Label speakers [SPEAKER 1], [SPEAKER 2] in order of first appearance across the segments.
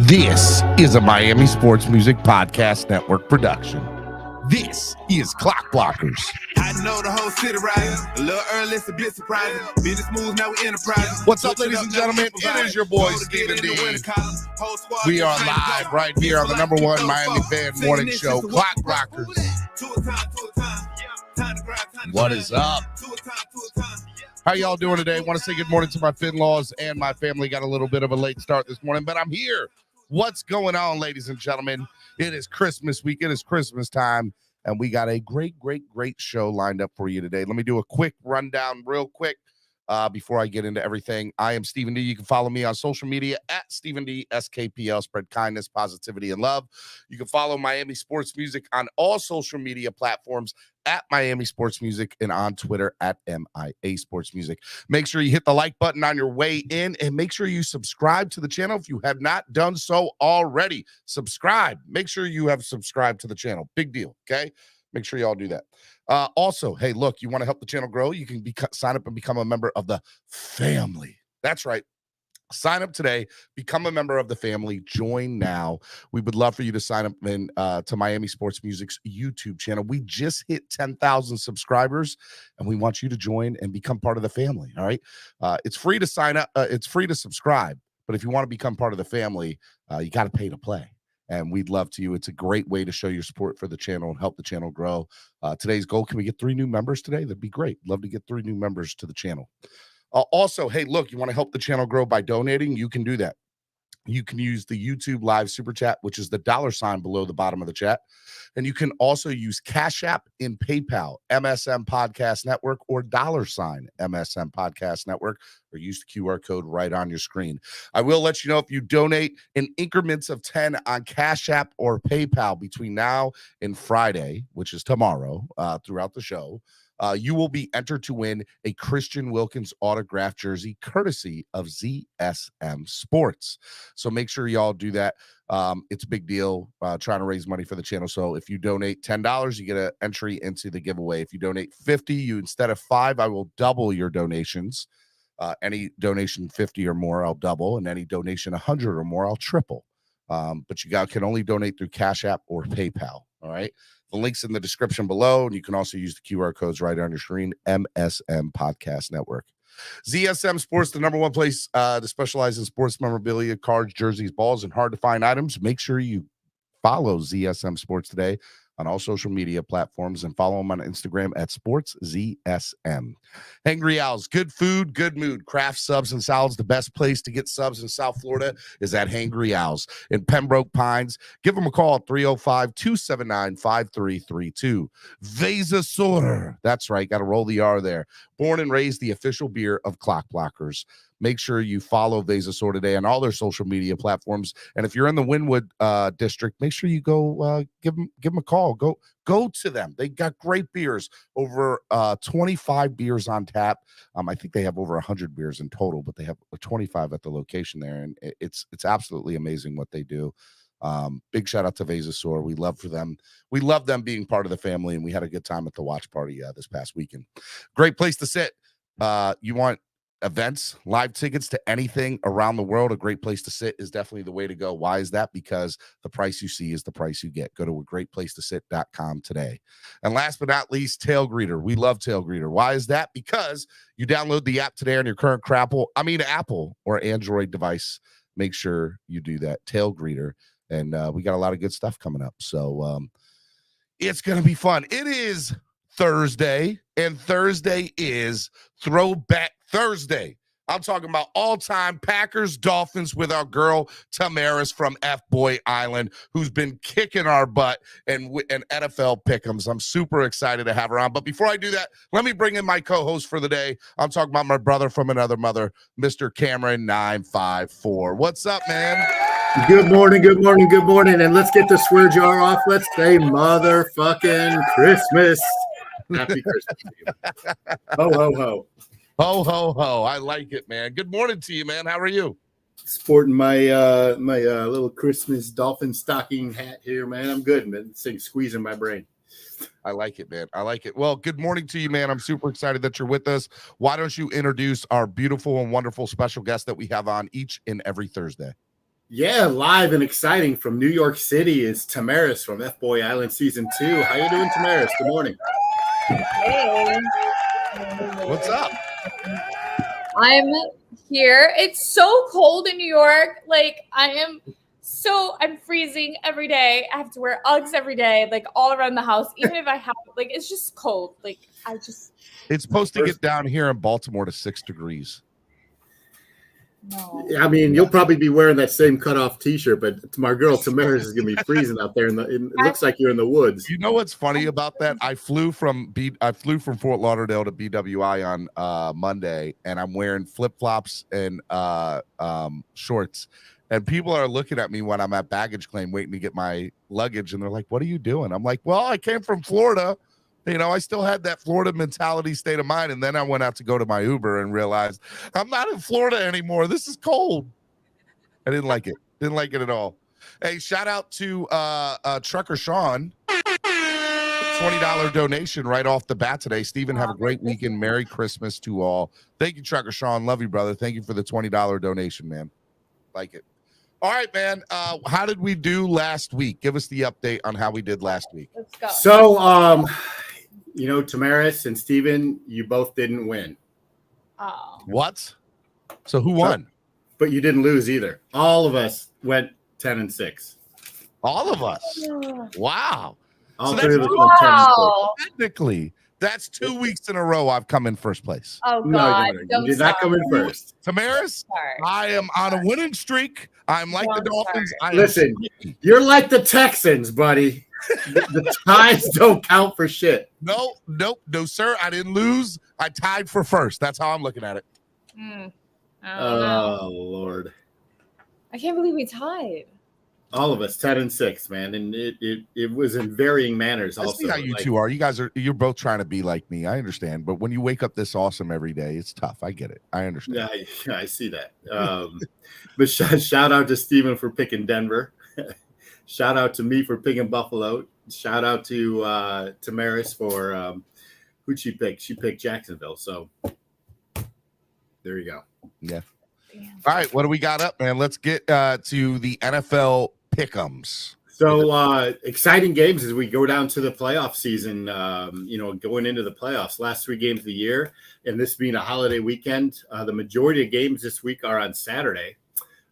[SPEAKER 1] This is a Miami Sports Music Podcast Network production. This is Clock Blockers.
[SPEAKER 2] I know the whole city riding. A little early, it's a bit surprising. Business moves, now we enterprising.
[SPEAKER 1] What's up, ladies and gentlemen? It is your boy, Stephen D. We are live right here on the number one Miami fan morning show, Clock Blockers. What is up? How y'all doing today? I want to say good morning to my Finlaws and my family. Got a little bit of a late start this morning, but I'm here. What's going on, ladies and gentlemen? It is Christmas week. It is Christmas time, and we got a great show lined up for you today. Let me do a quick rundown real quick before I get into everything. I am Stephen D. You can follow me on social media at Stephen D. SKPL. Spread kindness, positivity, and love. You can follow Miami Sports Music on all social media platforms at Miami Sports Music and on Twitter at MIA Sports Music. Make sure you hit the like button on your way in and make sure you subscribe to the channel if you have not done so already. Subscribe. Make sure you have subscribed to the channel. Big deal, okay? Make sure you all do that. Also, hey, look, you want to help the channel grow? You can sign up and become a member of the family. That's right. Sign up today, become a member of the family, join now. We would love for you to sign up to Miami Sports Music's YouTube channel. We just hit 10,000 subscribers, and we want you to join and become part of the family, all right? It's free to sign up. It's free to subscribe, but if you want to become part of the family, you got to pay to play, and we'd love to. It's a great way to show your support for the channel and help the channel grow. Today's goal, can we get 3 new members today? That'd be great. Love to get 3 new members to the channel. Also, hey, look, you want to help the channel grow by donating? You can do that. You can use the YouTube live super chat, which is the $ below the bottom of the chat. And you can also use Cash App in PayPal, MSM Podcast Network, or $MSM Podcast Network, or use the QR code right on your screen. I will let you know if you donate in increments of 10 on Cash App or PayPal between now and Friday, which is tomorrow, throughout the show. You will be entered to win a Christian Wilkins autographed jersey courtesy of ZSM Sports. So make sure y'all do that. It's a big deal trying to raise money for the channel. So if you donate $10, you get an entry into the giveaway. If you donate $50, instead of $5, I will double your donations. Any donation 50 or more, I'll double. And any donation 100 or more, I'll triple. But you can only donate through Cash App or PayPal. All right. The link's in the description below, and you can also use the QR codes right on your screen. MSM Podcast Network. ZSM Sports, the number one place to specialize in sports memorabilia, cards, jerseys, balls, and hard-to-find items. Make sure you follow ZSM Sports today on all social media platforms and follow them on Instagram at SportsZSM. Hangry Owls, good food, good mood. Craft subs and salads. The best place to get subs in South Florida is at Hangry Owls in Pembroke Pines. Give them a call at 305-279-5332. Vesasor. That's right. Got to roll the R there. Born and raised the official beer of Clock Blockers. Make sure you follow Vesasor today on all their social media platforms. And if you're in the Wynwood district, make sure you go give them a call. Go to them. They got great beers. Over 25 beers on tap. I think they have over 100 beers in total, but they have 25 at the location there. And it's absolutely amazing what they do. Big shout out to Vesasor. We love them being part of the family, and we had a good time at the watch party this past weekend. Great place to sit. You want events, live tickets to anything around the world, a great place to sit is definitely the way to go. Why is that? Because the price you see is the price you get. Go to agreatplacetosit.com today. And last but not least, Tail Greeter. We love Tail Greeter. Why is that? Because you download the app today on your current Apple or Android device. Make sure you do that. Tail Greeter. And we got a lot of good stuff coming up. So it's going to be fun. It is Thursday, and Thursday is Throwback Thursday. I'm talking about all-time Packers Dolphins with our girl Tamaris from F-Boy Island, who's been kicking our butt and NFL pick'ems. I'm super excited to have her on. But before I do that, let me bring in my co-host for the day. I'm talking about my brother from another mother, Mr. Cameron 954. What's up, man?
[SPEAKER 3] Good morning. And let's get the swear jar off. Let's say motherfucking Christmas. Happy Christmas to you. Ho, ho, ho.
[SPEAKER 1] Ho, ho, ho. I like it, man. Good morning to you, man. How are you?
[SPEAKER 3] Sporting my little Christmas dolphin stocking hat here, man. I'm good, man. This thing's squeezing my brain.
[SPEAKER 1] I like it, man. I like it. Well, good morning to you, man. I'm super excited that you're with us. Why don't you introduce our beautiful and wonderful special guest that we have on each and every Thursday?
[SPEAKER 3] Yeah, live and exciting from New York City is Tamaris from F-Boy Island Season 2. How you doing, Tamaris? Good morning.
[SPEAKER 4] Hey.
[SPEAKER 1] What's up?
[SPEAKER 4] I'm here. It's so cold in New York. Like I'm freezing every day. I have to wear Uggs every day, like all around the house. Even if I have like it's just cold. Like
[SPEAKER 1] It's supposed to get down here in Baltimore to 6 degrees.
[SPEAKER 4] no.
[SPEAKER 3] I mean, you'll probably be wearing that same cutoff T-shirt, but my girl Tamaris is gonna be freezing out there. It looks like you're in the woods.
[SPEAKER 1] You know what's funny about that? I flew from Fort Lauderdale to BWI on Monday, and I'm wearing flip-flops and shorts. And people are looking at me when I'm at baggage claim waiting to get my luggage, and they're like, "What are you doing?" I'm like, "Well, I came from Florida. You know, I still had that Florida mentality state of mind." And then I went out to go to my Uber and realized I'm not in Florida anymore. This is cold. I didn't like it. Didn't like it at all. Hey, shout out to Trucker Sean. $20 donation right off the bat today. Stephen, have a great weekend. Merry Christmas to all. Thank you, Trucker Sean. Love you, brother. Thank you for the $20 donation, man. Like it. All right, man. How did we do last week? Give us the update on how we did last week.
[SPEAKER 4] Let's go.
[SPEAKER 3] So, Tamaris and Steven, you both didn't win.
[SPEAKER 4] Oh.
[SPEAKER 1] What? So who won?
[SPEAKER 3] But you didn't lose either. All of us went 10-6.
[SPEAKER 1] All of us. Wow.
[SPEAKER 3] All
[SPEAKER 1] So
[SPEAKER 3] three of
[SPEAKER 1] that's
[SPEAKER 3] us went 10-6.
[SPEAKER 4] Wow.
[SPEAKER 1] Technically, that's 2 weeks in a row I've come in first place.
[SPEAKER 4] Oh
[SPEAKER 3] No,
[SPEAKER 4] God.
[SPEAKER 3] you did not come in first.
[SPEAKER 1] Tamaris, I am on a winning streak. I'm like the Dolphins.
[SPEAKER 3] Listen, you're like the Texans, buddy. The ties don't count for shit.
[SPEAKER 1] No, sir. I didn't lose. I tied for first. That's how I'm looking at it.
[SPEAKER 4] I don't know.
[SPEAKER 3] Oh Lord!
[SPEAKER 4] I can't believe we tied.
[SPEAKER 3] All of us 10-6, man, and it was in varying manners.
[SPEAKER 1] I
[SPEAKER 3] Also,
[SPEAKER 1] see how you two are. You're both trying to be like me. I understand, but when you wake up this awesome every day, it's tough. I get it. I understand.
[SPEAKER 3] Yeah, I see that. But shout out to Steven for picking Denver. Shout out to me for picking Buffalo. Shout out to Tamaris for who'd she pick? She picked Jacksonville. So there you go.
[SPEAKER 1] Yeah. Damn. All right, what do we got up, man? Let's get to the NFL pick'ems.
[SPEAKER 3] So exciting games as we go down to the playoff season. Going into the playoffs, last 3 games of the year, and this being a holiday weekend, the majority of games this week are on Saturday.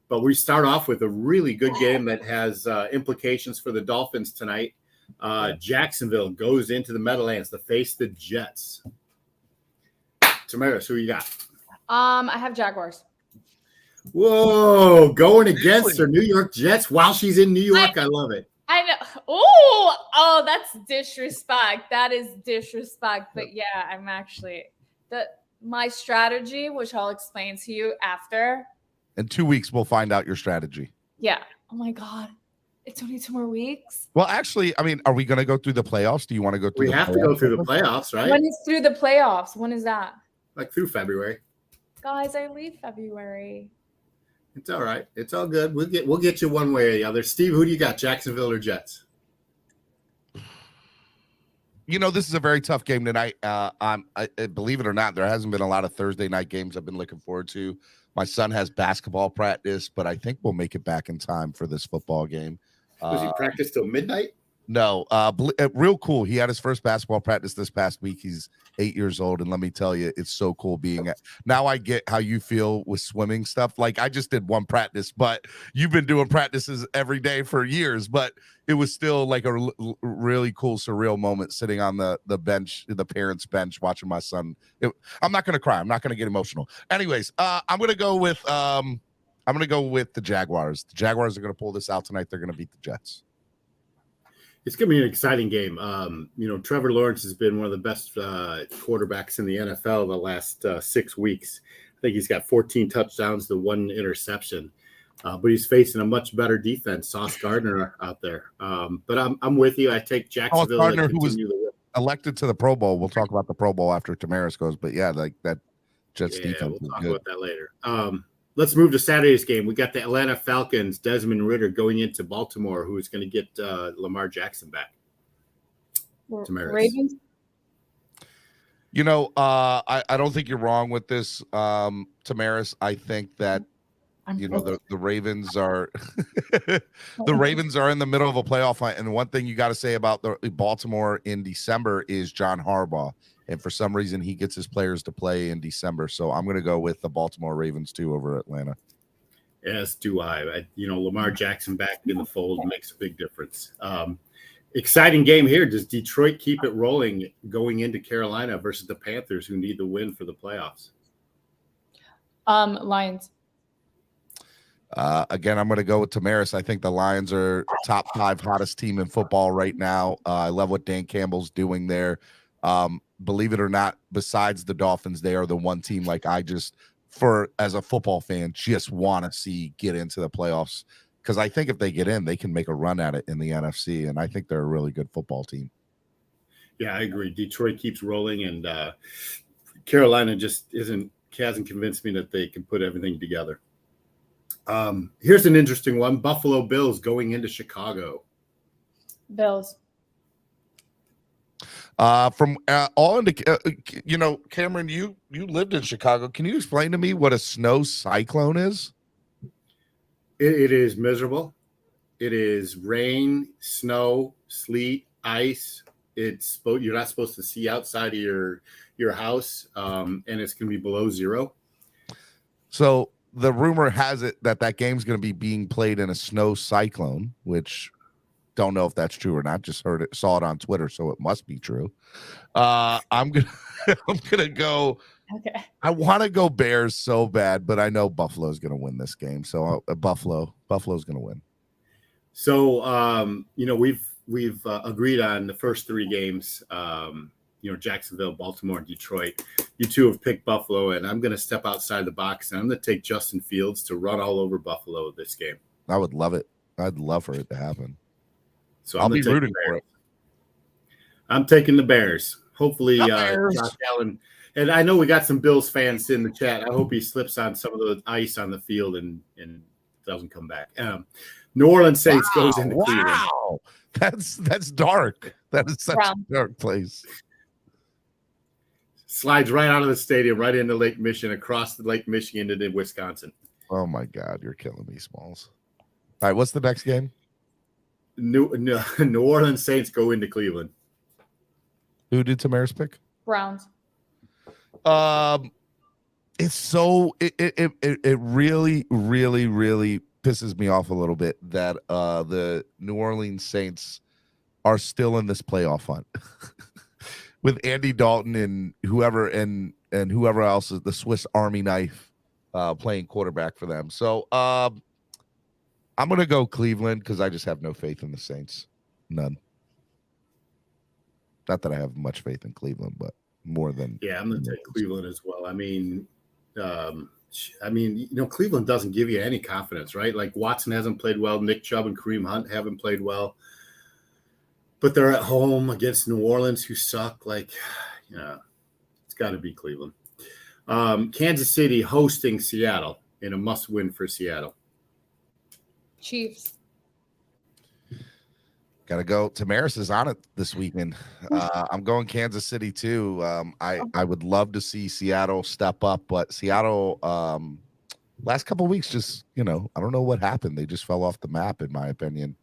[SPEAKER 3] But we start off with a really good game that has implications for the Dolphins tonight. Jacksonville goes into the Meadowlands to face the Jets. Tamaris, who you got?
[SPEAKER 4] I have Jaguars.
[SPEAKER 3] Whoa, going against her New York Jets while she's in New York. I love it.
[SPEAKER 4] I know. Oh, that's disrespect. That is disrespect. But yeah, I'm actually my strategy, which I'll explain to you after.
[SPEAKER 1] In 2 weeks, we'll find out your strategy.
[SPEAKER 4] Yeah. Oh my God. It's only 2 more weeks.
[SPEAKER 1] Well, actually, I mean, are we going to go through the playoffs? Do you want to go through?
[SPEAKER 3] We have to go through the playoffs, right?
[SPEAKER 4] When is through the playoffs? When is that?
[SPEAKER 3] Like through February.
[SPEAKER 4] Guys, I leave February.
[SPEAKER 3] It's all right. It's all good. We'll get you one way or the other. Steve, who do you got? Jacksonville or Jets?
[SPEAKER 1] You know, this is a very tough game tonight. Believe it or not, there hasn't been a lot of Thursday night games I've been looking forward to. My son has basketball practice, but I think we'll make it back in time for this football game.
[SPEAKER 3] Does he practice till midnight?
[SPEAKER 1] No, real cool. He had his first basketball practice this past week. He's 8 years old, and let me tell you, it's so cool being at. Now I get how you feel with swimming stuff. Like I just did one practice, but you've been doing practices every day for years. But it was still like a really cool, surreal moment sitting on the bench, the parents' bench, watching my son. I'm not gonna cry. I'm not gonna get emotional. Anyways, I'm gonna go with the Jaguars. The Jaguars are gonna pull this out tonight. They're gonna beat the Jets.
[SPEAKER 3] It's going to be an exciting game. Trevor Lawrence has been one of the best quarterbacks in the NFL the last 6 weeks. I think he's got 14 touchdowns to 1 interception. But he's facing a much better defense, Sauce Gardner out there. But I'm with you. I take Jacksonville.
[SPEAKER 1] Sauce Gardner, who was elected to the Pro Bowl. We'll talk about the Pro Bowl after Tamaris goes. But yeah, like that Jets defense.
[SPEAKER 3] We'll talk about that later. Let's move to Saturday's game. We got the Atlanta Falcons, Desmond Ridder going into Baltimore, who is going to get Lamar Jackson back.
[SPEAKER 4] Ravens.
[SPEAKER 1] You know, I don't think you're wrong with this, Tamaris. I think that You know, the Ravens are the Ravens are in the middle of a playoff fight. And one thing you got to say about the Baltimore in December is John Harbaugh. And for some reason, he gets his players to play in December. So I'm going to go with the Baltimore Ravens too over Atlanta.
[SPEAKER 3] Yes, do I. You know, Lamar Jackson back in the fold makes a big difference. Exciting game here. Does Detroit keep it rolling going into Carolina versus the Panthers, who need the win for the playoffs?
[SPEAKER 4] Lions.
[SPEAKER 1] Again, I'm going to go with Tamaris. I think the Lions are top 5 hottest team in football right now. I love what Dan Campbell's doing there. Believe it or not, besides the Dolphins, they are the one team like as a football fan, just want to see get into the playoffs. Because I think if they get in, they can make a run at it in the NFC, and I think they're a really good football team.
[SPEAKER 3] Yeah, I agree. Detroit keeps rolling, and Carolina just hasn't convinced me that they can put everything together. Here's an interesting one. Buffalo Bills going into Chicago.
[SPEAKER 4] Bills.
[SPEAKER 1] From all into Cameron, you lived in Chicago. Can you explain to me what a snow cyclone is?
[SPEAKER 3] It is miserable. It is rain, snow, sleet, ice. You're not supposed to see outside of your house, and it's going to be below zero.
[SPEAKER 1] So the rumor has it that game's going to be being played in a snow cyclone, which don't know if that's true or not. Just saw it on Twitter, so it must be true. I'm gonna go.
[SPEAKER 4] Okay.
[SPEAKER 1] I want to go Bears so bad, but I know Buffalo's going to win this game. So Buffalo's going to win.
[SPEAKER 3] So we've agreed on the first 3 games. Jacksonville, Baltimore, and Detroit. You two have picked Buffalo, and I'm going to step outside the box, and I'm going to take Justin Fields to run all over Buffalo this game.
[SPEAKER 1] I would love it. I'd love for it to happen.
[SPEAKER 3] So
[SPEAKER 1] I'll be rooting for it.
[SPEAKER 3] I'm taking the Bears. Hopefully,
[SPEAKER 1] Bears.
[SPEAKER 3] Josh Allen. And I know we got some Bills fans in the chat. I hope he slips on some of the ice on the field and doesn't come back. New Orleans Saints goes into Cleveland.
[SPEAKER 1] Wow, that's dark. That is such a dark place.
[SPEAKER 3] Slides right out of the stadium, right into Lake Michigan, across the Lake Michigan into Wisconsin.
[SPEAKER 1] Oh my God, you're killing me, Smalls. All right, what's the next game?
[SPEAKER 3] New Orleans Saints go into Cleveland.
[SPEAKER 1] Who did Tamaris pick?
[SPEAKER 4] Browns.
[SPEAKER 1] It's so it really, really, really pisses me off a little bit that the New Orleans Saints are still in this playoff hunt with Andy Dalton and whoever else is the Swiss Army knife playing quarterback for them. So I'm gonna go Cleveland because I just have no faith in the Saints. None. Not that I have much faith in Cleveland, but more than
[SPEAKER 3] I'm going to take Cleveland as well. I mean, Cleveland doesn't give you any confidence, right? Like Watson hasn't played well, Nick Chubb and Kareem Hunt haven't played well, but they're at home against New Orleans, who suck. Like, it's got to be Cleveland. Kansas City hosting Seattle in a must-win for Seattle.
[SPEAKER 4] Chiefs.
[SPEAKER 1] Got to go. Tamaris is on it this weekend. I'm going Kansas City too. I would love to see Seattle step up, but Seattle last couple of weeks just, I don't know what happened. They just fell off the map, in my opinion.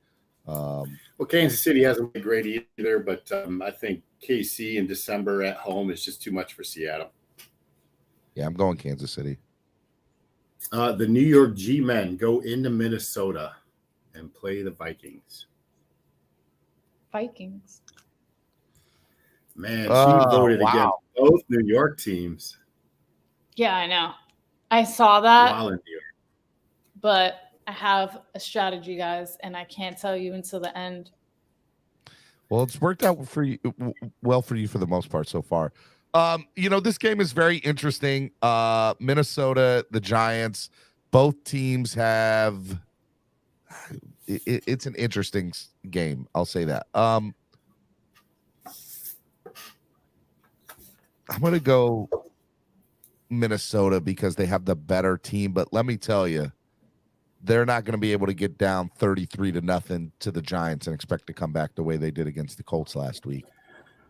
[SPEAKER 3] Well, Kansas City hasn't been great either, but I think KC in December at home is just too much for Seattle.
[SPEAKER 1] Yeah, I'm going Kansas City.
[SPEAKER 3] The New York G-Men go into Minnesota and play the Vikings.
[SPEAKER 4] Vikings.
[SPEAKER 3] Man, she voted against both New York teams.
[SPEAKER 4] Yeah, I know. I saw that.
[SPEAKER 3] While in New York.
[SPEAKER 4] But I have a strategy, guys, and I can't tell you until the end.
[SPEAKER 1] Well, it's worked out for you for the most part so far. This game is very interesting. Minnesota, the Giants, both teams have it's an interesting game. I'll say that. I'm going to go Minnesota because they have the better team. But let me tell you, they're not going to be able to get down 33-0 to the Giants and expect to come back the way they did against the Colts last week.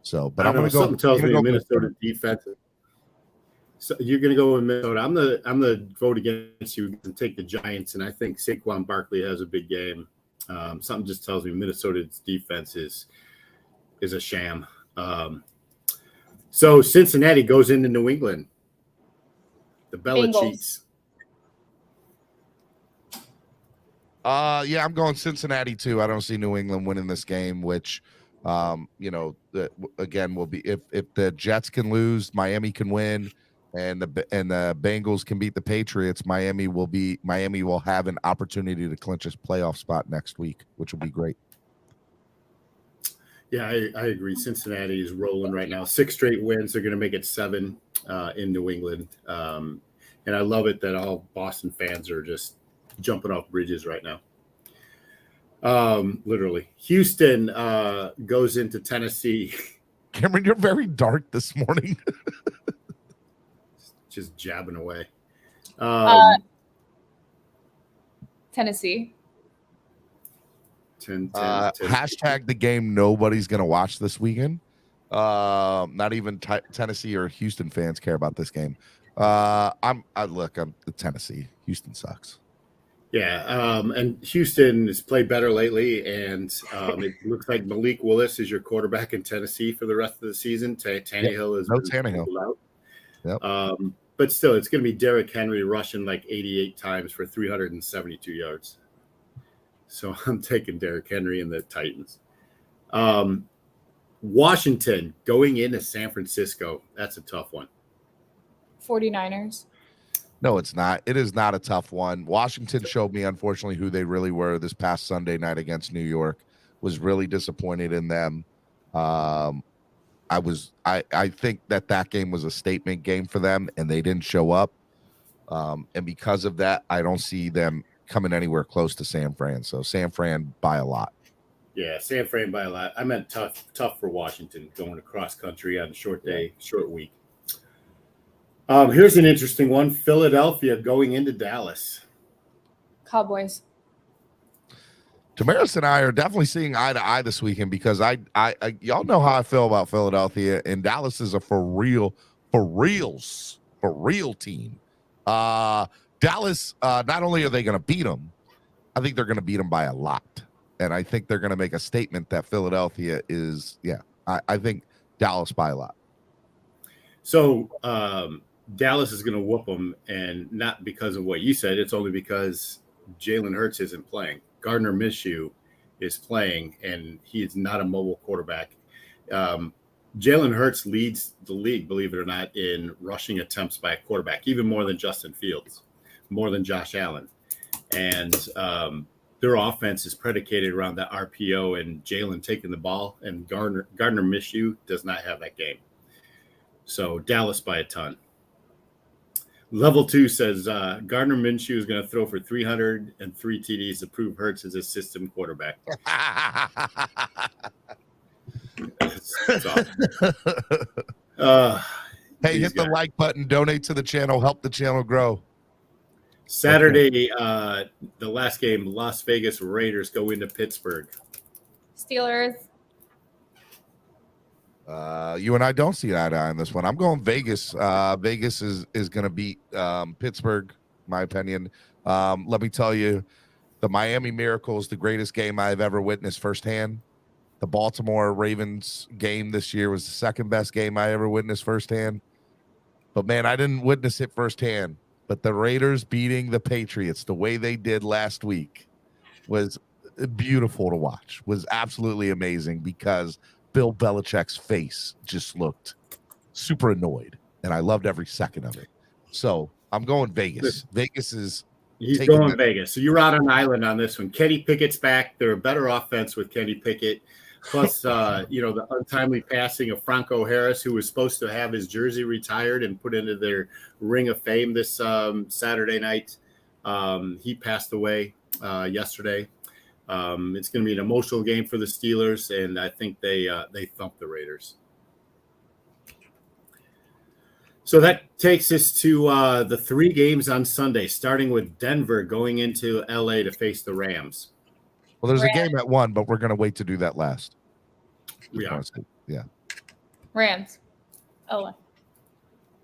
[SPEAKER 1] So, but I'm going to go.
[SPEAKER 3] Something tells me Minnesota defense. So you're going to go with Minnesota. I'm the vote against you and take the Giants, and I think Saquon Barkley has a big game. Something just tells me Minnesota's defense is a sham. So Cincinnati goes into New England. The Belichick's.
[SPEAKER 1] Yeah, I'm going Cincinnati too. I don't see New England winning this game, which, again, will be if the Jets can lose, Miami can win, and the Bengals can beat the Patriots. Miami will have an opportunity to clinch a playoff spot next week, which will be great.
[SPEAKER 3] Yeah, I agree. Cincinnati is rolling right now. 6 straight wins. They're going to make it 7 in New England. And I love it that all Boston fans are just jumping off bridges right now. Literally. Houston goes into Tennessee.
[SPEAKER 1] Cameron, you're very dark this morning.
[SPEAKER 3] Just jabbing away.
[SPEAKER 4] Tennessee.
[SPEAKER 3] 10.
[SPEAKER 1] Hashtag the game nobody's going to watch this weekend. Not even Tennessee or Houston fans care about this game. I'm the Tennessee. Houston sucks.
[SPEAKER 3] Yeah, and Houston has played better lately, and it looks like Malik Willis is your quarterback in Tennessee for the rest of the season. Tannehill is
[SPEAKER 1] Tannehill.
[SPEAKER 3] Out. Yep. But still, it's going to be Derrick Henry rushing like 88 times for 372 yards. So I'm taking Derrick Henry and the Titans. Washington going into San Francisco. That's a tough one.
[SPEAKER 4] 49ers.
[SPEAKER 1] No, it's not. It is not a tough one. Washington showed me, unfortunately, who they really were this past Sunday night against New York. Was really disappointed in them. I think that game was a statement game for them, and they didn't show up. And because of that, I don't see them coming anywhere close to San Fran. So San Fran by a lot.
[SPEAKER 3] Yeah, San Fran by a lot. I meant tough for Washington going across country on a short week. Here's an interesting one. Philadelphia going into Dallas.
[SPEAKER 4] Cowboys.
[SPEAKER 1] Tamaris and I are definitely seeing eye to eye this weekend because I y'all know how I feel about Philadelphia, and Dallas is a for real team. Dallas, not only are they going to beat them, I think they're going to beat them by a lot, and I think they're going to make a statement that Philadelphia is. Yeah, I think Dallas by a lot.
[SPEAKER 3] So Dallas is going to whoop them, and not because of what you said. It's only because Jalen Hurts isn't playing. Gardner Minshew is playing, and he is not a mobile quarterback. Jalen Hurts leads the league, believe it or not, in rushing attempts by a quarterback, even more than Justin Fields, more than Josh Allen. And their offense is predicated around the RPO and Jalen taking the ball, and Gardner Minshew does not have that game. So Dallas by a ton. Level 2 says Gardner Minshew is going to throw for 303 TDs to prove Hurts is a system quarterback. That's awesome.
[SPEAKER 1] Hey, hit the like button, donate to the channel, help the channel grow.
[SPEAKER 3] Saturday, the last game, Las Vegas Raiders go into Pittsburgh.
[SPEAKER 4] Steelers.
[SPEAKER 1] You and I don't see eye to eye on this one. I'm going Vegas. Vegas is going to beat Pittsburgh, in my opinion. Let me tell you, the Miami Miracle is the greatest game I've ever witnessed firsthand. The Baltimore Ravens game this year was the second best game I ever witnessed firsthand. But, man, I didn't witness it firsthand. But the Raiders beating the Patriots the way they did last week was beautiful to watch, was absolutely amazing because Bill Belichick's face just looked super annoyed, and I loved every second of it. So I'm going Vegas. He's
[SPEAKER 3] going Vegas. So you're out on an island on this one. Kenny Pickett's back. They're a better offense with Kenny Pickett. Plus, the untimely passing of Franco Harris, who was supposed to have his jersey retired and put into their Ring of Fame this Saturday night. He passed away yesterday. It's going to be an emotional game for the Steelers, and I think they thump the Raiders. So that takes us to the 3 games on Sunday, starting with Denver going into LA to face the Rams.
[SPEAKER 1] Well, there's a game at 1, but we're going to wait to do that last.
[SPEAKER 3] Yeah.
[SPEAKER 4] Rams. LA.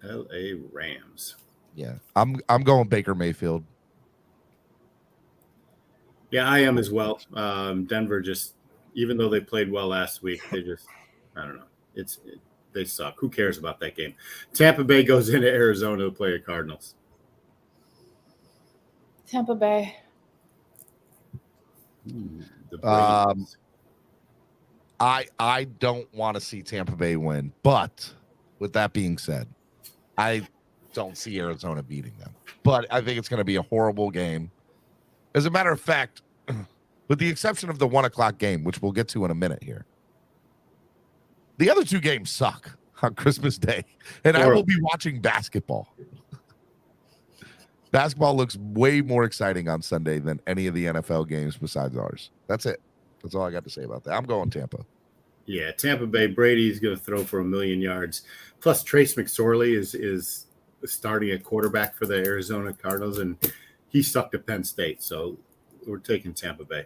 [SPEAKER 3] LA Rams.
[SPEAKER 1] Yeah, I'm going Baker Mayfield.
[SPEAKER 3] Yeah, I am as well. Denver just, even though they played well last week, they just, I don't know. They suck. Who cares about that game? Tampa Bay goes into Arizona to play the Cardinals.
[SPEAKER 4] Tampa Bay.
[SPEAKER 3] The Braves.
[SPEAKER 1] I don't want to see Tampa Bay win, but with that being said, I don't see Arizona beating them. But I think it's going to be a horrible game. As a matter of fact, with the exception of the 1:00 game, which we'll get to in a minute here, the other two games suck on Christmas Day, and I will be watching basketball. Basketball looks way more exciting on Sunday than any of the NFL games besides ours. That's it. That's all I got to say about that. I'm going Tampa.
[SPEAKER 3] Yeah, Tampa Bay. Brady's going to throw for 1,000,000 yards. Plus, Trace McSorley is starting at quarterback for the Arizona Cardinals, and he sucked at Penn State. So we're taking Tampa Bay.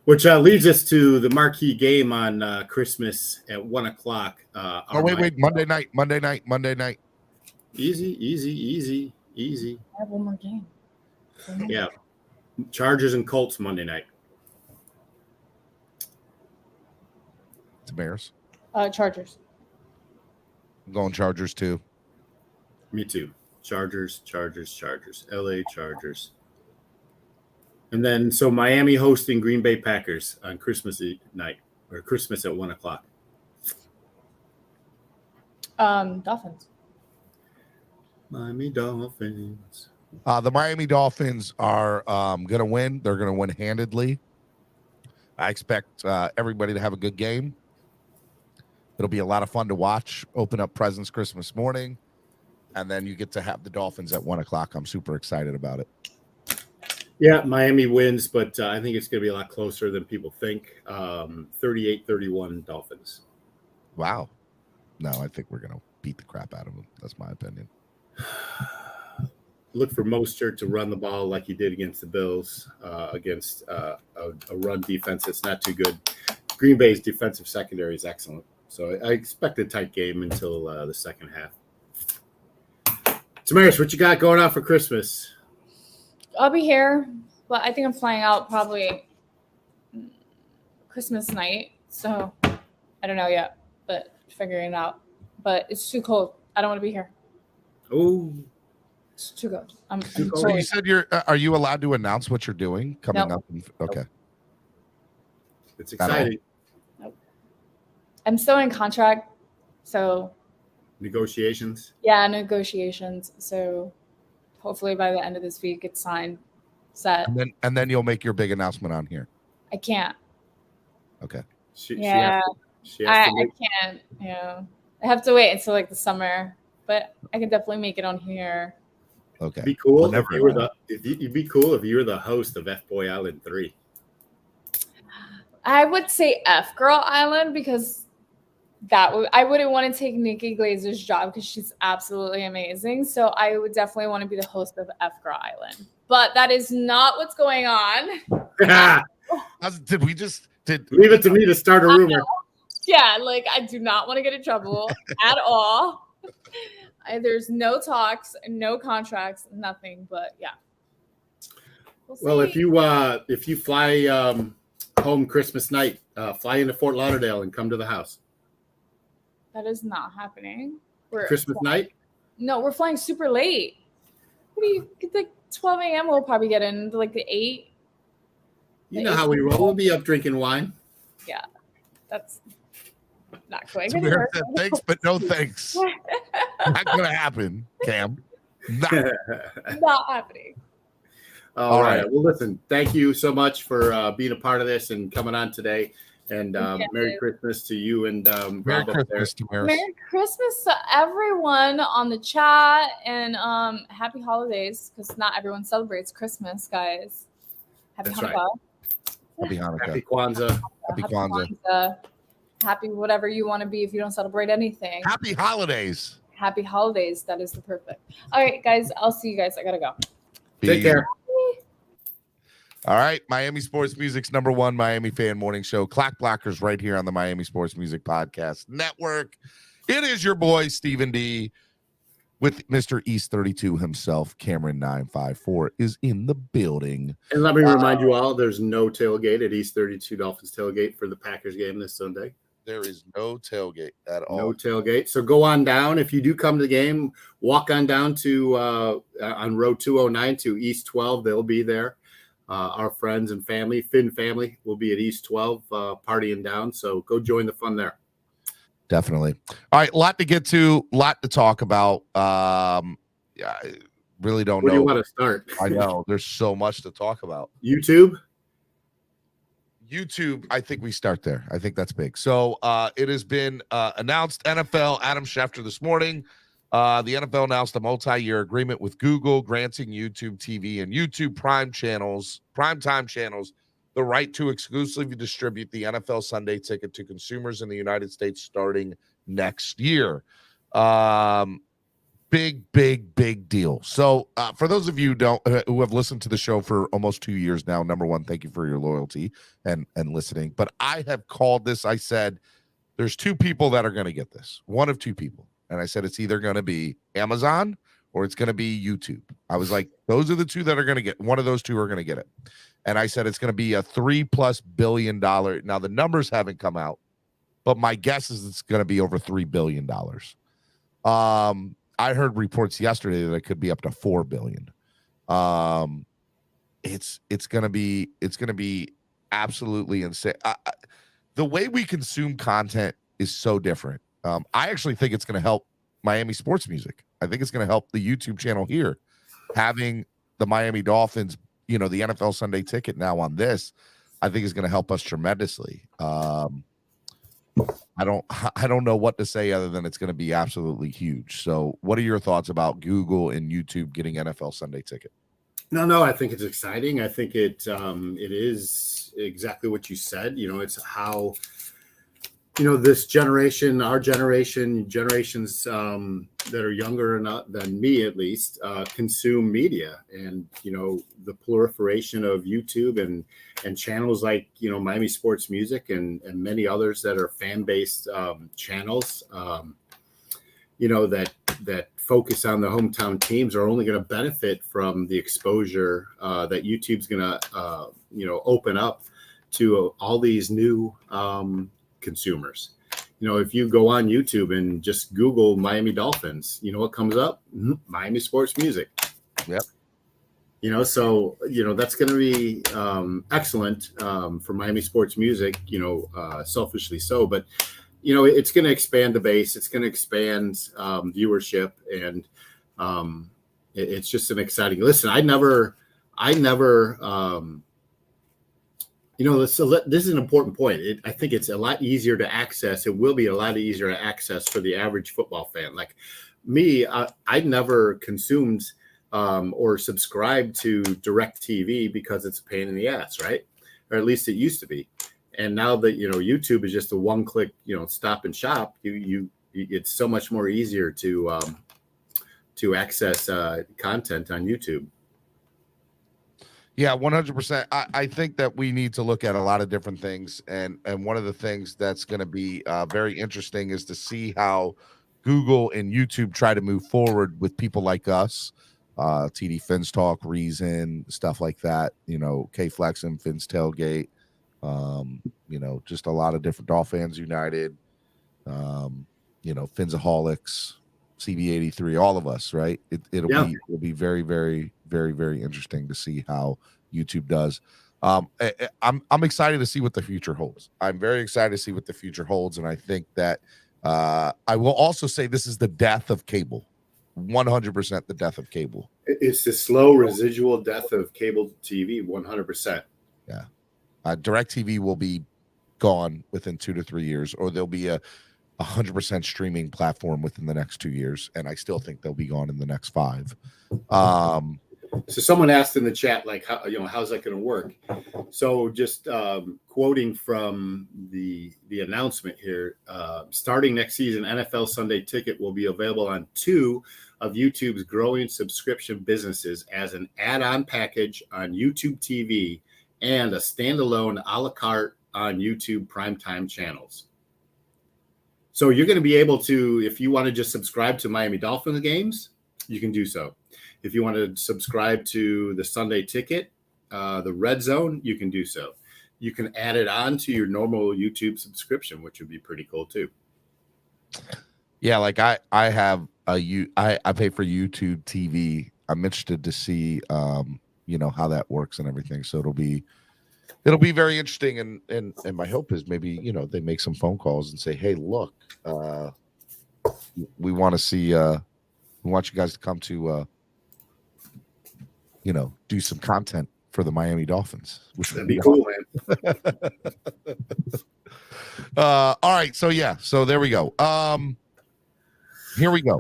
[SPEAKER 3] Which leads us to the marquee game on Christmas at 1:00.
[SPEAKER 1] Wait. Monday night.
[SPEAKER 3] Easy.
[SPEAKER 4] I have one more game.
[SPEAKER 3] Yeah. Chargers and Colts Monday night.
[SPEAKER 1] Tamaris.
[SPEAKER 4] Chargers.
[SPEAKER 1] I'm going Chargers too.
[SPEAKER 3] Me too. Chargers. LA Chargers. And then, so Miami hosting Green Bay Packers on Christmas night, or Christmas at 1:00.
[SPEAKER 4] Dolphins.
[SPEAKER 3] Miami Dolphins.
[SPEAKER 1] The Miami Dolphins are going to win. They're going to win handedly. I expect everybody to have a good game. It'll be a lot of fun to watch. Open up presents Christmas morning, and then you get to have the Dolphins at 1:00. I'm super excited about it.
[SPEAKER 3] Yeah, Miami wins, but I think it's going to be a lot closer than people think. 38-31 Dolphins.
[SPEAKER 1] Wow. No, I think we're going to beat the crap out of them. That's my opinion.
[SPEAKER 3] Look for Mostert to run the ball like he did against the Bills, against a run defense that's not too good. Green Bay's defensive secondary is excellent. So I expect a tight game until the second half. Tamaris, what you got going on for Christmas?
[SPEAKER 4] I'll be here, but I think I'm flying out probably Christmas night. So I don't know yet, but figuring it out. But it's too cold. I don't want to be here.
[SPEAKER 3] Oh,
[SPEAKER 4] it's too cold.
[SPEAKER 1] So you said are you allowed to announce what you're doing coming up? Okay.
[SPEAKER 3] It's exciting.
[SPEAKER 4] Nope. I'm still in contract, so
[SPEAKER 3] negotiations.
[SPEAKER 4] Yeah, negotiations. So hopefully by the end of this week it's signed, set.
[SPEAKER 1] And then you'll make your big announcement on here.
[SPEAKER 4] I can't.
[SPEAKER 1] Okay.
[SPEAKER 4] I can't. Yeah. I have to wait until like the summer, but I can definitely make it on here.
[SPEAKER 1] Okay.
[SPEAKER 3] It'd be cool if you were it'd be cool if you were the host of F Boy Island 3.
[SPEAKER 4] I would say F Girl Island because I wouldn't want to take Nikki Glazer's job because she's absolutely amazing. So I would definitely want to be the host of F Girl Island. But that is not what's going on.
[SPEAKER 1] Did we just
[SPEAKER 3] leave it to me to start a rumor?
[SPEAKER 4] Yeah, like I do not want to get in trouble at all. There's no talks, no contracts, nothing. But yeah.
[SPEAKER 3] Well, if you fly home Christmas night, fly into Fort Lauderdale and come to the house.
[SPEAKER 4] That is not happening.
[SPEAKER 3] Christmas night?
[SPEAKER 4] No, we're flying super late. What do you get? Like 12 a.m. We'll probably get in like the 8.
[SPEAKER 3] You know how we roll. We'll be up drinking wine.
[SPEAKER 4] Yeah, that's not quite.
[SPEAKER 1] Thanks, but no thanks. Not gonna happen, Cam.
[SPEAKER 4] Not happening.
[SPEAKER 3] All right. Well, listen. Thank you so much for being a part of this and coming on today. And Merry Christmas to you and
[SPEAKER 1] Merry Christmas to
[SPEAKER 4] Merry Christmas to everyone on the chat and Happy Holidays because not everyone celebrates Christmas, guys. Happy Hanukkah.
[SPEAKER 3] Right.
[SPEAKER 1] Happy Hanukkah.
[SPEAKER 3] Happy Kwanzaa.
[SPEAKER 1] Happy Kwanzaa.
[SPEAKER 4] Happy whatever you want to be if you don't celebrate anything.
[SPEAKER 1] Happy holidays.
[SPEAKER 4] Happy holidays. That is the perfect. All right, guys. I'll see you guys. I gotta go.
[SPEAKER 3] Take care.
[SPEAKER 1] All right, Miami Sports Music's #1 Miami fan morning show, CLOCKBLOCKERS, right here on the Miami Sports Music Podcast Network. It is your boy, Stephen D. with Mr. East 32 himself. Cameron 954 is in the building.
[SPEAKER 3] And let me remind you all, there's no tailgate at East 32 Dolphins tailgate for the Packers game this Sunday.
[SPEAKER 1] There is no tailgate at all.
[SPEAKER 3] No tailgate. So go on down. If you do come to the game, walk on down to on road 209 to East 12. They'll be there. Our friends and family, Finn family, will be at East 12 partying down. So go join the fun there.
[SPEAKER 1] Definitely. All right, a lot to get to, a lot to talk about. Yeah, I really don't know.
[SPEAKER 3] Where do you want to start?
[SPEAKER 1] I know there's so much to talk about.
[SPEAKER 3] YouTube,
[SPEAKER 1] I think we start there. I think that's big. So it has been announced. NFL, Adam Schefter this morning. The NFL announced a multi-year agreement with Google, granting YouTube TV and YouTube primetime channels the right to exclusively distribute the NFL Sunday Ticket to consumers in the United States starting next year. Big deal. So for those of you who have listened to the show for almost 2 years now, number one, thank you for your loyalty and listening. But I have called this. I said there's two people that are going to get this. One of two people. And I said it's either going to be Amazon or it's going to be YouTube. I was like, those are the two that are going to get. One of those two are going to get it. And I said it's going to be a $3+ billion. Now the numbers haven't come out, but my guess is it's going to be over $3 billion. I heard reports yesterday that it could be up to $4 billion. It's going to be absolutely insane. The way we consume content is so different. I actually think it's going to help Miami sports music. I think it's going to help the YouTube channel here, having the Miami Dolphins, the NFL Sunday Ticket now on this, I think is going to help us tremendously. I don't know what to say other than it's going to be absolutely huge. So what are your thoughts about Google and YouTube getting NFL Sunday Ticket?
[SPEAKER 3] No, I think it's exciting. I think it is exactly what you said. It's how, this generation, our generation, generations that are younger than me at least, consume media. And, the proliferation of YouTube and channels like, Miami Sports Music and many others that are fan-based channels, that focus on the hometown teams are only going to benefit from the exposure that YouTube's going to, open up to all these new consumers. If you go on YouTube and just Google Miami Dolphins, what comes up? Miami Sports Music.
[SPEAKER 1] Yep.
[SPEAKER 3] So that's going to be excellent for Miami Sports Music, selfishly so, but it's going to expand the base. It's going to expand viewership, and it's just an exciting. Listen, I never. This is an important point. I think it's a lot easier to access. It will be a lot easier to access for the average football fan. Like me, I never consumed or subscribed to DirecTV because it's a pain in the ass, right? Or at least it used to be. And now that YouTube is just a one-click, stop and shop. It's so much more easier to access content on YouTube.
[SPEAKER 1] Yeah, 100%. I think that we need to look at a lot of different things. And one of the things that's going to be very interesting is to see how Google and YouTube try to move forward with people like us, TD Fins Talk, Reason, stuff like that, K-Flex and Fins Tailgate, just a lot of different Dolphins United, Finsaholics, CB83, all of us, right? It'll be very, very, very, very interesting to see how YouTube does. I'm excited to see what the future holds. I'm very excited to see what the future holds, and I think that I will also say this is the death of cable. 100% the death of cable.
[SPEAKER 3] It's the slow residual death of cable TV. 100%.
[SPEAKER 1] Yeah, DirecTV will be gone within 2 to 3 years, or there'll be a 100% streaming platform within the next 2 years, and I still think they'll be gone in the next 5.
[SPEAKER 3] So someone asked in the chat, like, how's that going to work? So just quoting from the announcement here, starting next season, NFL Sunday Ticket will be available on 2 of YouTube's growing subscription businesses as an add-on package on YouTube TV and a standalone a la carte on YouTube primetime channels. So you're going to be able to, if you want to just subscribe to Miami Dolphins games, you can do so. If you want to subscribe to the Sunday Ticket, the Red Zone, you can do so. You can add it on to your normal YouTube subscription, which would be pretty cool too.
[SPEAKER 1] Yeah, like I have I pay for YouTube TV. I'm interested to see how that works and everything. So it'll be very interesting, and my hope is maybe they make some phone calls and say, hey, look, we want to see we want you guys to come to do some content for the Miami Dolphins, which would
[SPEAKER 3] be cool, man.
[SPEAKER 1] All right, so there we go. Here we go.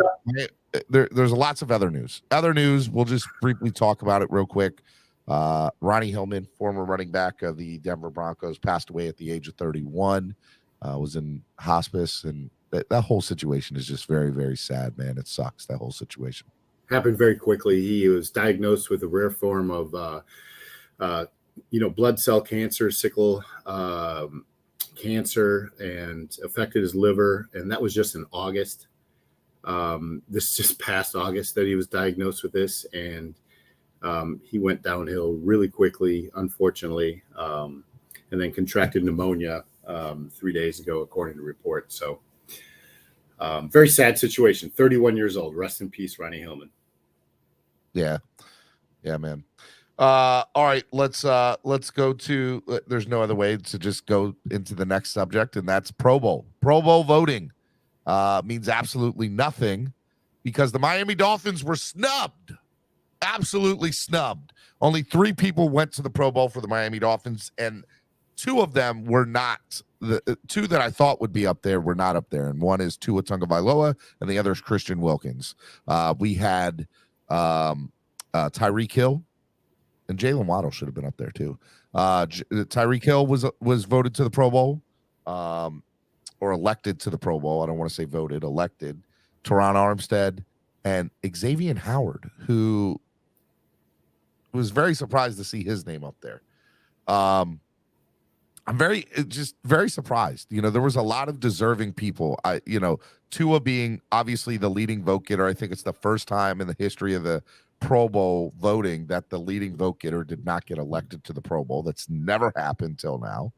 [SPEAKER 1] There's lots of other news. We'll just briefly talk about it real quick. Ronnie Hillman, former running back of the Denver Broncos, passed away at the age of 31, was in hospice, and that whole situation is just very, very sad, man. It sucks, that whole situation.
[SPEAKER 3] Happened very quickly. He was diagnosed with a rare form of blood cell cancer, sickle cancer, and affected his liver, and that was just in August. This just past August that he was diagnosed with this, and he went downhill really quickly, unfortunately, and then contracted pneumonia 3 days ago, according to reports. So very sad situation. 31 years old. Rest in peace, Ronnie Hillman.
[SPEAKER 1] Yeah, man. All right, let's go to. There's no other way to just go into the next subject, and that's Pro Bowl. Pro Bowl voting means absolutely nothing because the Miami Dolphins were snubbed. Absolutely snubbed. Only 3 people went to the Pro Bowl for the Miami Dolphins, and 2 of them were not. The 2 that I thought would be up there were not up there, and one is Tua Tagovailoa, and the other is Christian Wilkins. We had Tyreek Hill, and Jalen Waddle should have been up there too. Tyreek Hill was voted to the Pro Bowl, or elected to the Pro Bowl. I don't want to say voted, elected. Teron Armstead and Xavier Howard, who was very surprised to see his name up there. I'm very surprised. There was a lot of deserving people. Tua being obviously the leading vote getter. I think it's the first time in the history of the Pro Bowl voting that the leading vote getter did not get elected to the Pro Bowl. That's never happened till now.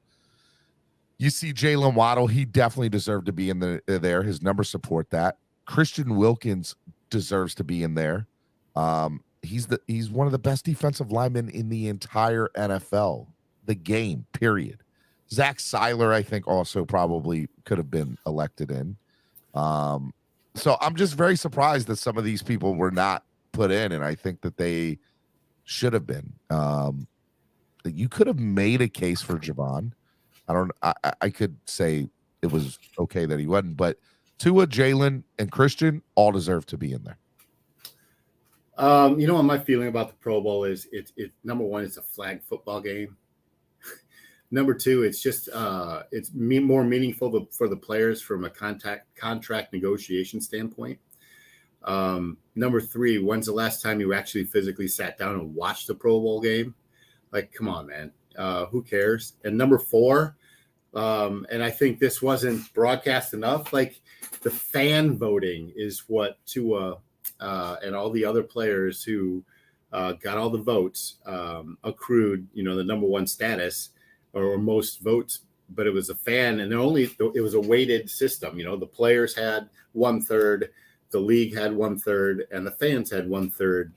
[SPEAKER 1] You see Jalen Waddle, he definitely deserved to be in there. His numbers support that. Christian Wilkins deserves to be in there. He's one of the best defensive linemen in the entire NFL, the game, period. Zach Seiler, I think, also probably could have been elected in. So I'm just very surprised that some of these people were not put in, and I think that they should have been. You could have made a case for Javon. I could say it was okay that he wasn't, but Tua, Jalen, and Christian all deserve to be in there.
[SPEAKER 3] What my feeling about the Pro Bowl is it number one, it's a flag football game. Number 2, it's just it's more meaningful for the players from a contract negotiation standpoint. Number 3, when's the last time you actually physically sat down and watched the Pro Bowl game? Like, come on, man. Who cares? And number 4, and I think this wasn't broadcast enough, like the fan voting is what Tua and all the other players who got all the votes accrued, the number 1 status or most votes, but it was a fan, and it was a weighted system. The players had 1/3, the league had 1/3, and the fans had 1/3,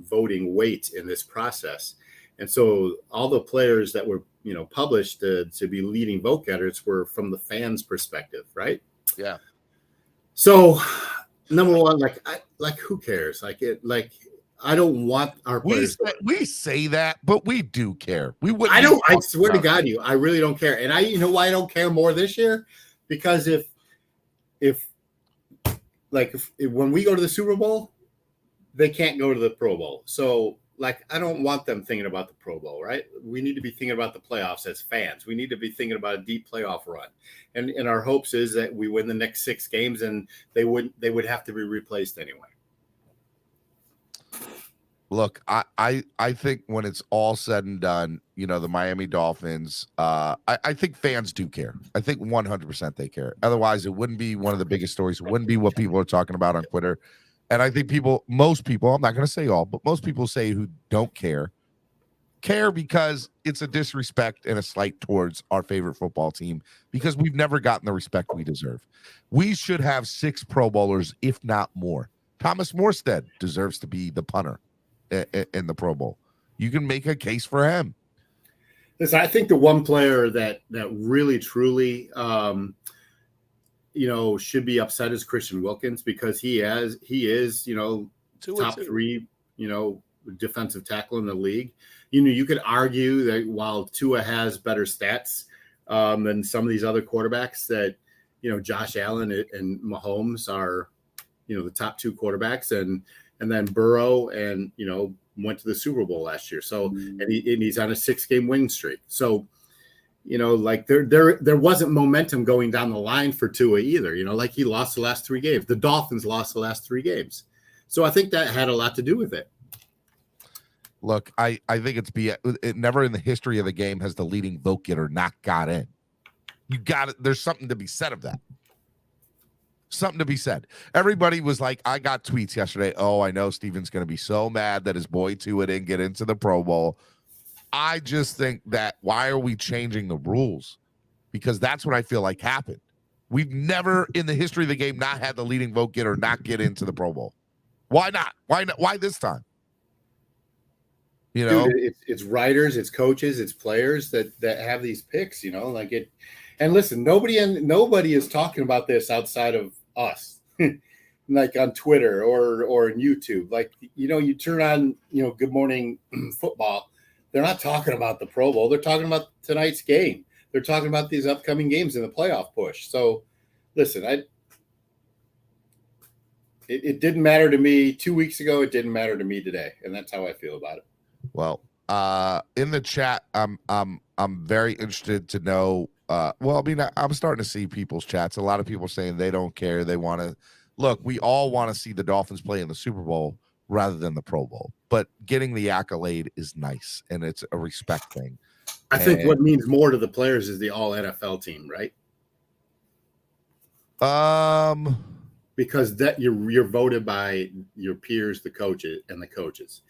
[SPEAKER 3] voting weight in this process. And so all the players that were, published to be leading vote getters were from the fans' perspective, right?
[SPEAKER 1] Yeah.
[SPEAKER 3] So number 1, who cares? I don't want our players.
[SPEAKER 1] We say that, but we do care. We would.
[SPEAKER 3] I don't. I swear to God, I really don't care. And you know why I don't care more this year? Because if when we go to the Super Bowl, they can't go to the Pro Bowl. So I don't want them thinking about the Pro Bowl, right? We need to be thinking about the playoffs as fans. We need to be thinking about a deep playoff run. And our hopes is that we win the next 6 games, and they would have to be replaced anyway.
[SPEAKER 1] Look, I think when it's all said and done, the Miami Dolphins, I think fans do care. I think 100% they care. Otherwise, it wouldn't be one of the biggest stories. It wouldn't be what people are talking about on Twitter. And I think most people, I'm not going to say all, but most people say who don't care because it's a disrespect and a slight towards our favorite football team because we've never gotten the respect we deserve. We should have 6 Pro Bowlers, if not more. Thomas Morstead deserves to be the punter in the Pro Bowl. You can make a case for him.
[SPEAKER 3] Listen, I think the one player that really truly should be upset is Christian Wilkins because he is top 3 defensive tackle in the league. You could argue that while Tua has better stats than some of these other quarterbacks, that Josh Allen and Mahomes are the top 2 quarterbacks, and then Burrow and went to the Super Bowl last year. So and he's on a 6-game winning streak. So like there wasn't momentum going down the line for Tua either. Like he lost the last 3 games. The Dolphins lost the last 3 games. So I think that had a lot to do with it.
[SPEAKER 1] Look, I think it never in the history of the game has the leading vote getter not got in. You got it. There's something to be said of that. Something to be said. Everybody was like, I got tweets yesterday. Oh, I know Steven's going to be so mad that his boy Tua didn't get into the Pro Bowl. I just think that why are we changing the rules? Because that's what I feel like happened. We've never in the history of the game not had the leading vote getter not get into the Pro Bowl. Why not? Why not? Why this time?
[SPEAKER 3] Dude, it's writers, it's coaches, it's players that have these picks, like it. And listen, nobody is talking about this outside of us, like on Twitter or on YouTube. Like, you turn on, Good Morning Football. They're not talking about the Pro Bowl. They're talking about tonight's game. They're talking about these upcoming games in the playoff push. So, listen, it didn't matter to me 2 weeks ago. It didn't matter to me today, and that's how I feel about it.
[SPEAKER 1] Well, in the chat, I'm very interested to know. I'm starting to see people's chats. A lot of people saying they don't care. They want to look. We all want to see the Dolphins play in the Super Bowl rather than the Pro Bowl. But getting the accolade is nice, and it's a respect thing.
[SPEAKER 3] I think what means more to the players is the All NFL team, right? Because that you're voted by your peers, the coaches, and the coaches.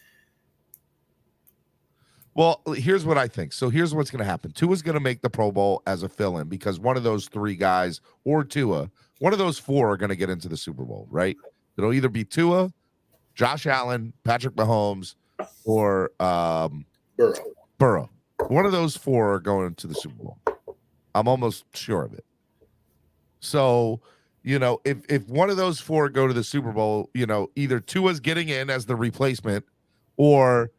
[SPEAKER 1] Well, here's what I think. So here's what's going to happen. Tua's going to make the Pro Bowl as a fill-in because one of those 3 guys or Tua, one of those 4 are going to get into the Super Bowl, right? It'll either be Tua, Josh Allen, Patrick Mahomes, or Burrow. One of those 4 are going to the Super Bowl. I'm almost sure of it. So, if one of those 4 go to the Super Bowl, either Tua's getting in as the replacement or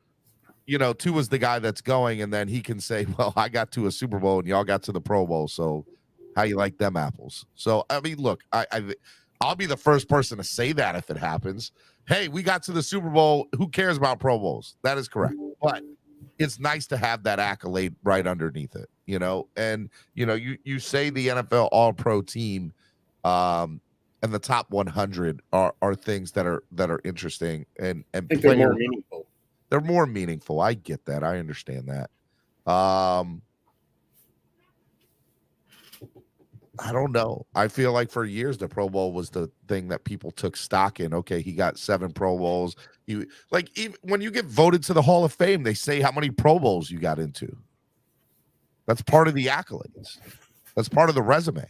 [SPEAKER 1] Tua's the guy that's going, and then he can say, well, I got to a Super Bowl and y'all got to the Pro Bowl. So how you like them apples? So, I mean, look, I'll be the first person to say that if it happens. Hey, we got to the Super Bowl. Who cares about Pro Bowls? That is correct. But it's nice to have that accolade right underneath it, and, you say the NFL All-Pro team and the top 100 are things that are interesting and
[SPEAKER 3] I think they're more meaningful.
[SPEAKER 1] They're more meaningful. I get that. I understand that. I don't know. I feel like for years the Pro Bowl was the thing that people took stock in. Okay, he got 7 Pro Bowls. Even when you get voted to the Hall of Fame, they say how many Pro Bowls you got into. That's part of the accolades. That's part of the resume.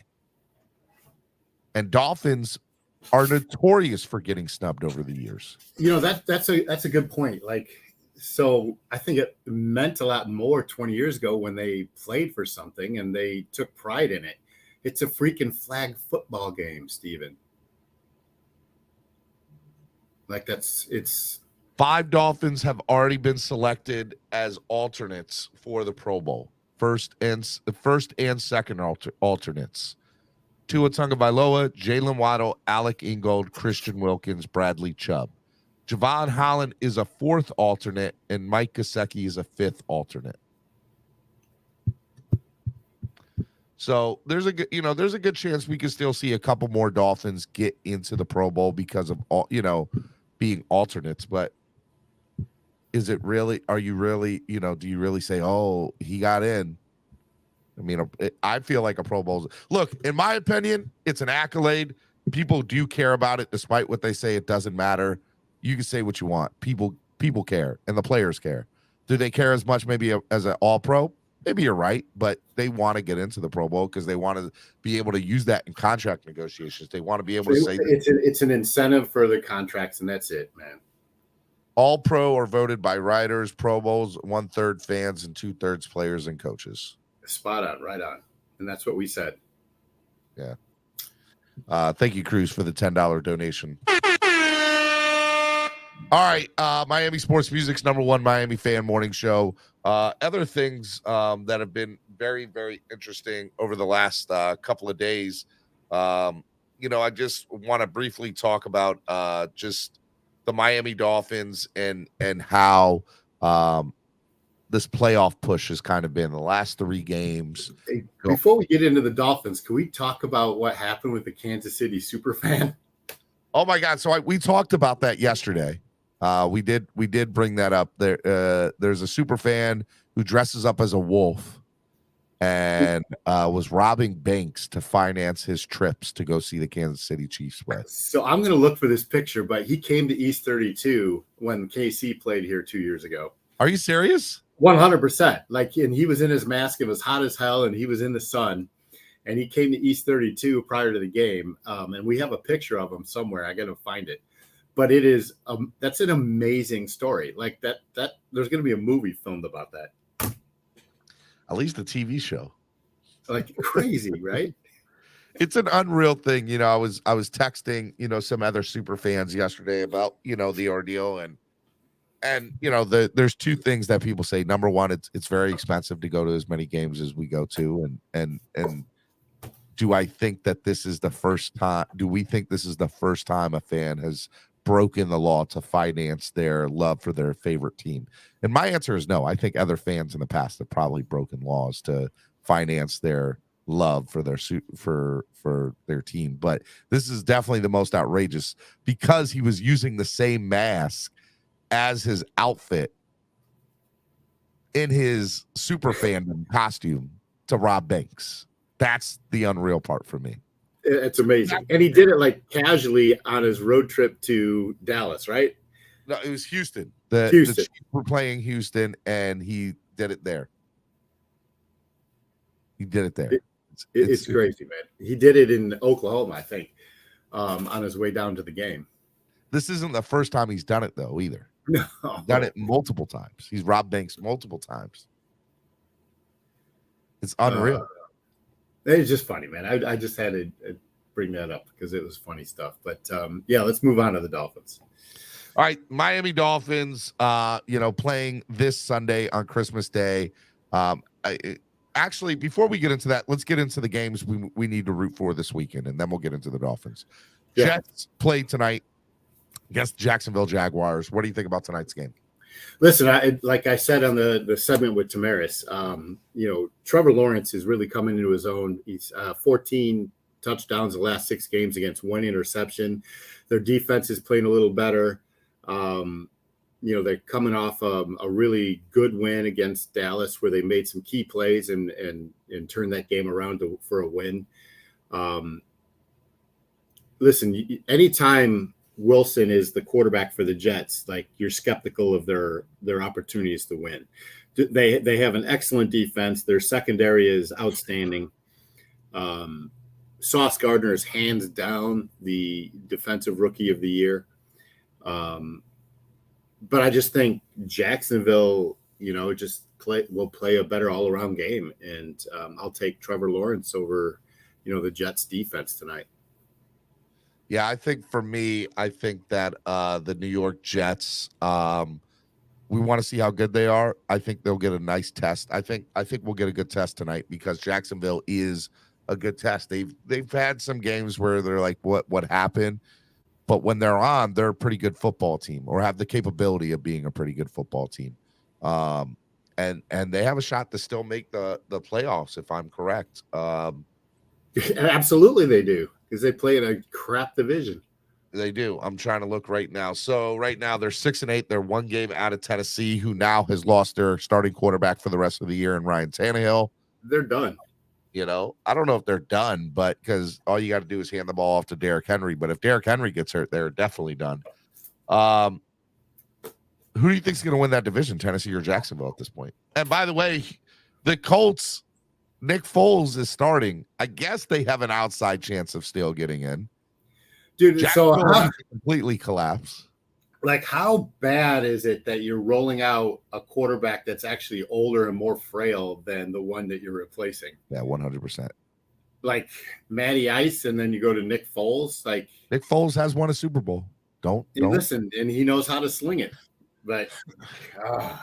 [SPEAKER 1] And Dolphins are notorious for getting snubbed over the years.
[SPEAKER 3] That's a good point. So I think it meant a lot more 20 years ago when they played for something and they took pride in it. It's a freaking flag football game, Steven. It's
[SPEAKER 1] 5 Dolphins have already been selected as alternates for the Pro Bowl. First and second alternates. Tua Tagovailoa, Jalen Waddle, Alec Ingold, Christian Wilkins, Bradley Chubb. Javon Holland is a 4th alternate, and Mike Gesicki is a 5th alternate. So there's a good chance we could still see a couple more Dolphins get into the Pro Bowl because of all being alternates. But is it really? Are you really? Do you really say, "Oh, he got in"? I mean, I feel like a Pro Bowl. Look, in my opinion, it's an accolade. People do care about it, despite what they say. It doesn't matter. You can say what you want. People care, and the players care. Do they care as much? Maybe as an All Pro. Maybe you're right, but they want to get into the Pro Bowl because they want to be able to use that in contract negotiations. They want to be able to say
[SPEAKER 3] it's an incentive for the contracts, and that's it, man.
[SPEAKER 1] All Pro are voted by writers. Pro Bowls 1/3 fans and 2/3 players and coaches.
[SPEAKER 3] Spot on, right on. And that's what we said.
[SPEAKER 1] Yeah. Thank you, Cruz, for the $10 donation. All right. Miami Sports Music's #1 Miami fan morning show. Other things that have been very, very interesting over the last couple of days. I just want to briefly talk about just the Miami Dolphins and how this playoff push has kind of been the last 3 games.
[SPEAKER 3] Hey, before we get into the Dolphins, can we talk about what happened with the Kansas City superfan?
[SPEAKER 1] Oh my God! So we talked about that yesterday. We did bring that up. There's a superfan who dresses up as a wolf and was robbing banks to finance his trips to go see the Kansas City Chiefs with.
[SPEAKER 3] So I'm going to look for this picture, but he came to East 32 when KC played here 2 years ago.
[SPEAKER 1] Are you serious?
[SPEAKER 3] 100%. And he was in his mask. It was hot as hell, and he was in the sun. And he came to East 32 prior to the game. And we have a picture of him somewhere. I got to find it. But it is that's an amazing story. Like that there's going to be a movie filmed about that.
[SPEAKER 1] At least a TV show.
[SPEAKER 3] Like crazy, right?
[SPEAKER 1] It's an unreal thing. I was texting, some other super fans yesterday about, the ordeal and there's 2 things that people say. Number one, it's very expensive to go to as many games as we go to. And do I think that this is the first time? Do we think this is the first time a fan has broken the law to finance their love for their favorite team? And my answer is no. I think other fans in the past have probably broken laws to finance their love for their for their team. But this is definitely the most outrageous because he was using the same mask as his outfit in his super fandom costume to rob banks. That's the unreal part for me.
[SPEAKER 3] It's amazing. And he did it like casually on his road trip to Dallas, right?
[SPEAKER 1] No, it was Houston. The Chiefs were playing Houston, and he did it there. He did it there.
[SPEAKER 3] It's crazy, man. He did it in Oklahoma, I think, on his way down to the game.
[SPEAKER 1] This isn't the first time he's done it, though, either.
[SPEAKER 3] No.
[SPEAKER 1] He's done it multiple times. He's robbed banks multiple times. It's unreal.
[SPEAKER 3] It's just funny, man. I just had to bring that up because it was funny stuff. But, yeah, let's move on to the Dolphins.
[SPEAKER 1] All right, Miami Dolphins, playing this Sunday on Christmas Day. Actually, before we get into that, let's get into the games we need to root for this weekend, and then we'll get into the Dolphins. Yeah. Jets play tonight against Jacksonville Jaguars. What do you think about tonight's game?
[SPEAKER 3] Listen, like I said on the segment with Tamaris, Trevor Lawrence is really coming into his own. He's 14 touchdowns the last 6 games against 1 interception. Their defense is playing a little better. They're coming off a really good win against Dallas where they made some key plays and turned that game around for a win. Listen, anytime Wilson is the quarterback for the Jets, like you're skeptical of their opportunities to win. They have an excellent defense. Their secondary is outstanding. Sauce Gardner is hands down the defensive rookie of the year. But I just think Jacksonville, will play a better all-around game, and I'll take Trevor Lawrence over, the Jets defense tonight.
[SPEAKER 1] Yeah, I think for me, I think that the New York Jets, we want to see how good they are. I think they'll get a nice test. I think we'll get a good test tonight because Jacksonville is a good test. They've had some games where they're like, what happened? But when they're on, they're a pretty good football team or have the capability of being a pretty good football team. And they have a shot to still make the playoffs, if I'm correct.
[SPEAKER 3] Absolutely they do, because they play in a crap division.
[SPEAKER 1] They do. I'm trying to look right now. So right now they're 6-8. They're one game out of Tennessee, who now has lost their starting quarterback for the rest of the year, in Ryan Tannehill.
[SPEAKER 3] They're done.
[SPEAKER 1] I don't know if they're done, but because all you got to do is hand the ball off to Derrick Henry. But if Derrick Henry gets hurt, they're definitely done. Who do you think is going to win that division, Tennessee or Jacksonville at this point? And by the way, the Colts, Nick Foles is starting. I guess they have an outside chance of still getting in.
[SPEAKER 3] Dude, so
[SPEAKER 1] completely collapse.
[SPEAKER 3] Like, how bad is it that you're rolling out a quarterback that's actually older and more frail than the one that you're replacing?
[SPEAKER 1] Yeah, 100%.
[SPEAKER 3] Like Matty Ice, and then you go to Nick Foles. Like,
[SPEAKER 1] Nick Foles has won a Super Bowl. Don't
[SPEAKER 3] listen, and he knows how to sling it. But God.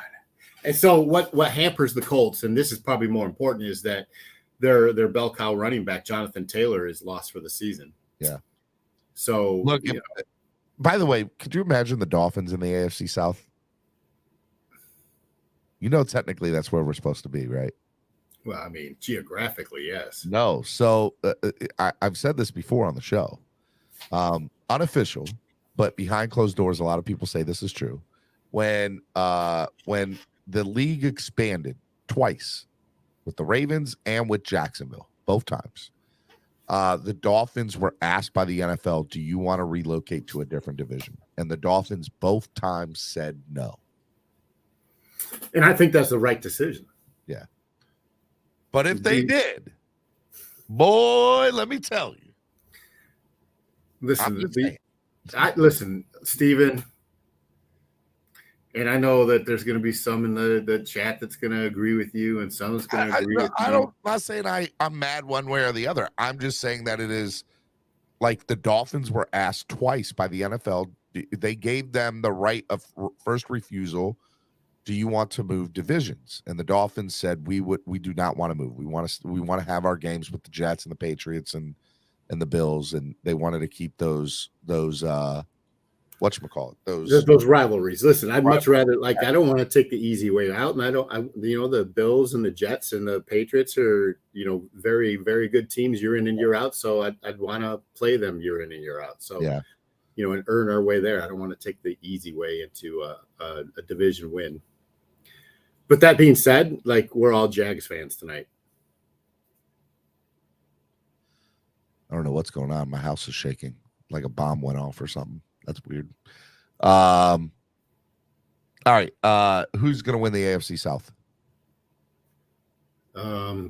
[SPEAKER 3] And so what hampers the Colts, and this is probably more important, is that their bell cow running back Jonathan Taylor is lost for the season.
[SPEAKER 1] Yeah.
[SPEAKER 3] So
[SPEAKER 1] look, by the way, could you imagine the Dolphins in the AFC South? Technically that's where we're supposed to be, right?
[SPEAKER 3] Well, I mean, geographically, yes.
[SPEAKER 1] No. So I've said this before on the show. Unofficial, but behind closed doors, a lot of people say this is true. When the league expanded twice with the Ravens and with Jacksonville, both times, the Dolphins were asked by the NFL, do you want to relocate to a different division? And the Dolphins both times said no.
[SPEAKER 3] And I think that's the right decision.
[SPEAKER 1] Yeah. But if they did, boy, let me tell you.
[SPEAKER 3] Listen, Steven, and I know that there's going to be some in the chat that's going to agree with you, and some is going to agree with you.
[SPEAKER 1] I'm not saying I'm mad one way or the other. I'm just saying that it is like the Dolphins were asked twice by the NFL. They gave them the right of first refusal. Do you want to move divisions? And the Dolphins said, we do not want to move. We want to have our games with the Jets and the Patriots and the Bills, and they wanted to keep those whatchamacallit, those
[SPEAKER 3] rivalries. Listen, I'd much rather, I don't want to take the easy way out, and the Bills and the Jets and the Patriots are, very, very good teams year in and year out. So I'd want to play them year in and year out. So,
[SPEAKER 1] yeah,
[SPEAKER 3] and earn our way there. I don't want to take the easy way into a division win. But that being said, we're all Jags fans tonight.
[SPEAKER 1] I don't know what's going on. My house is shaking like a bomb went off or something. That's weird. All right. Who's going to win the AFC South?
[SPEAKER 3] I'd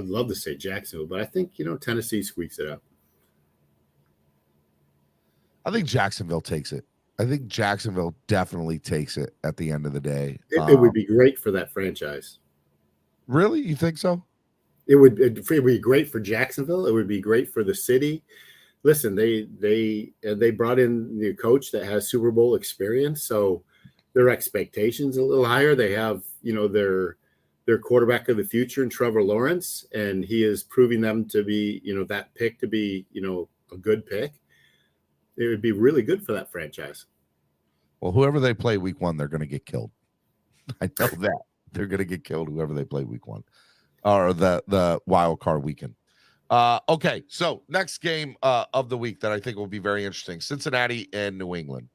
[SPEAKER 3] love to say Jacksonville, but I think, Tennessee squeaks it up.
[SPEAKER 1] I think Jacksonville takes it. I think Jacksonville definitely takes it at the end of the day.
[SPEAKER 3] It would be great for that franchise.
[SPEAKER 1] Really? You think so?
[SPEAKER 3] It would be great for Jacksonville. It would be great for the city. Listen, they brought in the coach that has Super Bowl experience, so their expectations a little higher. They have, their quarterback of the future in Trevor Lawrence, and he is proving them to be, that pick to be, a good pick. It would be really good for that franchise.
[SPEAKER 1] Well, whoever they play week one, they're going to get killed. I know that. They're going to get killed, whoever they play week one. Or the wild card weekend. Okay, so next game of the week that I think will be very interesting, Cincinnati and New England.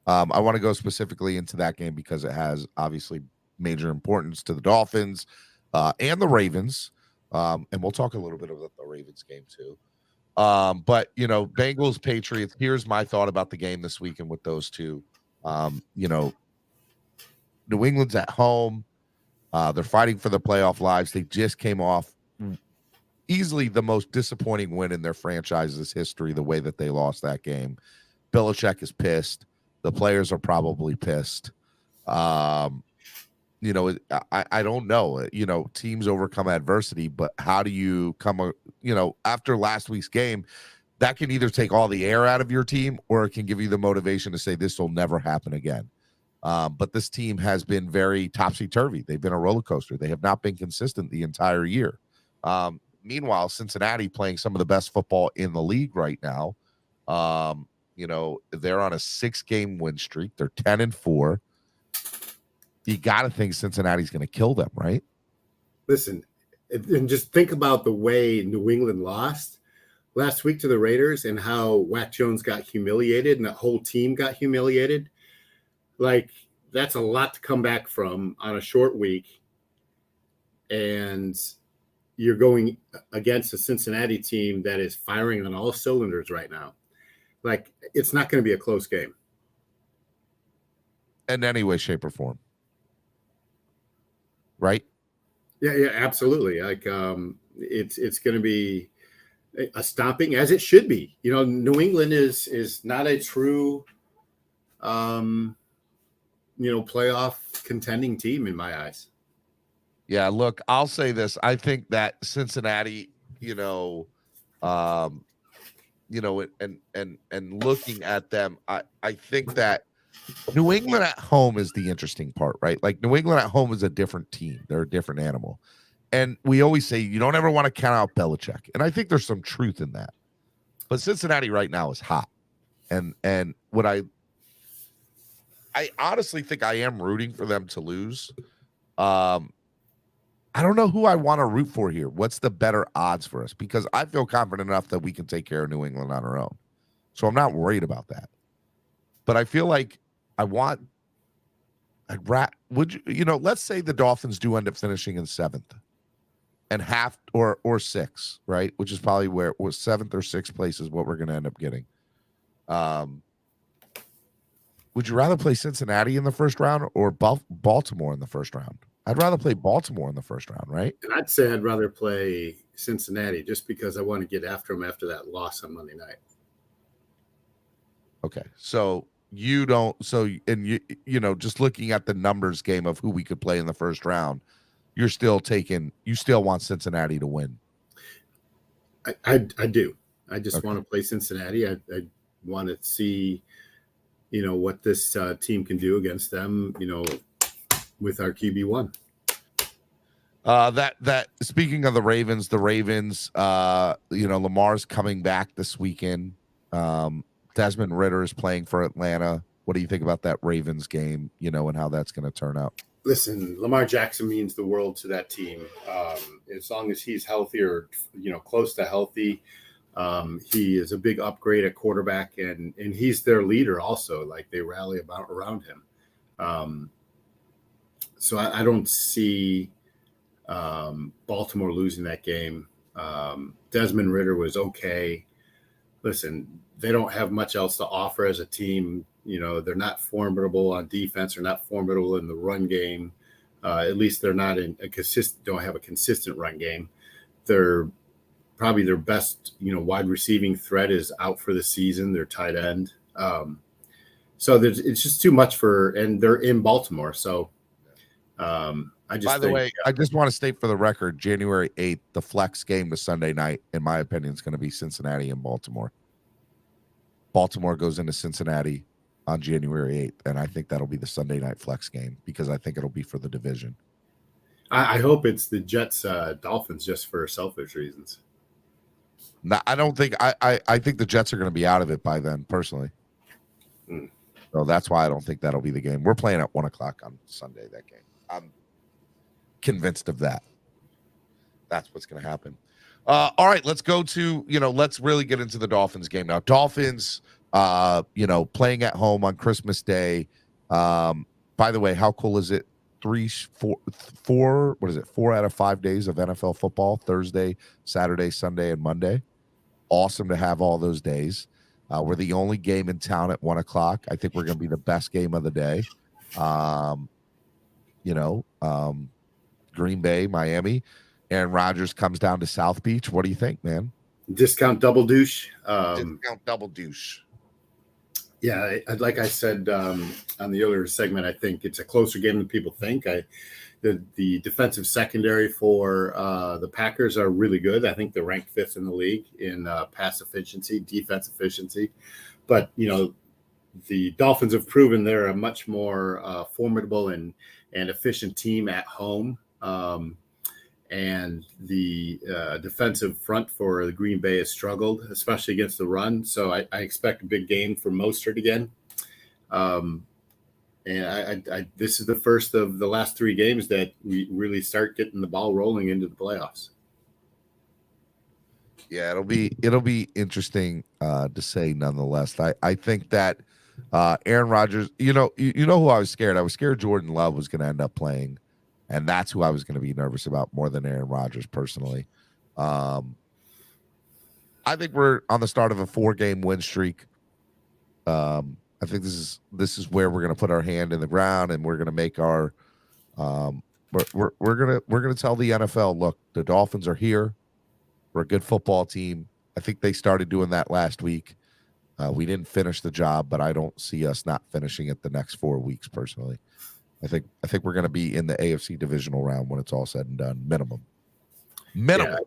[SPEAKER 1] I want to go specifically into that game because it has obviously major importance to the Dolphins and the Ravens. And we'll talk a little bit about the Ravens game too. But Bengals, Patriots, here's my thought about the game this weekend with those two. New England's at home. They're fighting for the playoff lives. They just came off easily the most disappointing win in their franchise's history, the way that they lost that game. Belichick is pissed. The players are probably pissed. I don't know. Teams overcome adversity, but how do you come, after last week's game, that can either take all the air out of your team or it can give you the motivation to say this will never happen again. But this team has been very topsy-turvy. They've been a roller coaster. They have not been consistent the entire year. Meanwhile, Cincinnati playing some of the best football in the league right now. They're on a 6-game win streak. They're 10-4. You got to think Cincinnati's going to kill them, right?
[SPEAKER 3] Listen, and just think about the way New England lost. last week to the Raiders and how Wack Jones got humiliated and the whole team got humiliated, like that's a lot to come back from on a short week. And you're going against a Cincinnati team that is firing on all cylinders right now. Like, it's not going to be a close game.
[SPEAKER 1] In any way, shape, or form. Right?
[SPEAKER 3] Yeah, absolutely. Like, it's going to be a stomping, as it should be. You know, New England is not a true, playoff contending team in my eyes.
[SPEAKER 1] Yeah, look, I'll say this. I think that Cincinnati, and looking at them, I think that New England at home is the interesting part, right? Like New England at home is a different team. They're a different animal. And we always say you don't ever want to count out Belichick. And I think there's some truth in that. But Cincinnati right now is hot. And what I honestly think I am rooting for them to lose. I don't know who I want to root for here. What's the better odds for us? Because I feel confident enough that we can take care of New England on our own. So I'm not worried about that. But I feel like let's say the Dolphins do end up finishing in 7th and half or 6th, right? Which is probably where it was 7th or 6th place is what we're going to end up getting. Would you rather play Cincinnati in the first round or Baltimore in the first round? I'd rather play Baltimore in the first round, right?
[SPEAKER 3] And I'd say I'd rather play Cincinnati just because I want to get after them after that loss on Monday night.
[SPEAKER 1] Okay. So you don't, just looking at the numbers game of who we could play in the first round, you still want Cincinnati to win.
[SPEAKER 3] I do. I just want to play Cincinnati. I want to see, what this team can do against them, with our QB1.
[SPEAKER 1] That speaking of the Ravens, Lamar's coming back this weekend. Desmond Ridder is playing for Atlanta. What do you think about that Ravens game, and how that's going to turn out?
[SPEAKER 3] Listen, Lamar Jackson means the world to that team. As long as he's healthy or, close to healthy, he is a big upgrade at quarterback, and he's their leader also. Like, they rally around him. So I don't see Baltimore losing that game. Desmond Ridder was okay. Listen, they don't have much else to offer as a team. They're not formidable on defense. They're not formidable in the run game. At least they're not don't have a consistent run game. They're probably their best, wide receiving threat is out for the season. Their tight end. So it's just too much and they're in Baltimore. So I
[SPEAKER 1] just want to state for the record, January 8th, the flex game was Sunday night. In my opinion, it's going to be Cincinnati and Baltimore. Baltimore goes into Cincinnati on January 8th, and I think that'll be the Sunday night flex game because I think it'll be for the division.
[SPEAKER 3] I hope it's the Jets Dolphins just for selfish reasons.
[SPEAKER 1] No, I don't think I think the Jets are going to be out of it by then, personally. So that's why I don't think that'll be the game. We're playing at 1:00 on Sunday, that game. I'm convinced of that. That's what's going to happen. All right, let's go to, let's really get into the Dolphins game now. Dolphins, playing at home on Christmas Day. By the way, how cool is it? 4 out of 5 days of NFL football, Thursday, Saturday, Sunday, and Monday. Awesome to have all those days. We're the only game in town at 1:00. I think we're going to be the best game of the day. Green Bay, Miami. Aaron Rodgers comes down to South Beach. What do you think, man?
[SPEAKER 3] Discount double douche.
[SPEAKER 1] Discount double douche.
[SPEAKER 3] Yeah, like I said on the earlier segment, I think it's a closer game than people think. The defensive secondary for the Packers are really good. I think they're ranked 5th in the league in pass efficiency, defense efficiency. But, the Dolphins have proven they're a much more formidable and efficient team at home. And the defensive front for the Green Bay has struggled, especially against the run. So I expect a big game for Mostert again. And this is the first of the last 3 games that we really start getting the ball rolling into the playoffs.
[SPEAKER 1] Yeah, it'll be interesting to say nonetheless. I think that Aaron Rodgers, you know who I was scared. I was scared Jordan Love was going to end up playing, and that's who I was going to be nervous about more than Aaron Rodgers personally. I think we're on the start of a 4-game win streak. I think this is where we're going to put our hand in the ground, and we're going to make our we're gonna tell the NFL, look, the Dolphins are here. We're a good football team. I think they started doing that last week. We didn't finish the job, but I don't see us not finishing it the next 4 weeks personally. I think we're going to be in the AFC divisional round when it's all said and done. Minimum.
[SPEAKER 3] Yeah,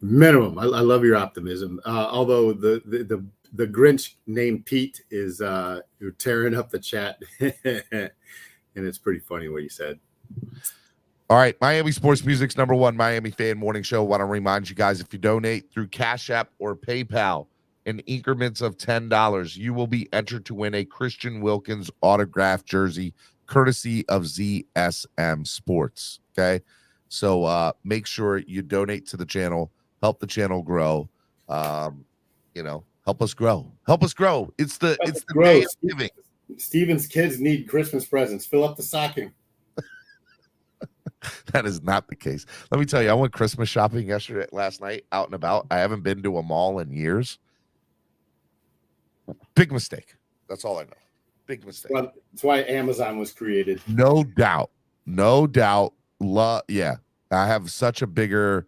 [SPEAKER 3] minimum. I love your optimism. Although the Grinch named Pete is you're tearing up the chat, and it's pretty funny what you said.
[SPEAKER 1] All right, Miami Sports Music's #1 Miami fan morning show. Want to remind you guys, if you donate through Cash App or PayPal in increments of $10, you will be entered to win a Christian Wilkins autographed jersey, courtesy of ZSM Sports. Okay, so make sure you donate to the channel, help the channel grow. Help us grow. Help us grow. It's the day of giving.
[SPEAKER 3] Steven's kids need Christmas presents. Fill up the stocking.
[SPEAKER 1] That is not the case. Let me tell you, I went Christmas shopping last night, out and about. I haven't been to a mall in years. Big mistake. That's all I know. Big mistake.
[SPEAKER 3] Well, that's why Amazon was created.
[SPEAKER 1] No doubt. Yeah, I have such a bigger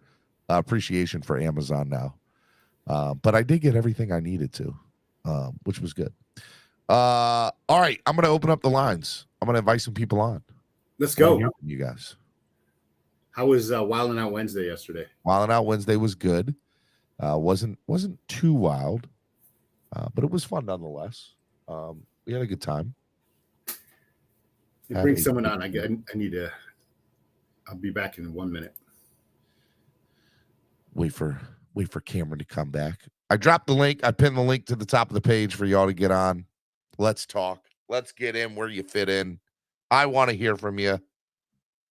[SPEAKER 1] appreciation for Amazon now. But I did get everything I needed to, which was good. All right, I'm going to open up the lines. I'm going to invite some people on.
[SPEAKER 3] Let's go.
[SPEAKER 1] You guys.
[SPEAKER 3] How was Wildin' Out Wednesday yesterday?
[SPEAKER 1] Wildin' Out Wednesday was good. Wasn't too wild, but it was fun nonetheless. We had a good time.
[SPEAKER 3] Bring someone on. I need to. I'll be back in 1 minute.
[SPEAKER 1] Wait for Cameron to come back. I dropped the link. I pinned the link to the top of the page for y'all to get on. Let's talk. Let's get in where you fit in. I want to hear from you.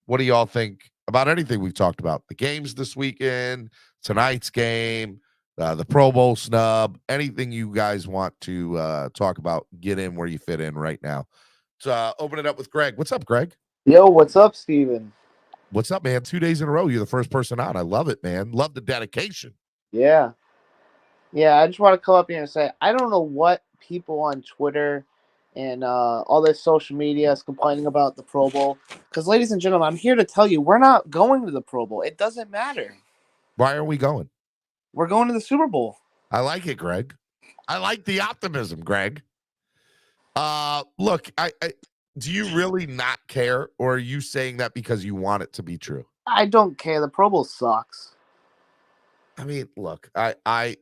[SPEAKER 1] What do y'all think about anything we've talked about? The games this weekend, tonight's game, the Pro Bowl snub, anything you guys want to talk about, get in where you fit in right now. So open it up with Greg. What's up, Greg?
[SPEAKER 5] Yo, what's up, Steven?
[SPEAKER 1] What's up, man? 2 days in a row, you're the first person on. I love it, man. Love the dedication.
[SPEAKER 5] Yeah. I just want to come up here and say, I don't know what people on Twitter and all this social media is complaining about the Pro Bowl. Because, ladies and gentlemen, I'm here to tell you, we're not going to the Pro Bowl. It doesn't matter.
[SPEAKER 1] Why are we going?
[SPEAKER 5] We're going to the Super Bowl.
[SPEAKER 1] I like it, Greg. I like the optimism, Greg. Look, I do you really not care, or are you saying that because you want it to be true?
[SPEAKER 5] I don't care. The Pro Bowl sucks.
[SPEAKER 1] I mean, look, I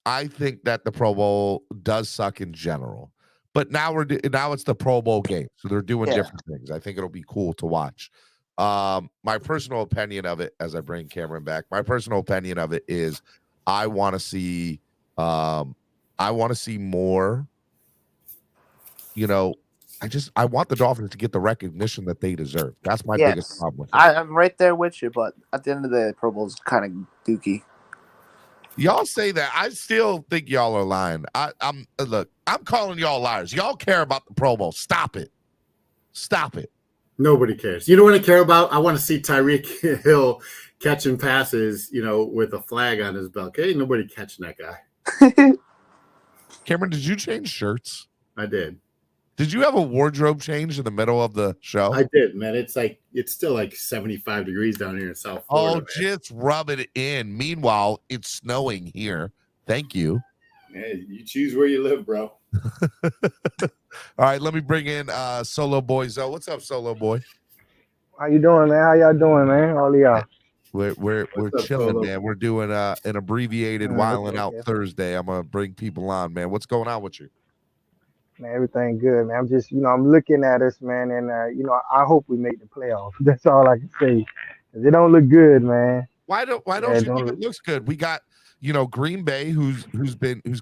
[SPEAKER 1] think that the Pro Bowl does suck in general, but now it's the Pro Bowl game, so they're doing different things. I think it'll be cool to watch. My personal opinion of it, as I bring Cameron back, my personal opinion of it is, I want to see more. I want the Dolphins to get the recognition that they deserve. That's my biggest problem with it.
[SPEAKER 5] I'm right there with you, but at the end of the day, Pro Bowl's kind of dookie.
[SPEAKER 1] Y'all say that. I still think y'all are lying. I'm calling y'all liars. Y'all care about the Pro Bowl. Stop it.
[SPEAKER 3] Nobody cares. You know what I care about? I want to see Tyreek Hill catching passes, with a flag on his belt. Okay, nobody catching that guy.
[SPEAKER 1] Cameron, did you change shirts?
[SPEAKER 3] I did.
[SPEAKER 1] Did you have a wardrobe change in the middle of the show?
[SPEAKER 3] I did, man. It's still like 75 degrees down here in South Florida.
[SPEAKER 1] Oh, just rub it in. Meanwhile, it's snowing here. Thank you.
[SPEAKER 3] Hey, you choose where you live, bro.
[SPEAKER 1] All right, let me bring in Solo Boy Zoe. What's up, Solo Boy?
[SPEAKER 6] How you doing, man? How y'all doing, man? All of y'all.
[SPEAKER 1] We're chilling, Solo? Man. We're doing an abbreviated Wildin' Out Thursday. I'm gonna bring people on, man. What's going on with you?
[SPEAKER 6] Man, everything good, man. I'm just, I'm looking at us, man, and I hope we make the playoffs. That's all I can say. It don't look good, man.
[SPEAKER 1] Why don't you think it looks good? We got, Green Bay, who's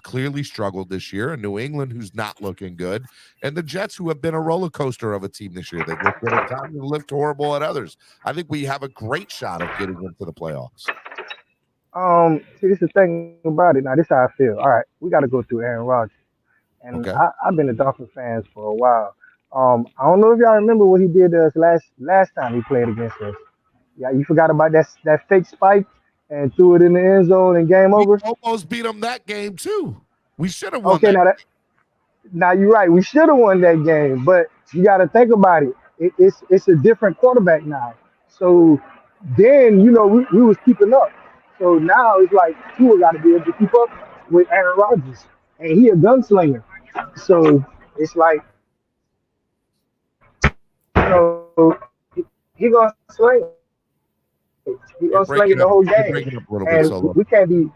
[SPEAKER 1] clearly struggled this year, and New England, who's not looking good, and the Jets, who have been a roller coaster of a team this year. They've looked good at times and looked horrible at others. I think we have a great shot of getting into the playoffs.
[SPEAKER 6] See, this is the thing about it. Now, this is how I feel. All right, we got to go through Aaron Rodgers, and
[SPEAKER 1] Okay.
[SPEAKER 6] I've been a Dolphins fans for a while. I don't know if y'all remember what he did to us last time he played against us. Yeah, you forgot about that fake spike and threw it in the end zone and game
[SPEAKER 1] We
[SPEAKER 6] over.
[SPEAKER 1] almost beat them that game too. We should have won
[SPEAKER 6] Okay,
[SPEAKER 1] that.
[SPEAKER 6] now you're right. We should have won that game, but you got to think about it. It's a different quarterback now. So then we was keeping up. So now it's like Tua got to be able to keep up with Aaron Rodgers, and he a gunslinger. So it's like he gonna sling it. He
[SPEAKER 1] You're
[SPEAKER 6] gonna sling
[SPEAKER 1] breaking
[SPEAKER 6] it the
[SPEAKER 1] up.
[SPEAKER 6] whole
[SPEAKER 1] You're
[SPEAKER 6] game,
[SPEAKER 1] breaking up a little bit,
[SPEAKER 6] and
[SPEAKER 1] Solo.
[SPEAKER 6] we can't be.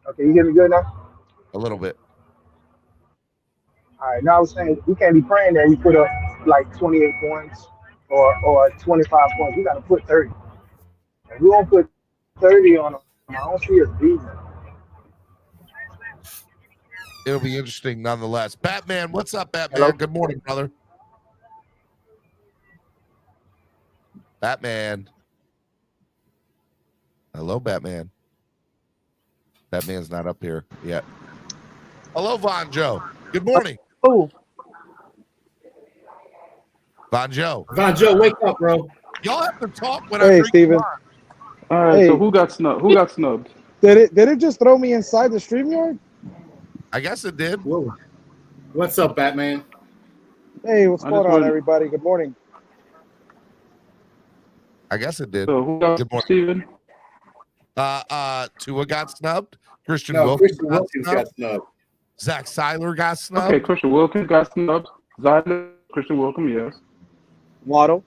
[SPEAKER 6] Okay, you hear me good now?
[SPEAKER 1] A little bit.
[SPEAKER 6] All right, now I was saying we can't be praying that we put up like 28 points or 25 points. We got to put 30. If we don't put 30 on them, I don't see us beating them.
[SPEAKER 1] It'll be interesting nonetheless. Batman, what's up, Batman?
[SPEAKER 6] Hello?
[SPEAKER 1] Good morning, brother. Batman. Hello, Batman. Batman's not up here yet. Hello, Von Joe. Good morning.
[SPEAKER 5] Oh,
[SPEAKER 1] Von Joe.
[SPEAKER 3] Von Joe, wake up, bro.
[SPEAKER 1] Y'all have to talk when I
[SPEAKER 7] Hey,
[SPEAKER 1] drink
[SPEAKER 7] Steven.
[SPEAKER 1] wine.
[SPEAKER 7] All right,
[SPEAKER 6] Hey.
[SPEAKER 7] so who got snubbed? Who got snubbed?
[SPEAKER 6] Did it just throw me inside the StreamYard?
[SPEAKER 1] I guess it did.
[SPEAKER 3] Whoa. What's up, Batman?
[SPEAKER 6] Hey, what's
[SPEAKER 7] I
[SPEAKER 6] going
[SPEAKER 7] just
[SPEAKER 6] on,
[SPEAKER 7] wanted-
[SPEAKER 6] everybody? Good morning.
[SPEAKER 1] I guess it did.
[SPEAKER 7] So who got
[SPEAKER 1] Good morning.
[SPEAKER 7] Steven?
[SPEAKER 1] Tua got snubbed. Christian
[SPEAKER 3] No,
[SPEAKER 1] Wilkins
[SPEAKER 3] Christian
[SPEAKER 1] got
[SPEAKER 3] Wilkins
[SPEAKER 1] snubbed.
[SPEAKER 3] got snubbed.
[SPEAKER 1] Zach Seiler got snubbed.
[SPEAKER 7] Okay, Christian Wilkins got snubbed. Zyler, Christian Wilkins, yes.
[SPEAKER 5] Waddle.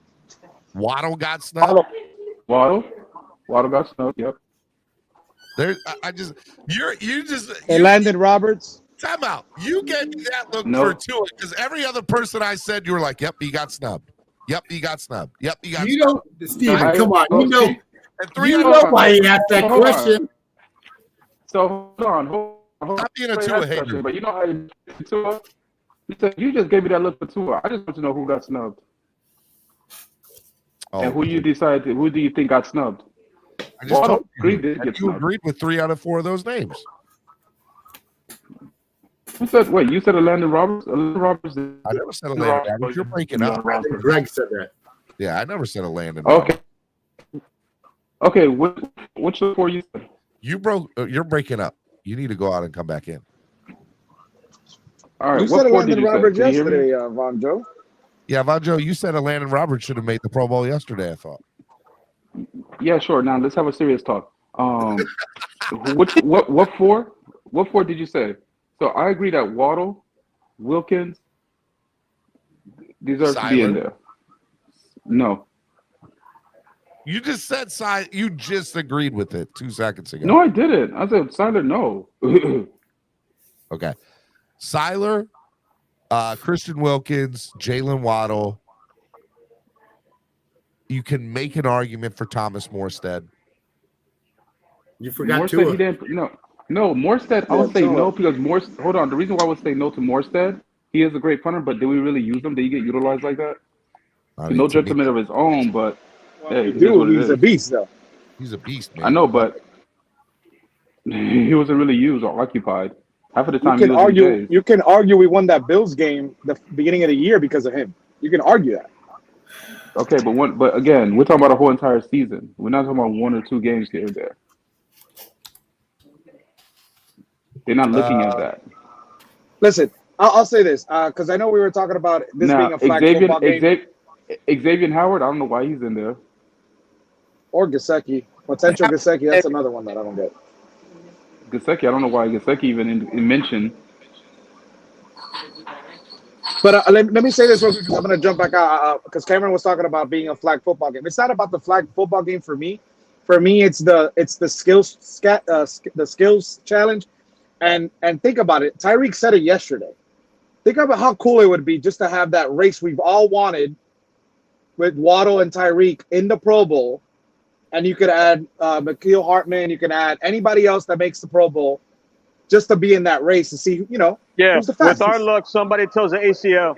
[SPEAKER 1] Waddle got snubbed.
[SPEAKER 7] Waddle got snubbed. Yep.
[SPEAKER 1] There, I just you just
[SPEAKER 5] And
[SPEAKER 1] you,
[SPEAKER 5] Landon Roberts.
[SPEAKER 1] time out. You gave me that look
[SPEAKER 7] No.
[SPEAKER 1] for Tua because every other person I said you were like, "Yep, he got snubbed. Yep, he got snubbed. Yep, he got."
[SPEAKER 3] You
[SPEAKER 1] snubbed.
[SPEAKER 3] know, Steven, come on. You know,
[SPEAKER 1] And three
[SPEAKER 3] you
[SPEAKER 1] other
[SPEAKER 3] know why he asked that
[SPEAKER 7] Hold on.
[SPEAKER 3] question.
[SPEAKER 7] So hold on.
[SPEAKER 1] Stop being a
[SPEAKER 7] Wait,
[SPEAKER 1] Tua
[SPEAKER 7] that's
[SPEAKER 1] hater.
[SPEAKER 7] question, but you know how you Tua? You said you just gave me that look for Tua. I just want to know who got snubbed and who you decided. Who do you think got snubbed?
[SPEAKER 1] I just
[SPEAKER 7] Waddle
[SPEAKER 1] told
[SPEAKER 7] Green
[SPEAKER 1] you.
[SPEAKER 7] did
[SPEAKER 1] And
[SPEAKER 7] get
[SPEAKER 1] you
[SPEAKER 7] snubbed.
[SPEAKER 1] agreed with 3 out of 4 of those names.
[SPEAKER 7] Who said? Wait, you said Landon Roberts. Landon Roberts.
[SPEAKER 1] I never said a Landon Roberts. You're breaking up.
[SPEAKER 3] I think Greg said that.
[SPEAKER 1] Yeah, I never said a Landon
[SPEAKER 7] Okay.
[SPEAKER 1] Roberts.
[SPEAKER 7] Okay. Which of the 4 you said?
[SPEAKER 1] You're breaking up. You need to go out and come back in.
[SPEAKER 7] All right.
[SPEAKER 6] You
[SPEAKER 7] what
[SPEAKER 6] said
[SPEAKER 7] 4 did
[SPEAKER 6] Landon
[SPEAKER 7] you say?
[SPEAKER 6] Roberts
[SPEAKER 7] Can you hear me?
[SPEAKER 6] yesterday, Von Joe.
[SPEAKER 1] Yeah, Von Joe, you said a Landon Roberts should have made the Pro Bowl yesterday. I thought.
[SPEAKER 7] Yeah, sure. Now let's have a serious talk. What 4? What 4 did you say? So I agree that Waddle, Wilkins deserves to be in
[SPEAKER 1] Seiler?
[SPEAKER 7] there. No.
[SPEAKER 1] You just said you just agreed with it 2 seconds ago.
[SPEAKER 7] No, I didn't. I said Seiler, no.
[SPEAKER 1] Okay. Seiler, Christian Wilkins, Jalen Waddle. You can make an argument for Thomas Morstead.
[SPEAKER 3] You forgot
[SPEAKER 7] Morstead,
[SPEAKER 3] Tua.
[SPEAKER 7] he didn't. No. Morstead. I would say
[SPEAKER 6] Tua.
[SPEAKER 7] no because Morstead. Hold on. The reason why I would say no to Morstead, he is a great punter, but did we really use him? Did he get utilized like that?
[SPEAKER 1] I mean,
[SPEAKER 7] No
[SPEAKER 1] to me,
[SPEAKER 7] detriment of his own, but hey, it is what it
[SPEAKER 6] Dude, he's a
[SPEAKER 7] is.
[SPEAKER 6] beast, though.
[SPEAKER 1] he's a beast, man.
[SPEAKER 7] I know, but he wasn't really used or occupied. Half of the
[SPEAKER 6] You
[SPEAKER 7] time
[SPEAKER 6] can
[SPEAKER 7] he was
[SPEAKER 6] argue.
[SPEAKER 7] engaged.
[SPEAKER 6] You can argue we won that Bills game the beginning of the year because of him. You can argue that.
[SPEAKER 7] Okay, but again, we're talking about a whole entire season. We're not talking about 1 or 2 games here or there. They're not looking at that.
[SPEAKER 6] Listen, I'll say this because I know we were talking about this being
[SPEAKER 7] Now,
[SPEAKER 6] a flag football game.
[SPEAKER 7] Xavier Howard, I don't know why he's in there.
[SPEAKER 6] Or Gesicki. Potential Gesicki, that's another one that I don't get.
[SPEAKER 7] Gesicki, I don't know why Gesicki even in mention.
[SPEAKER 6] But let me say this real quick because I'm going to jump back out because Cameron was talking about being a flag football game. It's not about the flag football game for me. For me, it's the skills challenge. And think about it. Tyreek said it yesterday. Think about how cool it would be just to have that race we've all wanted with Waddle and Tyreek in the Pro Bowl. And you could add McKeel Hartman. You can add anybody else that makes the Pro Bowl just to be in that race to see,
[SPEAKER 8] Yeah,
[SPEAKER 6] who's the
[SPEAKER 8] with
[SPEAKER 6] fastest.
[SPEAKER 8] our luck, somebody tells the ACL.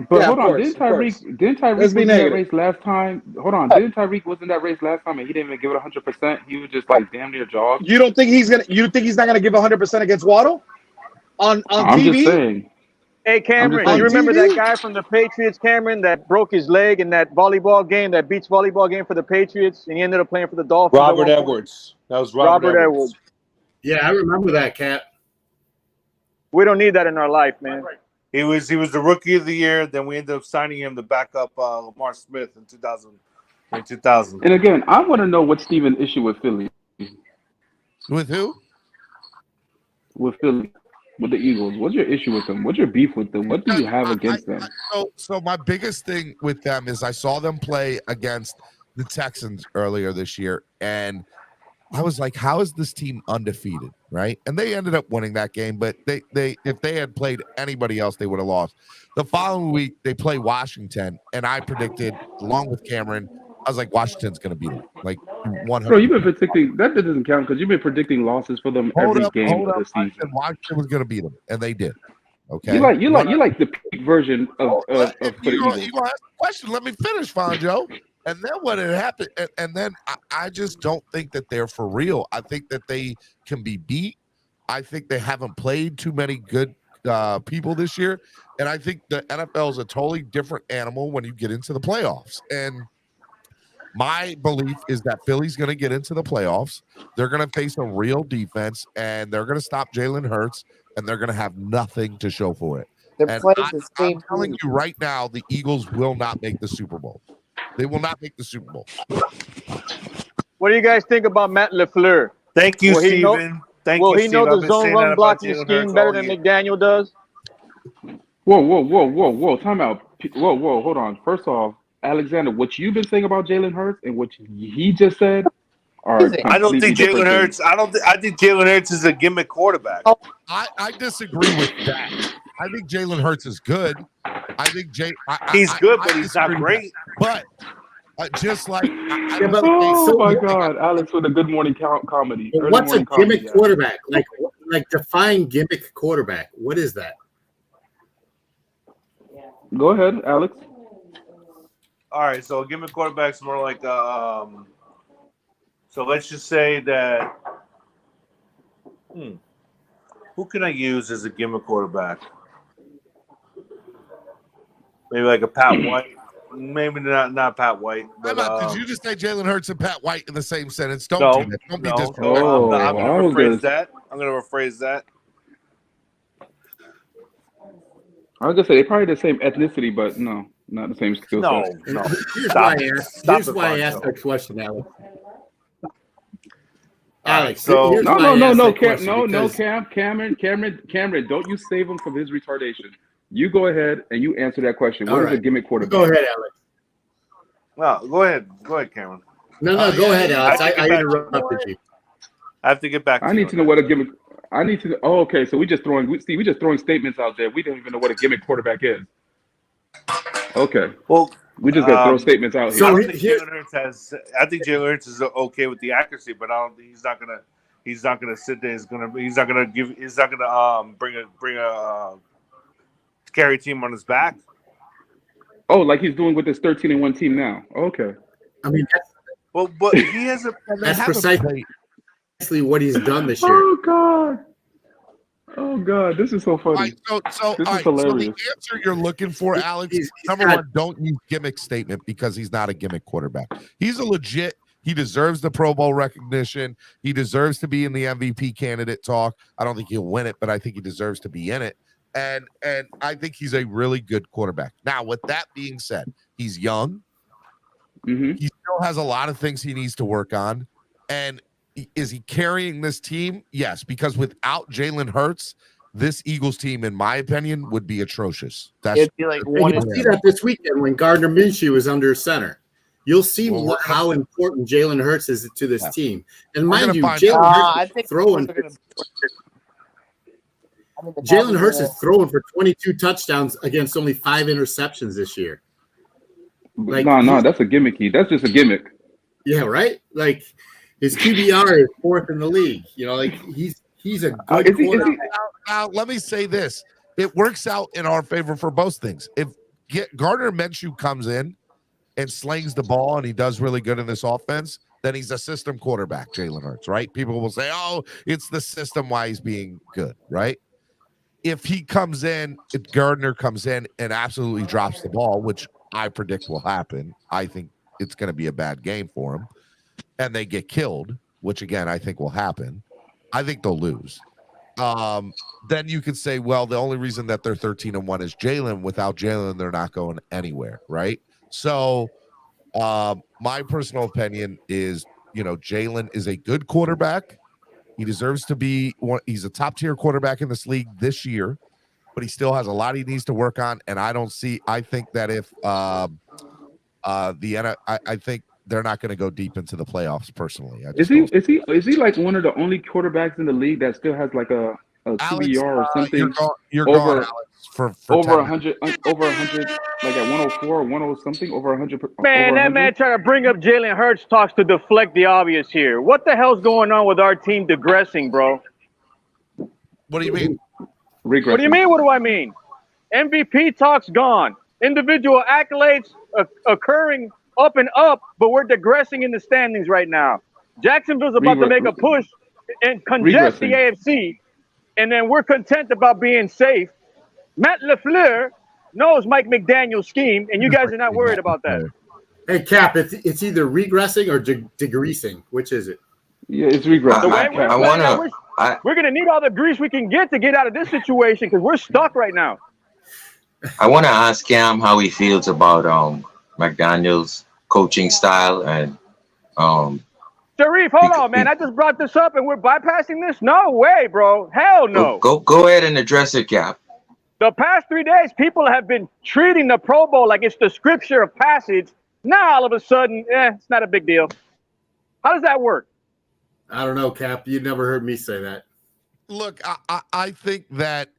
[SPEAKER 7] But
[SPEAKER 8] Yeah,
[SPEAKER 7] hold
[SPEAKER 8] of
[SPEAKER 7] on,
[SPEAKER 8] course,
[SPEAKER 7] didn't
[SPEAKER 8] of course.
[SPEAKER 7] Tyreek
[SPEAKER 8] Let's
[SPEAKER 7] was
[SPEAKER 8] be
[SPEAKER 7] in that
[SPEAKER 8] negative.
[SPEAKER 7] race last time? Hold on, didn't Tyreek was in that race last time and he didn't even give it 100%? He was just like damn near jogged.
[SPEAKER 8] You don't think he's gonna? You think he's not gonna give 100% against Waddle on
[SPEAKER 7] I'm
[SPEAKER 8] TV?
[SPEAKER 7] just saying.
[SPEAKER 9] Hey,
[SPEAKER 7] I'm just
[SPEAKER 9] Cameron,
[SPEAKER 7] saying.
[SPEAKER 9] you remember
[SPEAKER 8] TV?
[SPEAKER 9] that guy from the Patriots, Cameron, that broke his leg in that volleyball game, that beach volleyball game for the Patriots, and he ended up playing for the Dolphins? at
[SPEAKER 10] Robert
[SPEAKER 9] one point?
[SPEAKER 10] Edwards. That was Robert Edwards.
[SPEAKER 3] Yeah, I remember that, Cat.
[SPEAKER 9] We don't need that in our life, man.
[SPEAKER 10] He was the rookie of the year. Then we ended up signing him to back up Lamar Smith in 2000.
[SPEAKER 7] And again, I want to know what's Steven's issue with Philly.
[SPEAKER 1] With who?
[SPEAKER 7] With Philly. With the Eagles. What's your issue with them? What's your beef with them? What do you have against them?
[SPEAKER 1] So my biggest thing with them is I saw them play against the Texans earlier this year, and I was like, how is this team undefeated, right? And they ended up winning that game, but they if they had played anybody else, they would have lost. The following week, they play Washington, and I predicted, along with Cameron, I was like, Washington's going to beat them, like 100.
[SPEAKER 7] Bro, you've been predicting that doesn't count because you've been predicting losses for them every game of the season.
[SPEAKER 1] Washington was going to beat them, and they did. Okay,
[SPEAKER 7] You like the peak version of for the Eagles.
[SPEAKER 1] You ask a question? Let me finish, Fonjo. And then what had happened? And then I just don't think that they're for real. I think that they can be beat. I think they haven't played too many good people this year, and I think the NFL is a totally different animal when you get into the playoffs. And my belief is that Philly's going to get into the playoffs. They're going to face a real defense, and they're going to stop Jalen Hurts, and they're going to have nothing to show for it.
[SPEAKER 5] They're
[SPEAKER 1] And
[SPEAKER 5] playing the same
[SPEAKER 1] I'm telling
[SPEAKER 5] team.
[SPEAKER 1] you right now, the Eagles will not make the Super Bowl. They will not make the Super Bowl.
[SPEAKER 9] What do you guys think about Matt LaFleur?
[SPEAKER 10] Thank you,
[SPEAKER 9] Will he know-
[SPEAKER 10] Steven. Thank
[SPEAKER 9] Will
[SPEAKER 10] you,
[SPEAKER 9] he know
[SPEAKER 10] Steve. I've
[SPEAKER 9] the
[SPEAKER 10] been
[SPEAKER 9] zone
[SPEAKER 10] saying
[SPEAKER 9] run
[SPEAKER 10] that about
[SPEAKER 9] blocking
[SPEAKER 10] Jalen
[SPEAKER 9] scheme
[SPEAKER 10] Hurts
[SPEAKER 9] better
[SPEAKER 10] all
[SPEAKER 9] than
[SPEAKER 10] year.
[SPEAKER 9] McDaniel does?
[SPEAKER 7] Whoa, time out. Whoa, hold on. First off, Alexander, what you've been saying about Jalen Hurts and what he just said are
[SPEAKER 10] I don't
[SPEAKER 7] completely
[SPEAKER 10] think
[SPEAKER 7] different
[SPEAKER 10] Jalen
[SPEAKER 7] things.
[SPEAKER 10] Hurts. I think Jalen Hurts is a gimmick quarterback.
[SPEAKER 1] I disagree with that. I think Jalen Hurts is good. I think
[SPEAKER 10] He's good, but
[SPEAKER 1] I
[SPEAKER 10] he's not
[SPEAKER 1] disagree with
[SPEAKER 10] great.
[SPEAKER 1] that. But just like I
[SPEAKER 3] Yeah, but
[SPEAKER 7] Oh my God, Alex with a good morning comedy. Early
[SPEAKER 3] what's a
[SPEAKER 7] morning comedy,
[SPEAKER 3] gimmick
[SPEAKER 7] yeah.
[SPEAKER 3] quarterback? Like define gimmick quarterback. What is that?
[SPEAKER 7] Go ahead, Alex.
[SPEAKER 10] All right, so a gimmick quarterback's more like so let's just say that who can I use as a gimmick quarterback? Maybe like a Pat White. Maybe not Pat White. But,
[SPEAKER 1] did you just say Jalen Hurts and Pat White in the same sentence? Don't
[SPEAKER 10] no,
[SPEAKER 1] do that. Don't be
[SPEAKER 10] no.
[SPEAKER 1] disrespectful.
[SPEAKER 10] I'm
[SPEAKER 7] I
[SPEAKER 10] going
[SPEAKER 7] was
[SPEAKER 10] to rephrase
[SPEAKER 7] gonna-
[SPEAKER 10] that. I'm going to rephrase that.
[SPEAKER 7] I was gonna say they're probably the same ethnicity, but no, not the same skill
[SPEAKER 10] No,
[SPEAKER 7] set.
[SPEAKER 10] no.
[SPEAKER 3] Here's
[SPEAKER 10] Stop.
[SPEAKER 3] why I asked.
[SPEAKER 10] Stop
[SPEAKER 3] Here's
[SPEAKER 10] it,
[SPEAKER 3] why I
[SPEAKER 10] Fonzo.
[SPEAKER 3] asked that question, Alex.
[SPEAKER 10] All right,
[SPEAKER 3] Alex,
[SPEAKER 10] so
[SPEAKER 3] here's why I
[SPEAKER 7] No,
[SPEAKER 3] asked that
[SPEAKER 7] Cam,
[SPEAKER 3] question, because-
[SPEAKER 7] Cameron, don't you save him from his retardation. You go ahead and you answer that question.
[SPEAKER 3] All
[SPEAKER 7] What is a
[SPEAKER 3] right.
[SPEAKER 7] gimmick quarterback?
[SPEAKER 3] Go ahead, Alex.
[SPEAKER 10] Well, go ahead, Cameron.
[SPEAKER 3] No,
[SPEAKER 1] Oh,
[SPEAKER 3] go
[SPEAKER 1] yeah,
[SPEAKER 3] ahead,
[SPEAKER 1] yeah.
[SPEAKER 3] Alex.
[SPEAKER 10] I
[SPEAKER 3] I
[SPEAKER 10] think about-
[SPEAKER 3] interrupted you.
[SPEAKER 10] I have to get back to
[SPEAKER 7] I
[SPEAKER 10] you
[SPEAKER 7] need
[SPEAKER 10] on
[SPEAKER 7] to know
[SPEAKER 10] that.
[SPEAKER 7] what a gimmick. I need to. Oh, okay. So we just throwing statements out there. We don't even know what a gimmick quarterback is. Okay,
[SPEAKER 10] Well,
[SPEAKER 7] we just gotta throw statements out here.
[SPEAKER 3] So
[SPEAKER 10] I don't think
[SPEAKER 3] here-
[SPEAKER 10] Jalen Hurts has. I think Jalen Hurts is okay with the accuracy, but I don't think he's not gonna sit there. He's not gonna bring a carry team on his back.
[SPEAKER 7] Oh, like he's doing with this 13-1 team now. Okay.
[SPEAKER 3] I mean,
[SPEAKER 10] Well, but he has a.
[SPEAKER 3] that's precisely what he's done this year.
[SPEAKER 7] Oh God. Oh God, this is so
[SPEAKER 1] All
[SPEAKER 7] funny.
[SPEAKER 1] right, so
[SPEAKER 7] This
[SPEAKER 1] all
[SPEAKER 7] is
[SPEAKER 1] right, so the
[SPEAKER 7] hilarious.
[SPEAKER 1] answer you're looking for, Alex,
[SPEAKER 3] He's
[SPEAKER 1] number
[SPEAKER 3] got-
[SPEAKER 1] one, don't use gimmick statement because he's not a gimmick quarterback. He's a legit. He deserves the Pro Bowl recognition. He deserves to be in the MVP candidate talk. I don't think he'll win it, but I think he deserves to be in it. And I think he's a really good quarterback. Now, with that being said, he's young.
[SPEAKER 7] Mm-hmm.
[SPEAKER 1] He still has a lot of things he needs to work on. And is he carrying this team? Yes, because without Jalen Hurts, this Eagles team, in my opinion, would be atrocious. That's
[SPEAKER 5] It'd be like
[SPEAKER 3] And
[SPEAKER 5] one.
[SPEAKER 3] you'll see that this weekend when Gardner Minshew is under center. You'll see
[SPEAKER 1] Well, we're gonna-
[SPEAKER 3] how important Jalen Hurts is to this
[SPEAKER 1] Yeah.
[SPEAKER 3] team. And
[SPEAKER 1] We're
[SPEAKER 3] mind
[SPEAKER 1] gonna
[SPEAKER 3] you,
[SPEAKER 1] find
[SPEAKER 3] Jalen
[SPEAKER 1] out.
[SPEAKER 3] Hurts
[SPEAKER 5] I
[SPEAKER 3] is
[SPEAKER 5] think
[SPEAKER 3] throwing.
[SPEAKER 5] they're gonna- I mean, the
[SPEAKER 3] Jalen
[SPEAKER 5] Packers
[SPEAKER 3] Hurts
[SPEAKER 5] are-
[SPEAKER 3] is throwing for 22 touchdowns against only 5 interceptions this year. Like,
[SPEAKER 7] No, that's a gimmicky. That's just a gimmick.
[SPEAKER 3] Yeah, right. Like his QBR is 4th in the league. You know, like he's a good
[SPEAKER 7] Is he-
[SPEAKER 3] quarterback.
[SPEAKER 1] Now, let me say this. It works out in our favor for both things. If Gardner Minshew comes in and slings the ball and he does really good in this offense, then he's a system quarterback, Jalen Hurts, right? People will say, oh, it's the system why he's being good, right? If he comes in, if Gardner comes in and absolutely drops the ball, which I predict will happen, I think it's going to be a bad game for him, and they get killed, which again, I think will happen, I think they'll lose. Then you could say, well, the only reason that they're 13-1 is Jalen. Without Jalen, they're not going anywhere, right? So my personal opinion is, Jalen is a good quarterback. He deserves to be one. He's a top tier quarterback in this league this year, but he still has a lot he needs to work on. And I think that if I think they're not going to go deep into the playoffs personally.
[SPEAKER 7] Is he like one of the only quarterbacks in the league that still has like a QBR or something?
[SPEAKER 1] You're
[SPEAKER 7] over,
[SPEAKER 1] going, Alex, for
[SPEAKER 7] over 100, over 100, like at 104 or 10 something, over 100.
[SPEAKER 9] Man, that man trying to bring up Jalen Hurts talks to deflect the obvious here. What the hell's going on with our team digressing, bro?
[SPEAKER 1] What do you mean?
[SPEAKER 7] Regressing.
[SPEAKER 9] What do you mean? What do I mean? MVP talks gone. Individual accolades occurring up and up, but we're digressing in the standings right now. Jacksonville's about to make a push and congest the AFC, and then we're content about being safe. Matt LaFleur knows Mike McDaniel's scheme, and you guys are not worried about that.
[SPEAKER 3] Hey, Cap, it's either regressing or degreasing. Which is it?
[SPEAKER 7] Yeah, it's regressing.
[SPEAKER 9] We're going to need all the grease we can get to get out of this situation because we're stuck right now.
[SPEAKER 11] I want to ask Cam how he feels about McDaniel's coaching style and
[SPEAKER 9] Sharif, hold on, man. I just brought this up and we're bypassing this? No way, bro. Hell no.
[SPEAKER 11] Go ahead and address it, Cap.
[SPEAKER 9] The past 3 days, people have been treating the Pro Bowl like it's the scripture of passage. Now, all of a sudden, it's not a big deal. How does that work?
[SPEAKER 3] I don't know, Cap. You never heard me say that.
[SPEAKER 1] Look, I think that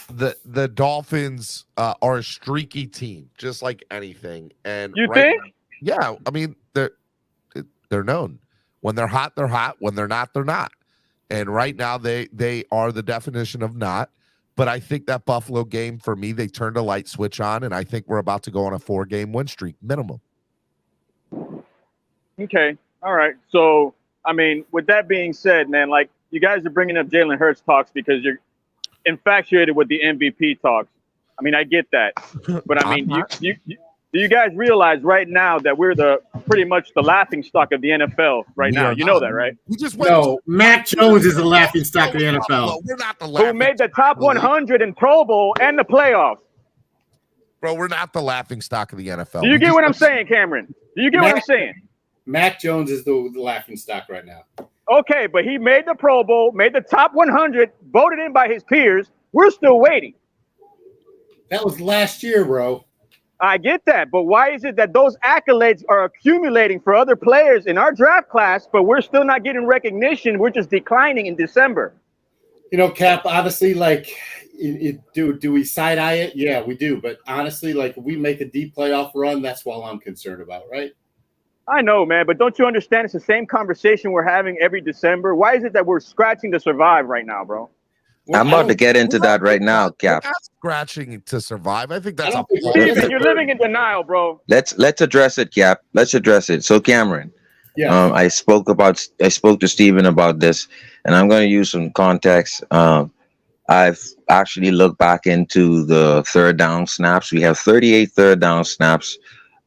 [SPEAKER 1] the Dolphins are a streaky team, just like anything. And
[SPEAKER 9] you think?
[SPEAKER 1] Yeah, I mean they're known. When they're hot, they're hot. When they're not, they're not. And right now they are the definition of not. But I think that Buffalo game, for me, they turned a light switch on, and I think we're about to go on a 4-game win streak minimum.
[SPEAKER 9] Okay, all right. So, I mean, with that being said, man, like you guys are bringing up Jalen Hurts talks because you're infatuated with the MVP talks. I mean, I get that, but I mean, do you guys realize right now that we're pretty much the laughing stock of the NFL right now? You know that, right?
[SPEAKER 3] No, Mac Jones is the laughing stock of the NFL.
[SPEAKER 1] We're not the
[SPEAKER 9] who made the top 100 in Pro Bowl and the playoffs.
[SPEAKER 1] Bro, we're not the laughing stock of the NFL.
[SPEAKER 9] Do you get what I'm saying, Cameron? Do you get what I'm saying?
[SPEAKER 3] Mac Jones is the laughing stock right now.
[SPEAKER 9] Okay, but he made the Pro Bowl, made the top 100, voted in by his peers. We're still waiting.
[SPEAKER 3] That was last year, bro.
[SPEAKER 9] I get that, but why is it that those accolades are accumulating for other players in our draft class, but we're still not getting recognition? We're just declining in December.
[SPEAKER 3] You know, Cap, honestly, like, do we side-eye it? Yeah, we do. But honestly, like, if we make a deep playoff run, that's all I'm concerned about, right?
[SPEAKER 9] I know, man, but don't you understand it's the same conversation we're having every December? Why is it that we're scratching to survive right now, bro?
[SPEAKER 11] I'm about to get into that right now, Cap.
[SPEAKER 1] We're not scratching to survive. I think that's
[SPEAKER 9] Steven, you're living in denial, bro.
[SPEAKER 11] Let's address it, Cap. Let's address it. So, Cameron, I spoke to Steven about this, and I'm going to use some context. I've actually looked back into the third down snaps. We have 38 third down snaps,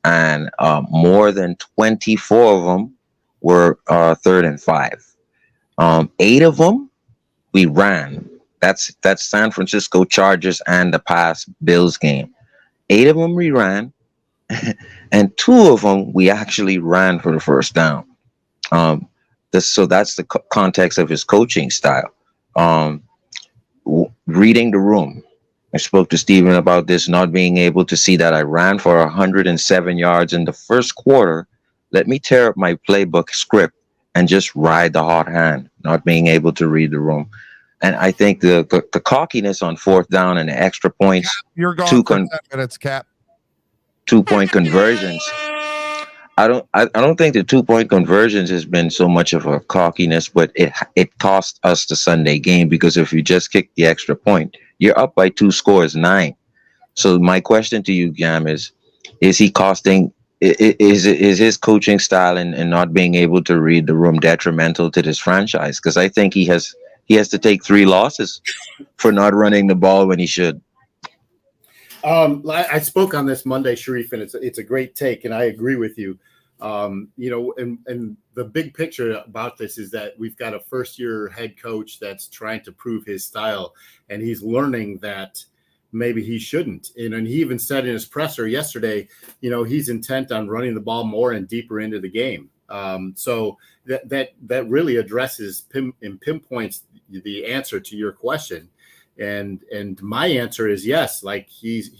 [SPEAKER 11] and more than 24 of them were 3rd and 5. 8 of them we ran. That's San Francisco Chargers and the past Bills game. 8 of them we ran, and 2 of them we actually ran for the first down. So that's the context of his coaching style. Reading the room. I spoke to Steven about this, not being able to see that I ran for 107 yards in the first quarter. Let me tear up my playbook script and just ride the hot hand, not being able to read the room. And I think the cockiness on 4th down and the extra points,
[SPEAKER 1] you're going 10 minutes, Cap.
[SPEAKER 11] 2-point conversions. I don't think the 2-point conversions has been so much of a cockiness, but it cost us the Sunday game, because if you just kick the extra point, you're up by 2 scores, 9. So my question to you, Gam, is he costing? Is his coaching style and not being able to read the room detrimental to this franchise? Because I think he has to take 3 losses for not running the ball when he should.
[SPEAKER 3] I spoke on this Monday, Sharif, and it's a great take, and I agree with you. And the big picture about this is that we've got a first-year head coach that's trying to prove his style, and he's learning that maybe he shouldn't. And he even said in his presser yesterday, he's intent on running the ball more and deeper into the game. So that really addresses and pinpoints the answer to your question. And my answer is yes. Like he's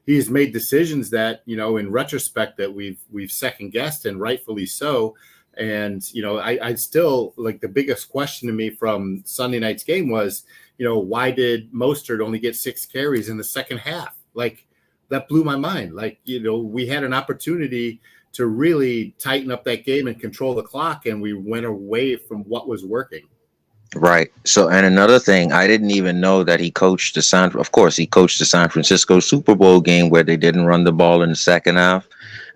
[SPEAKER 3] made decisions that, in retrospect that we've second guessed, and rightfully so. And, I still, like, the biggest question to me from Sunday night's game was, why did Mostert only get 6 carries in the second half? Like, that blew my mind. Like, we had an opportunity to really tighten up that game and control the clock, and we went away from what was working.
[SPEAKER 11] Right. So, and another thing, I didn't even know that he coached the San Francisco Super Bowl game where they didn't run the ball in the second half.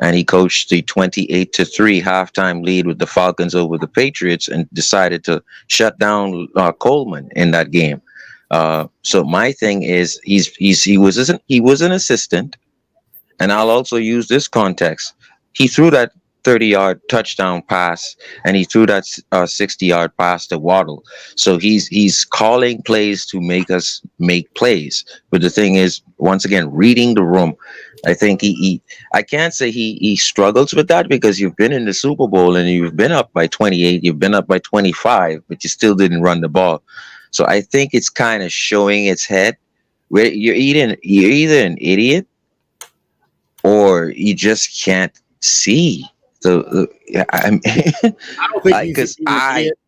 [SPEAKER 11] And he coached the 28-3 halftime lead with the Falcons over the Patriots and decided to shut down Coleman in that game. So my thing is he was an assistant, and I'll also use this context. He threw that 30-yard touchdown pass, and he threw that 60-yard pass to Waddle. So he's calling plays to make us make plays. But the thing is, once again, reading the room. I think I can't say he struggles with that, because you've been in the Super Bowl and you've been up by 28, you've been up by 25, but you still didn't run the ball. So I think it's kind of showing its head. Where you're either an idiot or you just can't see. So
[SPEAKER 3] I don't think he's being an idiot.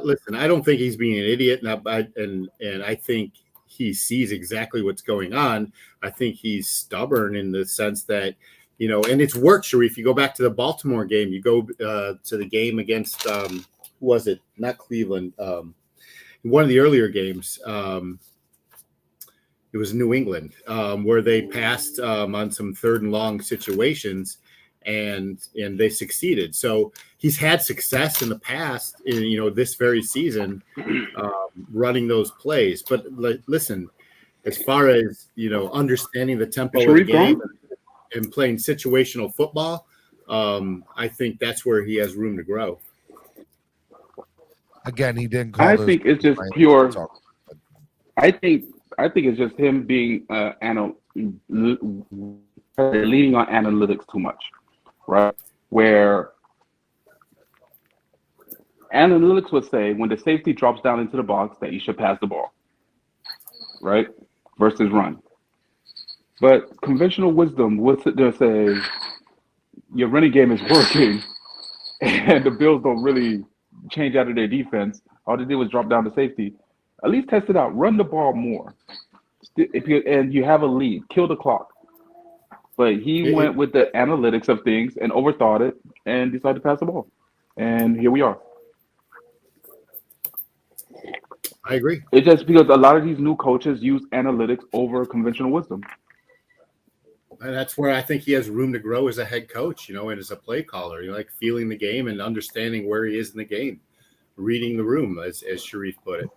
[SPEAKER 3] Listen, I don't think he's being an idiot, and I think he sees exactly what's going on. I think he's stubborn in the sense that, and it's worked, Sharif. You go back to the Baltimore game, you go to the game against, who was it? Not Cleveland. One of the earlier games, it was New England, where they passed on some 3rd and long situations, and they succeeded. So he's had success in the past, in this very season, running those plays. But listen, as far as understanding the tempo of the game and playing situational football, I think that's where he has room to grow.
[SPEAKER 1] Again, he didn't call.
[SPEAKER 7] I think it's just pure. I think it's just him being leaning on analytics too much, right? Where analytics would say when the safety drops down into the box that you should pass the ball, right? Versus run. But conventional wisdom would sit there and say your running game is working, and the Bills don't really change out of their defense. All they did was drop down to safety. At least test it out. Run the ball more. And you have a lead. Kill the clock. But he went with the analytics of things and overthought it and decided to pass the ball. And here we are.
[SPEAKER 3] I agree.
[SPEAKER 7] It's just because a lot of these new coaches use analytics over conventional wisdom.
[SPEAKER 3] And that's where I think he has room to grow as a head coach, and as a play caller, like feeling the game and understanding where he is in the game, reading the room, as Sharif put it.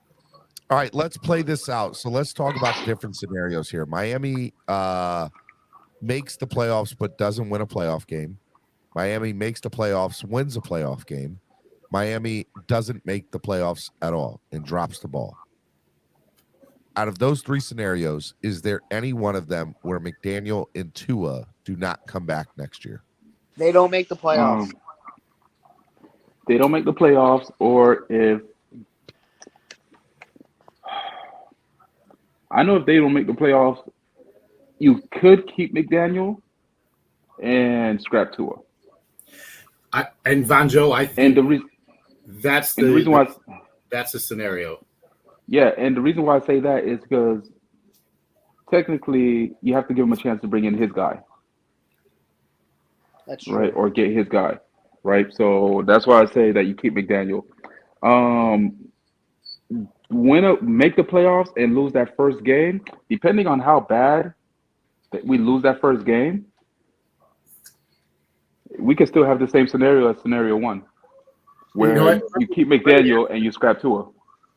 [SPEAKER 1] All right, let's play this out. So let's talk about different scenarios here. Miami makes the playoffs but doesn't win a playoff game. Miami makes the playoffs, wins a playoff game. Miami doesn't make the playoffs at all and drops the ball. Out of those 3 scenarios, is there any one of them where McDaniel and Tua do not come back next year?
[SPEAKER 5] They don't make the playoffs.
[SPEAKER 7] They don't make the playoffs, or if I know if they don't make the playoffs, you could keep McDaniel and scrap Tua.
[SPEAKER 3] And Vanjo, I think that's the reason why that's a scenario.
[SPEAKER 7] Yeah, and the reason why I say that is because technically you have to give him a chance to bring in his guy.
[SPEAKER 5] That's true.
[SPEAKER 7] Right, or get his guy, right? So that's why I say that you keep McDaniel. Make the playoffs and lose that first game, depending on how bad we lose that first game, we can still have the same scenario as scenario 1, where you keep McDaniel and you scrap Tua.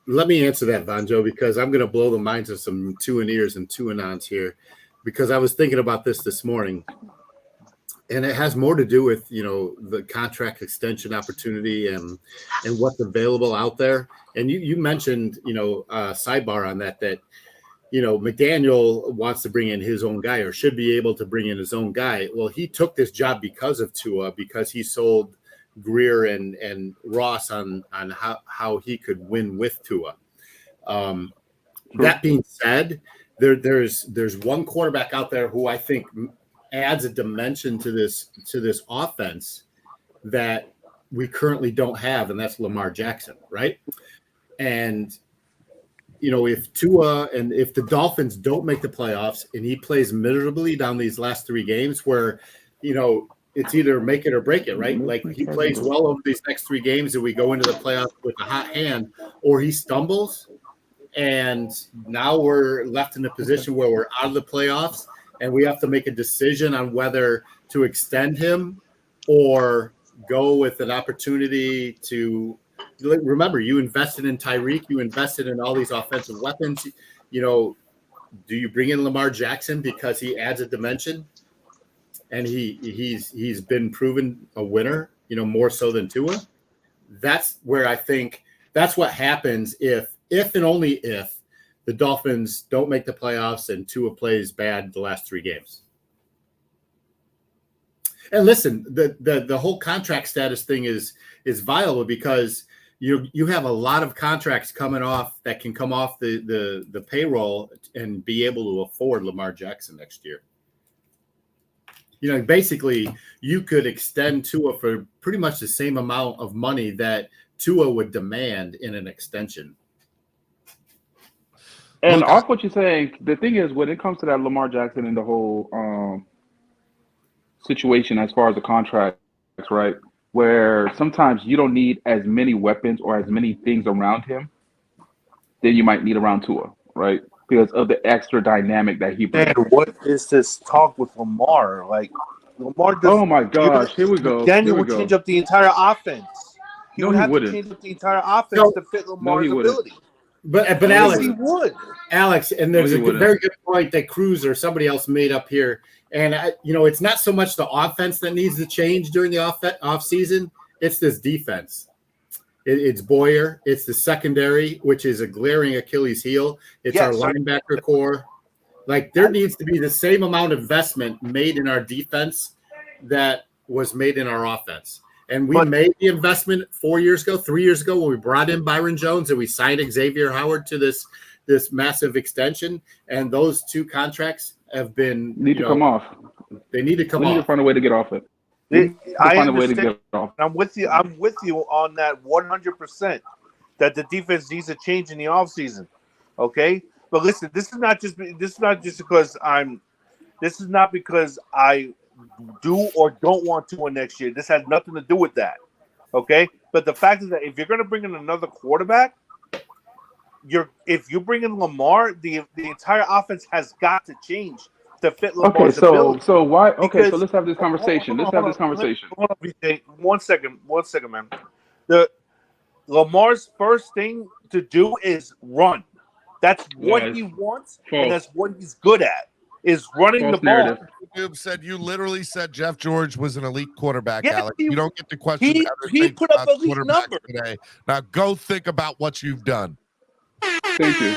[SPEAKER 3] Let me answer that, Vanjo, because I'm going to blow the minds of some two-and-ears and two-and-ons here, because I was thinking about this morning, and it has more to do with, the contract extension opportunity and what's available out there. And you mentioned, sidebar on that, McDaniel wants to bring in his own guy or should be able to bring in his own guy. Well, he took this job because of Tua, because he sold Greer and Ross on how he could win with Tua. That being said, there's one quarterback out there who I think adds a dimension to this offense that we currently don't have, and that's Lamar Jackson, right? And if Tua and if the Dolphins don't make the playoffs and he plays miserably down these last 3 games, where it's either make it or break it, right? Like he plays well over these next 3 games and we go into the playoffs with a hot hand, or he stumbles and now we're left in a position where we're out of the playoffs and we have to make a decision on whether to extend him or go with an opportunity to remember, you invested in Tyreek, you invested in all these offensive weapons. Do you bring in Lamar Jackson because he adds a dimension? And he's been proven a winner, more so than Tua. That's where I think that's what happens if and only if the Dolphins don't make the playoffs and Tua plays bad the last 3 games. And listen, the whole contract status thing is viable because you have a lot of contracts coming off that can come off the payroll and be able to afford Lamar Jackson next year. Basically, you could extend Tua for pretty much the same amount of money that Tua would demand in an extension.
[SPEAKER 7] And off what you're saying, the thing is, when it comes to that Lamar Jackson and the whole situation as far as the contracts, right, where sometimes you don't need as many weapons or as many things around him than you might need around Tua, right? Because of the extra dynamic that he brings.
[SPEAKER 10] Man, what is this talk with Lamar? Like, Lamar does.
[SPEAKER 7] Oh my gosh, here we go.
[SPEAKER 10] Daniel would change up the entire offense. He would have to change up the entire offense to fit Lamar's ability.
[SPEAKER 3] But Alex, he would. Alex, and there's a very good point that Cruz or somebody else made up here. And it's not so much the offense that needs to change during the off season. It's this defense. It's Boyer. It's the secondary, which is a glaring Achilles heel. It's our linebacker core. Like, there needs to be the same amount of investment made in our defense that was made in our offense. And we made the investment 3 years ago, when we brought in Byron Jones and we signed Xavier Howard to this massive extension. And those 2 contracts have been
[SPEAKER 7] need to come off.
[SPEAKER 3] They need to come off.
[SPEAKER 7] We need to find a way to get off it.
[SPEAKER 10] I understand. I'm with you on that 100%. That the defense needs to change in the offseason. Okay, but listen, this is not just because This is not because I do or don't want to win next year. This has nothing to do with that. Okay, but the fact is that if you're going to bring in another quarterback, if you bring in Lamar, the entire offense has got to change to fit Lamar's ability.
[SPEAKER 7] So why? Okay, so let's have this conversation. Hold on,
[SPEAKER 10] BJ. One second, man. Lamar's first thing to do is run. That's what he wants, and that's what he's good at. Is running the ball.
[SPEAKER 1] You literally said Jeff George was an elite quarterback,
[SPEAKER 10] yes,
[SPEAKER 1] Alex. You don't get to question.
[SPEAKER 10] He put up elite numbers
[SPEAKER 1] today. Now go think about what you've done.
[SPEAKER 7] Thank you.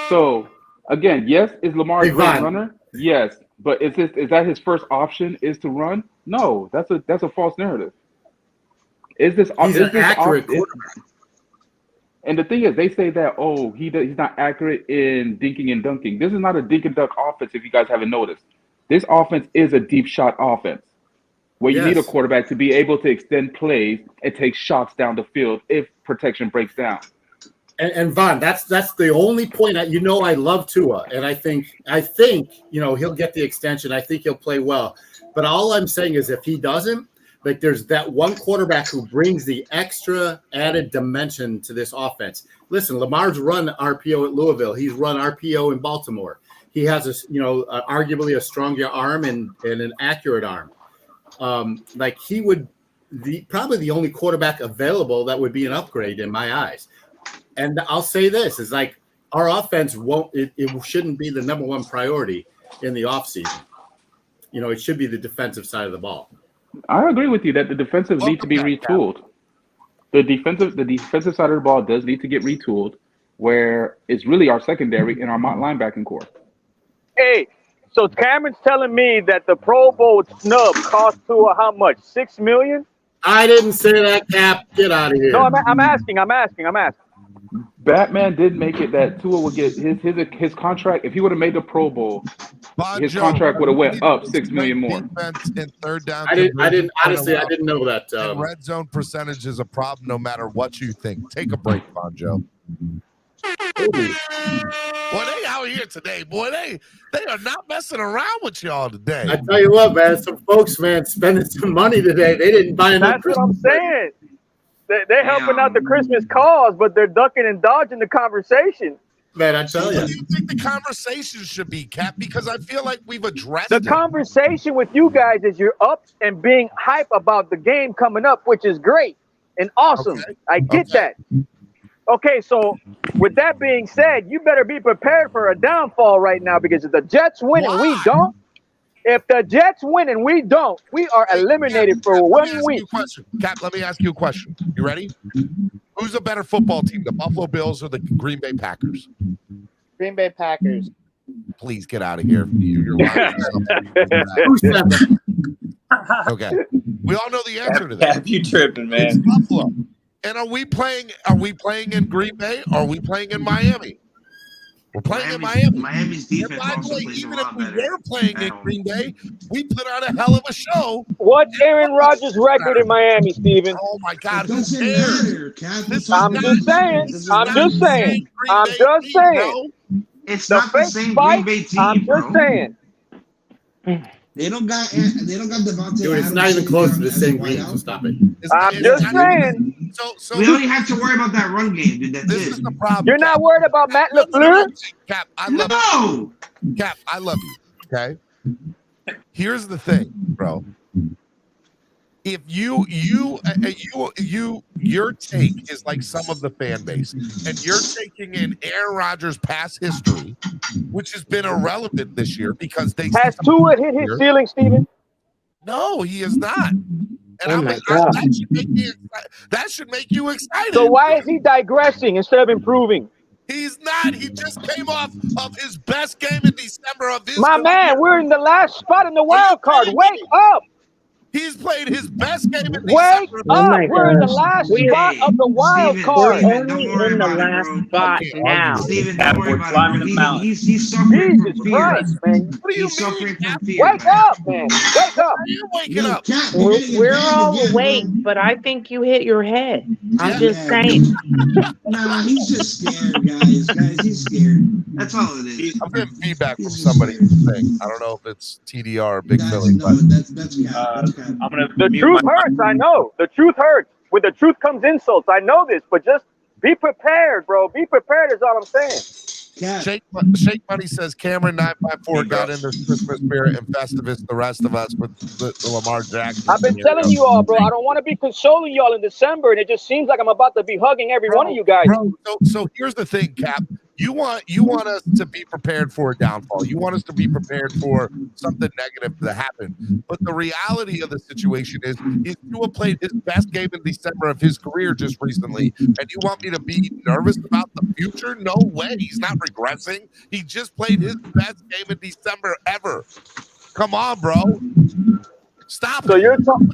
[SPEAKER 7] So again, yes, is Lamar a great runner? Yes, but is that his first option? Is to run? No, that's a false narrative. He's an accurate quarterback. And the thing is, they say that, he's not accurate in dinking and dunking. This is not a dink and dunk offense, if you guys haven't noticed. This offense is a deep shot offense where you need a quarterback to be able to extend plays and take shots down the field if protection breaks down.
[SPEAKER 3] And Von, that's the only point. I love Tua, and I think he'll get the extension. I think he'll play well. But all I'm saying is if he doesn't, like, there's that one quarterback who brings the extra added dimension to this offense. Listen, Lamar's run RPO at Louisville. He's run RPO in Baltimore. he has arguably a stronger arm and an accurate arm. Like he would probably the only quarterback available that would be an upgrade in my eyes. And I'll say this is like our offense it shouldn't be the number one priority in the offseason. It should be the defensive side of the ball.
[SPEAKER 7] I agree with you that the defensive need to be retooled. The defensive side of the ball does need to get retooled, where it's really our secondary and our linebacking core.
[SPEAKER 9] Hey, so Cameron's telling me that the Pro Bowl snub cost Tua how much? $6 million?
[SPEAKER 3] I didn't say that, Cap. Get out of here.
[SPEAKER 9] No, I'm asking.
[SPEAKER 7] Batman did make it that Tua would get his contract. If he would have made the Pro Bowl, his contract would have went up $6 million more.
[SPEAKER 1] In third down,
[SPEAKER 3] I didn't know that.
[SPEAKER 1] Red zone percentage is a problem, no matter what you think. Take a break, Bonjo. Boy, they out here today. Boy, they are not messing around with y'all today.
[SPEAKER 3] I tell you what, man, some folks, man, spending some money today. They didn't buy enough.
[SPEAKER 9] That's what I'm saying. They're helping out the Christmas cause, but they're ducking and dodging the conversation.
[SPEAKER 3] Man, I tell you.
[SPEAKER 1] What do you think the conversation should be, Cap? Because I feel like we've addressed
[SPEAKER 9] the conversation with you guys is you're up and being hype about the game coming up, which is great and awesome. Okay. I get that. Okay, so with that being said, you better be prepared for a downfall right now, because if the Jets win and we don't, we are eliminated for 1 week.
[SPEAKER 1] Cap, let me ask you a question. You ready? Who's a better football team, the Buffalo Bills or the Green Bay Packers?
[SPEAKER 5] Green Bay Packers.
[SPEAKER 1] Please get out of here. You're okay. We all know the answer to that.
[SPEAKER 12] Cap, you tripping, man.
[SPEAKER 1] It's Buffalo. And are we playing in Green Bay or are we playing in Miami? We're playing in Miami.
[SPEAKER 13] Miami's defense.
[SPEAKER 1] And by the way, even if we were playing in Green Bay, we put on a hell of a show.
[SPEAKER 9] What's Aaron Rodgers' record in Miami, Steven?
[SPEAKER 1] Oh my God!
[SPEAKER 13] It doesn't matter, Cap.
[SPEAKER 9] I'm just saying.
[SPEAKER 13] It's not the same Green Bay team,
[SPEAKER 9] I'm just saying.
[SPEAKER 13] They don't got Devontae.
[SPEAKER 3] Dude, it's not even close to the same game, so stop it.
[SPEAKER 9] I'm just saying.
[SPEAKER 1] So
[SPEAKER 13] we only have to worry about that run game, dude. That's
[SPEAKER 1] this
[SPEAKER 13] it.
[SPEAKER 1] is the problem.
[SPEAKER 9] You're not worried about Matt LaFleur?
[SPEAKER 1] Cap, I love you. Cap, I love you. Okay. Here's the thing, bro. If your take is like some of the fan base, and you're taking in Aaron Rodgers' past history, which has been irrelevant this year because they
[SPEAKER 9] has Tua hit his ceiling, Steven?
[SPEAKER 1] No, he is not. And that should make you excited.
[SPEAKER 9] So why is he digressing instead of improving?
[SPEAKER 1] He's not. He just came off of his best game in December of his
[SPEAKER 9] career. Man, we're in the last spot in the wild card. Wake up.
[SPEAKER 1] He's played his best game in
[SPEAKER 9] Wake
[SPEAKER 1] December.
[SPEAKER 9] up. We're in the last spot of the wild card.
[SPEAKER 14] Only in the last spot now.
[SPEAKER 13] Steven, don't worry about it. He's suffering from fear.
[SPEAKER 9] Christ, man.
[SPEAKER 1] What do you
[SPEAKER 13] He's suffering from fear.
[SPEAKER 9] Wake up, man. Wake up.
[SPEAKER 1] You're waking up.
[SPEAKER 14] We're all awake, but I think you hit your head. I'm just saying.
[SPEAKER 13] Nah, he's just scared, guys. He's scared. That's all it is.
[SPEAKER 1] I'm getting feedback from somebody saying, I don't know if it's TDR or Big Philly, but
[SPEAKER 13] that's Cap.
[SPEAKER 9] The truth hurts. I know. The truth hurts. With the truth comes insults. I know this, but just be prepared, bro. Be prepared is all I'm saying.
[SPEAKER 1] Shake Money says Cameron 954 got in the Christmas spirit and Festivus the rest of us with the Lamar Jackson.
[SPEAKER 9] I've been telling you all, bro. I don't want to be consoling y'all in December, and it just seems like I'm about to be hugging every one of you guys.
[SPEAKER 1] Bro, so here's the thing, Cap. You want us to be prepared for a downfall. You want us to be prepared for something negative to happen. But the reality of the situation is Tua played his best game in December of his career just recently, and you want me to be nervous about the future? No way. He's not regressing. He just played his best game in December ever. Come on, bro. Stop.
[SPEAKER 9] So we're on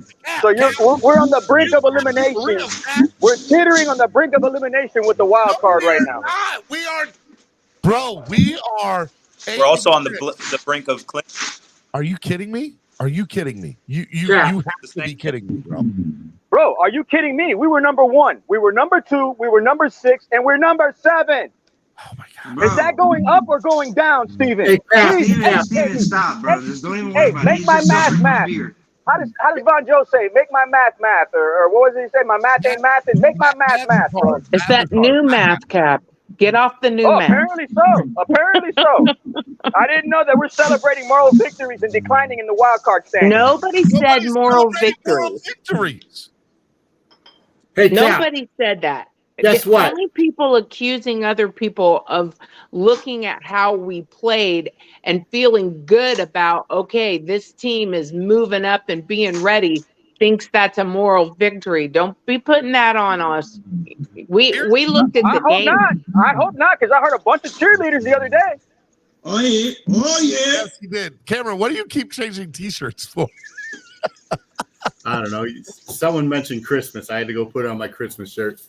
[SPEAKER 9] the brink of elimination. We're teetering on the brink of elimination with the wild card right now.
[SPEAKER 1] We are, bro. We are.
[SPEAKER 12] We're also on the brink of Clinton.
[SPEAKER 1] Are you kidding me? Are you kidding me? You have to be kidding me, bro.
[SPEAKER 9] Bro, are you kidding me? We were number 1. We were number 2. We were number 6, and we're number 7.
[SPEAKER 1] Oh my God!
[SPEAKER 9] Bro. Is that going up or going down, Steven?
[SPEAKER 13] Steven, stop, bro. Just don't even worry about it.
[SPEAKER 9] Make my math. How does Von Joe say? Make my math, or what was it he say? My math ain't math, and make my math, bro.
[SPEAKER 14] It's that new math, Cap. Get off the new math.
[SPEAKER 9] Apparently so. I didn't know that we're celebrating moral victories and declining in the wild card standings.
[SPEAKER 14] Nobody said moral victories.
[SPEAKER 1] Victories.
[SPEAKER 3] Hey, Cap,
[SPEAKER 14] Nobody said that.
[SPEAKER 3] guess
[SPEAKER 14] The
[SPEAKER 3] what?
[SPEAKER 14] only people accusing other people of looking at how we played and feeling good about, okay, this team is moving up and being ready, thinks that's a moral victory. Don't be putting that on us. We looked at the game.
[SPEAKER 9] I hope not, because I heard a bunch of cheerleaders the other day.
[SPEAKER 13] Oh yeah. Oh yeah.
[SPEAKER 1] Yes, you did. Cameron, what do you keep changing T-shirts for?
[SPEAKER 3] I don't know. Someone mentioned Christmas. I had to go put on my Christmas shirt.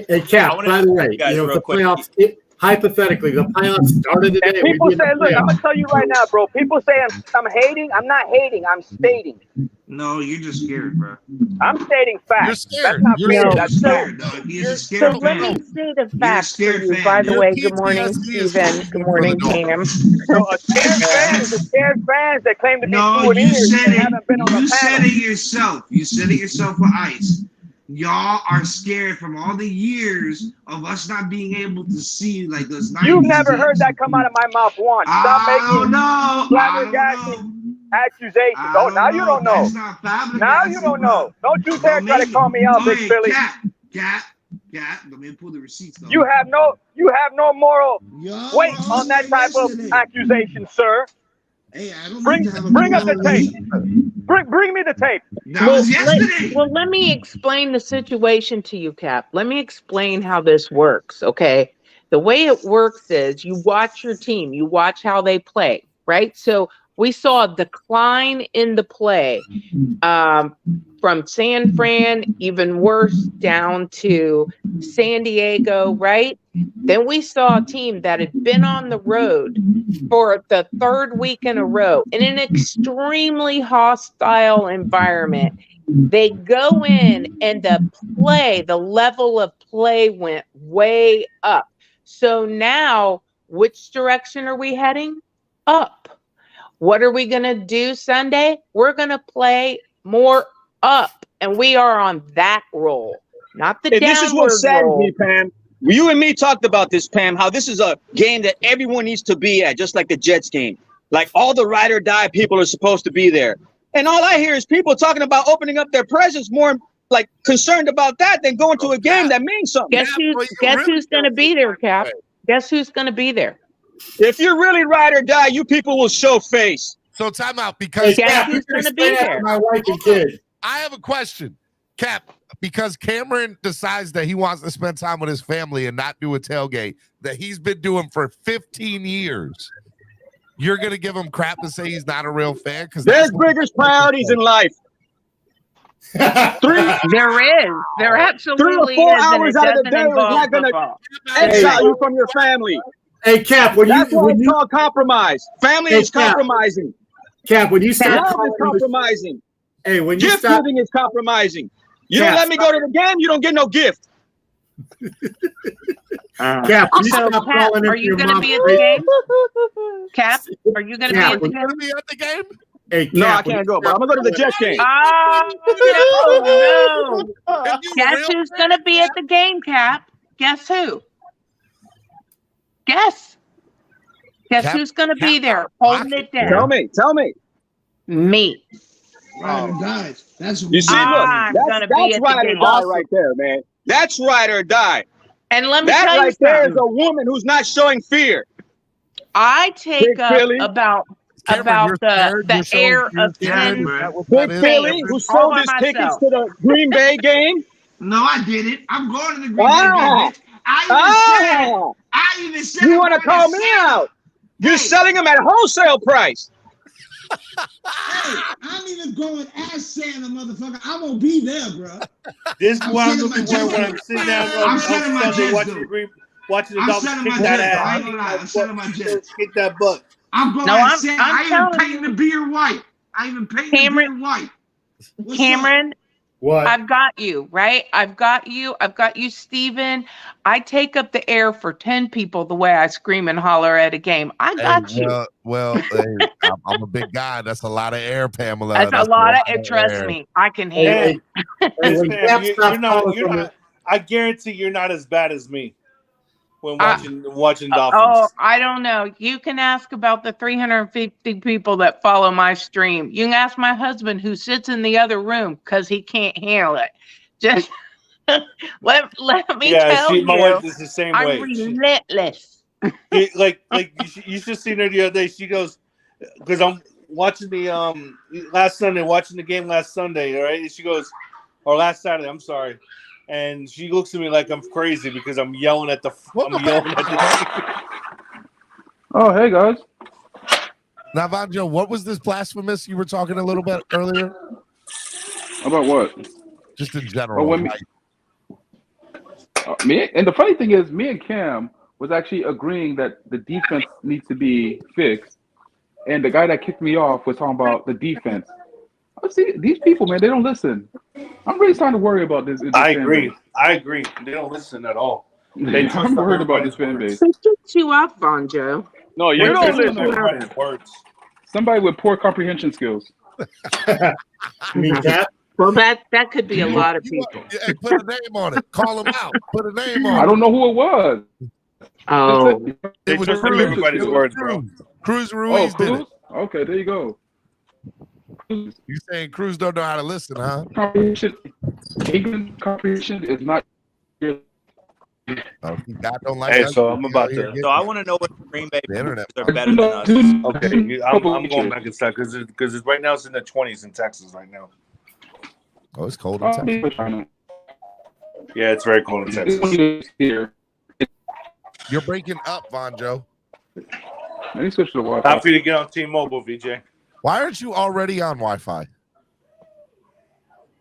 [SPEAKER 3] Hey Cap, by the way, the playoffs, hypothetically, the playoffs started today.
[SPEAKER 9] And people say, look, I'm going to tell you right now, bro. People say I'm hating. I'm not hating. I'm stating.
[SPEAKER 13] No, you're just scared, bro.
[SPEAKER 9] I'm stating facts.
[SPEAKER 1] You're scared.
[SPEAKER 9] That's not
[SPEAKER 1] You're
[SPEAKER 9] fair.
[SPEAKER 1] scared.
[SPEAKER 9] That's
[SPEAKER 13] scared,
[SPEAKER 9] true.
[SPEAKER 13] dog. You're just
[SPEAKER 14] So
[SPEAKER 13] scared
[SPEAKER 14] let
[SPEAKER 13] fan.
[SPEAKER 14] me say the facts for
[SPEAKER 13] scared
[SPEAKER 14] you.
[SPEAKER 13] fan.
[SPEAKER 14] By the
[SPEAKER 13] Your
[SPEAKER 14] way, good morning,
[SPEAKER 1] PTSD is
[SPEAKER 14] Stephen. Good morning, Cam.
[SPEAKER 9] So a scared fan is a scared fans that claim to be
[SPEAKER 13] No,
[SPEAKER 9] fluid
[SPEAKER 13] you
[SPEAKER 9] ears
[SPEAKER 13] said
[SPEAKER 9] and
[SPEAKER 13] it.
[SPEAKER 9] haven't been on
[SPEAKER 13] You
[SPEAKER 9] the
[SPEAKER 13] said
[SPEAKER 9] panel.
[SPEAKER 13] it yourself. You said it yourself with Ice. Y'all are scared from all the years of us not being able to see like those 90s
[SPEAKER 9] You've never
[SPEAKER 13] games.
[SPEAKER 9] heard that come out of my mouth once. Stop
[SPEAKER 13] I don't
[SPEAKER 9] making
[SPEAKER 13] know.
[SPEAKER 9] flabbergasting accusations. Oh, now you don't know.
[SPEAKER 13] That's not flabbergasting,
[SPEAKER 9] Now you don't know. Don't you dare try to call me out, Big Philly.
[SPEAKER 13] Cat. Let me pull the receipts though.
[SPEAKER 9] You have no moral
[SPEAKER 13] Yo,
[SPEAKER 9] weight on that type of
[SPEAKER 13] yesterday.
[SPEAKER 9] accusation, sir.
[SPEAKER 13] Hey, I don't
[SPEAKER 9] Bring
[SPEAKER 13] need to have a
[SPEAKER 9] up the
[SPEAKER 13] moral
[SPEAKER 9] tape.
[SPEAKER 13] weight.
[SPEAKER 9] Bring me the tape.
[SPEAKER 13] That was yesterday.
[SPEAKER 14] Let me explain the situation to you, Cap. Let me explain how this works, okay? The way it works is you watch your team, you watch how they play, right? So we saw a decline in the play from San Fran, even worse, down to San Diego, right? Then we saw a team that had been on the road for the third week in a row in an extremely hostile environment. They go in and the level of play went way up. So now, which direction are we heading? Up. What are we going to do Sunday? We're going to play more up, and we are on that roll, not the downward
[SPEAKER 15] This is what saddens
[SPEAKER 14] roll.
[SPEAKER 15] me, Pam. You and me talked about this, Pam, how this is a game that everyone needs to be at, just like the Jets game. Like all the ride or die people are supposed to be there. And all I hear is people talking about opening up their presence, more like concerned about that than going to a game that means something.
[SPEAKER 14] Guess who's going to be there, Cap? Guess who's going to be there?
[SPEAKER 15] If you're really ride or die, you people will show face.
[SPEAKER 1] So time out because
[SPEAKER 14] Guess who's going to be there?
[SPEAKER 3] My wife and kids.
[SPEAKER 1] I have a question, Cap, because Cameron decides that he wants to spend time with his family and not do a tailgate that he's been doing for 15 years. You're going to give him crap to say he's not a real fan? Because
[SPEAKER 15] there's bigger priorities in life.
[SPEAKER 14] There absolutely
[SPEAKER 15] 3 or 4
[SPEAKER 14] is, and
[SPEAKER 15] hours
[SPEAKER 14] it
[SPEAKER 15] out of the
[SPEAKER 14] doesn't
[SPEAKER 15] day is
[SPEAKER 14] involve
[SPEAKER 15] not going
[SPEAKER 14] football.
[SPEAKER 15] to exile you from your family.
[SPEAKER 3] Hey, Cap,
[SPEAKER 15] that's why it's called compromise. Family is compromising.
[SPEAKER 3] Cap, when you start
[SPEAKER 15] love is
[SPEAKER 3] calling
[SPEAKER 15] compromising.
[SPEAKER 3] Hey, when you
[SPEAKER 15] Gift
[SPEAKER 3] stop,
[SPEAKER 15] giving is compromising. You
[SPEAKER 3] Cap,
[SPEAKER 15] don't let me go to the game, you don't get no gift.
[SPEAKER 3] Cap, when you
[SPEAKER 14] So,
[SPEAKER 3] stop
[SPEAKER 14] Cap,
[SPEAKER 3] calling
[SPEAKER 14] are
[SPEAKER 3] into
[SPEAKER 14] you
[SPEAKER 3] your
[SPEAKER 14] going to
[SPEAKER 3] mom's
[SPEAKER 14] be at the game? Cap, are you going to be
[SPEAKER 3] Cap,
[SPEAKER 14] at the
[SPEAKER 3] when
[SPEAKER 14] game?
[SPEAKER 1] Be at the game?
[SPEAKER 3] Hey, Cap,
[SPEAKER 15] No, I
[SPEAKER 3] when
[SPEAKER 15] can't
[SPEAKER 3] you
[SPEAKER 15] go, but I'm gonna go to the Jets game.
[SPEAKER 14] No. Guess who's going to be at the game, Cap? Guess who? Guess
[SPEAKER 1] Cap,
[SPEAKER 14] who's going to be there holding it down?
[SPEAKER 15] Tell me.
[SPEAKER 14] Me.
[SPEAKER 13] Ride or die. That's
[SPEAKER 15] You see, look,
[SPEAKER 14] I'm gonna be
[SPEAKER 15] that's
[SPEAKER 14] at the
[SPEAKER 15] ride or
[SPEAKER 14] game.
[SPEAKER 15] die right there, man. That's ride or die.
[SPEAKER 14] And let me
[SPEAKER 15] That
[SPEAKER 14] tell you
[SPEAKER 15] right there is
[SPEAKER 14] something.
[SPEAKER 15] a woman who's not showing fear.
[SPEAKER 14] I take
[SPEAKER 15] Big
[SPEAKER 14] up
[SPEAKER 15] Philly.
[SPEAKER 14] about
[SPEAKER 1] Cameron, you're scared,
[SPEAKER 14] the
[SPEAKER 1] you're showing
[SPEAKER 14] air
[SPEAKER 1] fear,
[SPEAKER 14] of
[SPEAKER 1] Cameron.
[SPEAKER 14] 10
[SPEAKER 1] Is that what
[SPEAKER 15] Big
[SPEAKER 1] that is?
[SPEAKER 15] Philly, who
[SPEAKER 14] all
[SPEAKER 15] sold
[SPEAKER 14] by
[SPEAKER 15] his tickets
[SPEAKER 14] myself.
[SPEAKER 15] to the Green Bay game.
[SPEAKER 13] No, I didn't. I'm going to the Green Bay
[SPEAKER 15] Ah.
[SPEAKER 13] game. I even said.
[SPEAKER 15] You want to call me out? You're selling them at wholesale price.
[SPEAKER 13] Hey, I'm even going as Santa, motherfucker. I'm gonna be there, bro.
[SPEAKER 10] This is
[SPEAKER 13] I'm
[SPEAKER 10] what I'm
[SPEAKER 13] setting
[SPEAKER 10] looking
[SPEAKER 13] my
[SPEAKER 10] for when
[SPEAKER 13] jets.
[SPEAKER 10] I'm sitting down
[SPEAKER 13] I'm
[SPEAKER 10] on
[SPEAKER 13] setting my
[SPEAKER 10] Sunday
[SPEAKER 13] jets,
[SPEAKER 10] watching the
[SPEAKER 13] I'm
[SPEAKER 10] Dolphins
[SPEAKER 13] setting
[SPEAKER 10] kick
[SPEAKER 13] my
[SPEAKER 10] that
[SPEAKER 13] jets.
[SPEAKER 10] ass.
[SPEAKER 13] I ain't gonna lie. I'm setting my jets.
[SPEAKER 10] Kick that butt.
[SPEAKER 13] I'm going
[SPEAKER 14] No,
[SPEAKER 13] as
[SPEAKER 14] I'm
[SPEAKER 13] Santa. I even
[SPEAKER 14] telling
[SPEAKER 13] painted the beard white. I even painted the beard white. What's
[SPEAKER 14] Cameron,
[SPEAKER 3] What?
[SPEAKER 14] I've got you, right? I've got you, Steven. I take up the air for 10 people the way I scream and holler at a game. I got you.
[SPEAKER 1] Well, hey, I'm a big guy. That's a lot of air, Pamela.
[SPEAKER 14] That's a lot of
[SPEAKER 1] air.
[SPEAKER 14] it. Trust me, I can handle it.
[SPEAKER 3] Hey, when Cap stopped calling from
[SPEAKER 10] I guarantee you're not as bad as me. when watching Dolphins.
[SPEAKER 14] Oh, I don't know. You can ask about the 350 people that follow my stream. You can ask my husband who sits in the other room because he can't handle it. Just let me tell you.
[SPEAKER 10] My wife is the same
[SPEAKER 14] I'm
[SPEAKER 10] way.
[SPEAKER 14] relentless.
[SPEAKER 10] You should see her the other day. She goes, because I'm watching the watching the game last Sunday, right? And she goes, or last Saturday, I'm sorry. And she looks at me like I'm crazy because I'm yelling at the.
[SPEAKER 7] Oh, hey guys.
[SPEAKER 1] Now, Vanjo, what was this blasphemous you were talking a little bit earlier?
[SPEAKER 7] About what?
[SPEAKER 1] Just in general.
[SPEAKER 7] Me, and the funny thing is, me and Cam was actually agreeing that the defense needs to be fixed, and the guy that kicked me off was talking about the defense. See, these people, man, they don't listen. I'm really starting to worry about this.
[SPEAKER 10] I agree. They don't listen at all.
[SPEAKER 7] I'm worried about this fan base.
[SPEAKER 14] Who picks you up, Vanjo?
[SPEAKER 9] No, you don't listen.
[SPEAKER 7] Somebody with poor comprehension skills.
[SPEAKER 14] Well, that could be a lot of people.
[SPEAKER 1] Hey, put a name on it. Call them out. Put a name on it.
[SPEAKER 7] I don't know who it was.
[SPEAKER 14] Oh,
[SPEAKER 10] it was everybody's words, bro.
[SPEAKER 1] Cruz Ruiz did it.
[SPEAKER 7] Okay, there you go.
[SPEAKER 1] You saying Cruz don't know how to listen, huh?
[SPEAKER 7] England comprehension is not.
[SPEAKER 1] God don't like
[SPEAKER 10] hey,
[SPEAKER 1] that.
[SPEAKER 10] So I'm about to.
[SPEAKER 12] So I want to know what the Green Bay
[SPEAKER 1] internet
[SPEAKER 12] are better than us.
[SPEAKER 10] Okay, I'm going back inside because right now it's in the 20s in Texas right now.
[SPEAKER 1] Oh, it's cold in Texas.
[SPEAKER 10] Yeah, it's very cold in Texas.
[SPEAKER 1] You're breaking up, Vanjo.
[SPEAKER 7] Let me switch to the Wi-Fi.
[SPEAKER 10] Time for you to get on T-Mobile, VJ.
[SPEAKER 1] Why aren't you already on Wi-Fi?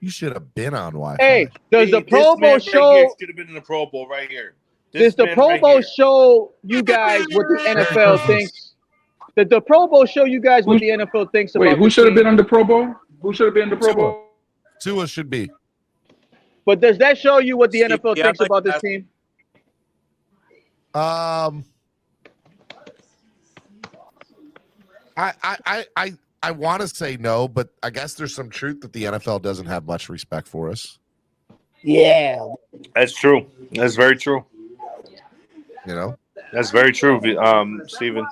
[SPEAKER 1] You should have been on Wi-Fi.
[SPEAKER 9] Hey, does the Pro Bowl show?
[SPEAKER 10] Should have been in the Pro Bowl right here.
[SPEAKER 9] Does the Pro Bowl show you guys what the NFL thinks? Did the Pro Bowl show you guys what the NFL thinks about?
[SPEAKER 7] Wait, who should have been on the Pro Bowl? Who should have been in the Pro Bowl?
[SPEAKER 1] Tua should be.
[SPEAKER 9] But does that show you what the NFL thinks about this team?
[SPEAKER 1] I want to say no, but I guess there's some truth that the NFL doesn't have much respect for us.
[SPEAKER 5] Yeah,
[SPEAKER 10] that's true. That's very true.
[SPEAKER 1] You know,
[SPEAKER 10] that's very true. Steven.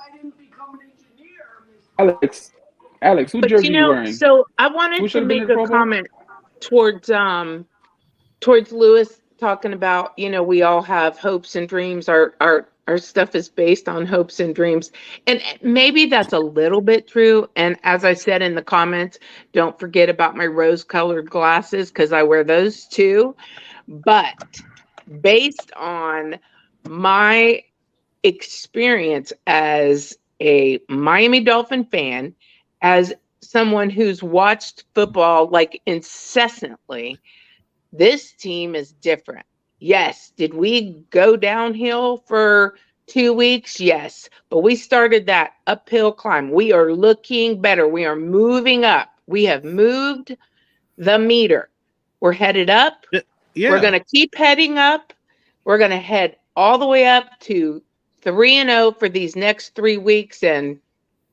[SPEAKER 7] Alex, who
[SPEAKER 14] but
[SPEAKER 7] jersey you wearing?
[SPEAKER 14] So I wanted to make a comment towards Lewis talking about, we all have hopes and dreams. Our stuff is based on hopes and dreams. And maybe that's a little bit true. And as I said in the comments, don't forget about my rose-colored glasses because I wear those too. But based on my experience as a Miami Dolphin fan, as someone who's watched football like incessantly, this team is different. Yes. Did we go downhill for 2 weeks? Yes. But we started that uphill climb. We are looking better. We are moving up. We have moved the meter. We're headed up.
[SPEAKER 10] Yeah.
[SPEAKER 14] We're going to keep heading up. We're going to head all the way up to 3-0 for these next 3 weeks and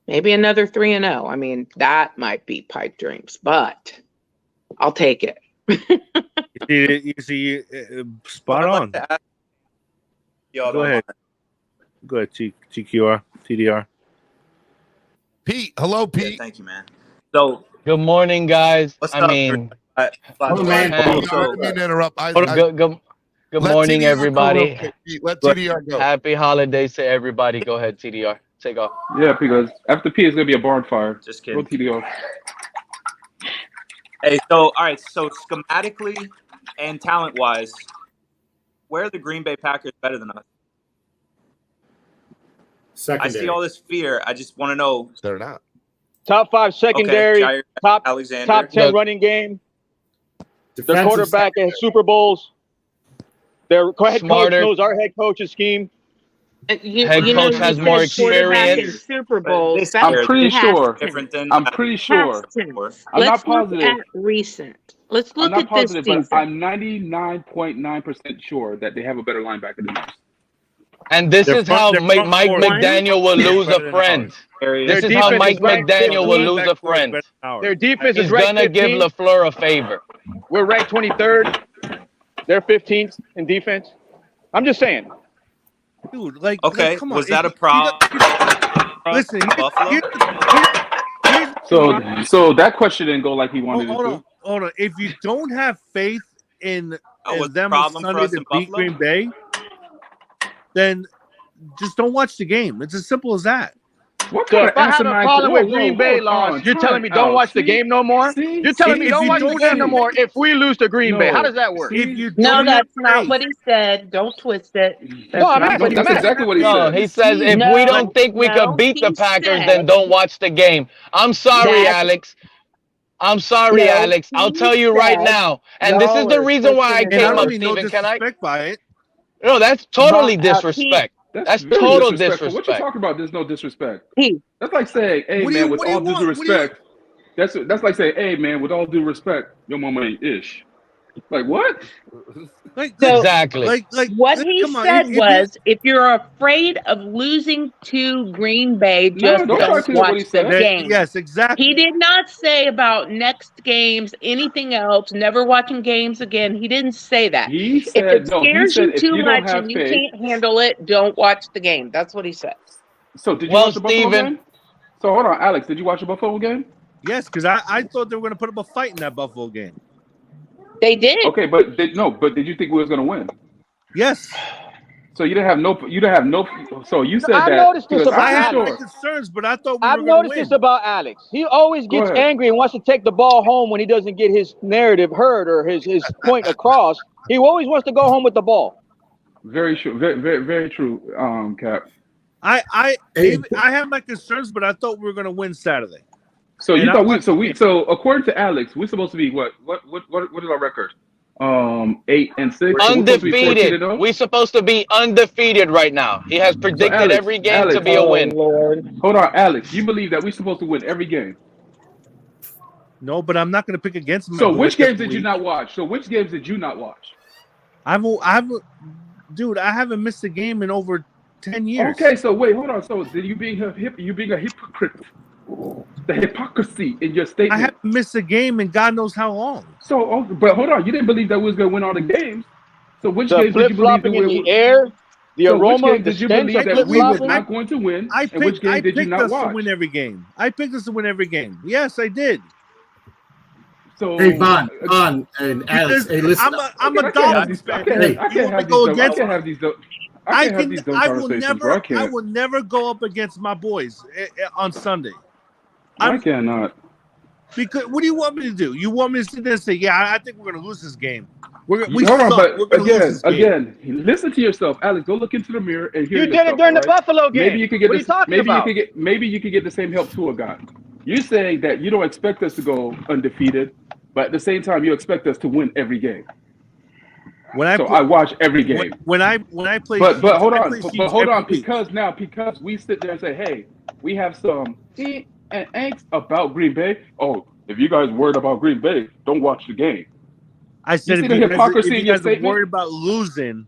[SPEAKER 14] maybe another 3-0. I mean, that might be pipe dreams, but I'll take it.
[SPEAKER 10] You see, spot on. Go ahead. Go ahead, TQR, TDR.
[SPEAKER 1] Pete, hello, Pete.
[SPEAKER 12] Yeah, thank you, man. So,
[SPEAKER 16] good morning, guys.
[SPEAKER 12] What's
[SPEAKER 16] I
[SPEAKER 12] up,
[SPEAKER 16] mean,
[SPEAKER 1] interrupt.
[SPEAKER 16] Good morning, everybody.
[SPEAKER 1] Let TDR go.
[SPEAKER 16] Happy holidays to everybody. Go ahead, TDR. Take off.
[SPEAKER 7] Yeah, because after P, it's going to be a barn fire.
[SPEAKER 12] Just kidding.
[SPEAKER 7] Go TDR.
[SPEAKER 12] Hey, so, all right. So, schematically and talent-wise, where are the Green Bay Packers better than us?
[SPEAKER 3] Secondary.
[SPEAKER 12] I see all this fear. I just want to know.
[SPEAKER 1] They're not.
[SPEAKER 9] Top 5 secondary,
[SPEAKER 12] okay,
[SPEAKER 9] top
[SPEAKER 12] Alexander.
[SPEAKER 9] top 10 running game. Their quarterback at Super Bowls. Their head coach knows our head coach's scheme.
[SPEAKER 16] Head coach has more experience.
[SPEAKER 14] Super Bowls.
[SPEAKER 7] I'm pretty sure. I'm not positive.
[SPEAKER 14] Recent. Let's look
[SPEAKER 7] I'm not
[SPEAKER 14] at
[SPEAKER 7] positive,
[SPEAKER 14] this season.
[SPEAKER 7] but I'm 99.9% sure that they have a better linebacker than us.
[SPEAKER 16] And this is how Mike McDaniel will lose a friend. This is how Mike McDaniel will lose a friend.
[SPEAKER 9] Their defense is
[SPEAKER 16] He's
[SPEAKER 9] ranked
[SPEAKER 16] gonna give
[SPEAKER 9] 15th.
[SPEAKER 16] LaFleur a favor.
[SPEAKER 9] We're ranked 23rd. They're 15th in defense. I'm just saying. dude. Like,
[SPEAKER 12] Okay,
[SPEAKER 9] come on.
[SPEAKER 12] was that a
[SPEAKER 9] If-
[SPEAKER 12] problem?
[SPEAKER 9] Listen,
[SPEAKER 12] Buffalo.
[SPEAKER 7] So that question didn't go like he wanted it to.
[SPEAKER 9] Hold on. If you don't have faith in
[SPEAKER 12] was
[SPEAKER 9] them
[SPEAKER 12] the
[SPEAKER 9] on
[SPEAKER 12] problem for
[SPEAKER 9] Sunday
[SPEAKER 12] us
[SPEAKER 9] to
[SPEAKER 12] in
[SPEAKER 9] beat
[SPEAKER 12] Buffalo?
[SPEAKER 9] Green Bay, then just don't watch the game. It's as simple as that.
[SPEAKER 7] What
[SPEAKER 8] So
[SPEAKER 7] kind
[SPEAKER 8] if I have a problem with Green Bay
[SPEAKER 7] loss,
[SPEAKER 8] loss, you're telling me don't watch the game no more? You're telling me
[SPEAKER 9] If
[SPEAKER 8] don't
[SPEAKER 9] you
[SPEAKER 8] watch the
[SPEAKER 9] don't
[SPEAKER 8] game no
[SPEAKER 9] have-
[SPEAKER 8] more if we lose to Green Bay.
[SPEAKER 7] No.
[SPEAKER 8] How does that work?
[SPEAKER 9] If you
[SPEAKER 14] No,
[SPEAKER 9] don't
[SPEAKER 14] that's
[SPEAKER 9] have
[SPEAKER 14] not
[SPEAKER 9] faith-
[SPEAKER 14] what he said. Don't twist it.
[SPEAKER 8] No, I'm
[SPEAKER 14] not
[SPEAKER 8] asking
[SPEAKER 14] what
[SPEAKER 8] you.
[SPEAKER 7] That's exactly what he
[SPEAKER 16] No,
[SPEAKER 7] said.
[SPEAKER 16] he says if
[SPEAKER 14] No,
[SPEAKER 16] we don't think we
[SPEAKER 14] no,
[SPEAKER 16] could beat the
[SPEAKER 14] he
[SPEAKER 16] Packers,
[SPEAKER 14] said-
[SPEAKER 16] then don't watch the game. I'm sorry,
[SPEAKER 14] That's-
[SPEAKER 16] Alex. I'm sorry,
[SPEAKER 14] No,
[SPEAKER 16] Alex. I'll
[SPEAKER 14] he
[SPEAKER 16] tell you right
[SPEAKER 14] said
[SPEAKER 16] now. And this is the
[SPEAKER 14] y'all are
[SPEAKER 16] reason why I
[SPEAKER 14] twisting
[SPEAKER 9] and I
[SPEAKER 16] came
[SPEAKER 9] don't
[SPEAKER 16] up,
[SPEAKER 9] mean no
[SPEAKER 16] Steven. Can I?
[SPEAKER 9] disrespect by it.
[SPEAKER 16] No, that's totally
[SPEAKER 14] About,
[SPEAKER 16] disrespect. That's
[SPEAKER 7] very
[SPEAKER 16] total
[SPEAKER 7] disrespectful. What you
[SPEAKER 16] disrespect.
[SPEAKER 7] talking about? There's no disrespect.
[SPEAKER 14] He.
[SPEAKER 7] That's like saying, "Hey
[SPEAKER 9] What do
[SPEAKER 7] man,
[SPEAKER 9] you-
[SPEAKER 7] with
[SPEAKER 9] what do you
[SPEAKER 7] all due
[SPEAKER 9] want? What do you-
[SPEAKER 7] respect." That's like saying, "Hey man, with all due respect, your mama ain't ish." Like what?
[SPEAKER 9] Like,
[SPEAKER 14] So-
[SPEAKER 16] Exactly.
[SPEAKER 9] like
[SPEAKER 14] What he
[SPEAKER 9] come on,
[SPEAKER 14] said
[SPEAKER 9] if you-
[SPEAKER 14] was, if you're afraid of losing to Green Bay, just
[SPEAKER 7] don't try to
[SPEAKER 14] don't
[SPEAKER 7] clear what he
[SPEAKER 14] watch the
[SPEAKER 7] said.
[SPEAKER 14] game.
[SPEAKER 9] Yes, exactly.
[SPEAKER 14] He did not say about next games, anything else, never watching games again. He didn't say that.
[SPEAKER 7] He
[SPEAKER 14] If
[SPEAKER 7] said
[SPEAKER 14] it
[SPEAKER 7] no. He
[SPEAKER 14] scares
[SPEAKER 7] said
[SPEAKER 14] you
[SPEAKER 7] if
[SPEAKER 14] too
[SPEAKER 7] you don't
[SPEAKER 14] much
[SPEAKER 7] have
[SPEAKER 14] and you
[SPEAKER 7] faith.
[SPEAKER 14] can't handle it, don't watch the game. That's what he said.
[SPEAKER 7] So did you
[SPEAKER 16] Well,
[SPEAKER 7] watch the Buffalo
[SPEAKER 16] Steven-
[SPEAKER 7] game? So hold on, Alex. Did you watch the Buffalo game?
[SPEAKER 9] Yes, because I thought they were going to put up a fight in that Buffalo game.
[SPEAKER 14] They did.
[SPEAKER 7] Okay, but did you think we was gonna win?
[SPEAKER 9] Yes.
[SPEAKER 7] So you didn't have no. So you said
[SPEAKER 8] I've
[SPEAKER 7] that.
[SPEAKER 8] noticed this
[SPEAKER 7] because
[SPEAKER 8] about
[SPEAKER 9] I
[SPEAKER 7] I'm
[SPEAKER 9] had
[SPEAKER 8] Alex.
[SPEAKER 9] my
[SPEAKER 7] sure.
[SPEAKER 9] concerns, but I thought we
[SPEAKER 8] I've
[SPEAKER 9] were going to
[SPEAKER 8] noticed
[SPEAKER 9] win.
[SPEAKER 8] this about Alex. He always
[SPEAKER 7] Go
[SPEAKER 8] gets
[SPEAKER 7] ahead.
[SPEAKER 8] angry and wants to take the ball home when he doesn't get his narrative heard or his point across. He always wants to go home with the ball.
[SPEAKER 7] Very true. Very true. Cap.
[SPEAKER 9] I have my concerns, but I thought we were going to win Saturday.
[SPEAKER 7] So
[SPEAKER 9] And
[SPEAKER 7] you
[SPEAKER 9] I
[SPEAKER 7] thought
[SPEAKER 9] watched the game.
[SPEAKER 7] so according to Alex, we're supposed to be what is our record? 8-6. So we're supposed to be 14-0?
[SPEAKER 16] Undefeated. We're supposed to be undefeated right now. He has predicted
[SPEAKER 7] Alex,
[SPEAKER 16] every game to
[SPEAKER 7] Alex,
[SPEAKER 16] be a win.
[SPEAKER 14] Lord.
[SPEAKER 7] Hold on, Alex. You believe that we're supposed to win every game?
[SPEAKER 9] No, but I'm not going to pick against them.
[SPEAKER 7] So which games did you not watch?
[SPEAKER 9] Dude, I haven't missed a game in over 10 years.
[SPEAKER 7] Okay, so wait, hold on. So did you being a hypocrite? The hypocrisy in your statement.
[SPEAKER 9] I haven't missed a game in God knows how long.
[SPEAKER 7] So, but hold on, you didn't believe that we was gonna win all the games. So which
[SPEAKER 8] The
[SPEAKER 7] games did you believe that
[SPEAKER 8] flip-flopping in
[SPEAKER 7] we
[SPEAKER 8] the air, the
[SPEAKER 7] so which
[SPEAKER 8] aroma,
[SPEAKER 7] games
[SPEAKER 8] the
[SPEAKER 7] did you
[SPEAKER 8] stench
[SPEAKER 7] believe
[SPEAKER 8] of
[SPEAKER 7] that we were
[SPEAKER 8] flip-flopping.
[SPEAKER 7] not going to win?
[SPEAKER 9] I
[SPEAKER 7] And which
[SPEAKER 9] picked
[SPEAKER 7] games did you not
[SPEAKER 9] us to
[SPEAKER 7] watch?
[SPEAKER 9] win every game. I picked us to win every game. Yes, I did.
[SPEAKER 7] So
[SPEAKER 3] Hey, Von and Alex. Hey, listen.
[SPEAKER 9] I'm a Dolphins fan.
[SPEAKER 7] I can't have these. I
[SPEAKER 9] will never go up against my boys on Sunday.
[SPEAKER 7] I cannot.
[SPEAKER 9] Because what do you want me to do? You want me to sit there and say, "Yeah, I think we're going to lose this game."
[SPEAKER 7] Hold on, but again, listen to yourself, Alex. Go look into the mirror and hear
[SPEAKER 8] You did it during the Buffalo game.
[SPEAKER 7] Maybe you could get
[SPEAKER 8] What are you talking about?
[SPEAKER 7] Maybe you could get the same help to a guy. You're saying that you don't expect us to go undefeated, but at the same time, you expect us to win every game. I watch every game.
[SPEAKER 9] When I play,
[SPEAKER 7] but hold on, because we sit there and say, hey, we have some heat and angst about Green Bay. Oh, if you guys worried about Green Bay, don't watch the game.
[SPEAKER 9] I said,
[SPEAKER 7] if you guys
[SPEAKER 9] are worried about losing,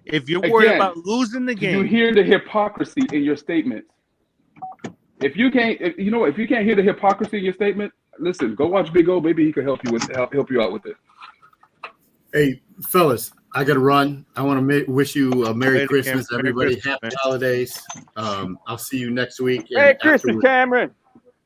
[SPEAKER 9] if you're worried about losing the game,
[SPEAKER 7] you hear the hypocrisy in your statement. If you can't hear the hypocrisy in your statement, listen, go watch Big O. Maybe he can help you out with it.
[SPEAKER 3] Hey, fellas, I got to run. I want to wish you a Merry Christmas, everybody. Happy holidays. I'll see you next week.
[SPEAKER 8] Merry Christmas, Cameron.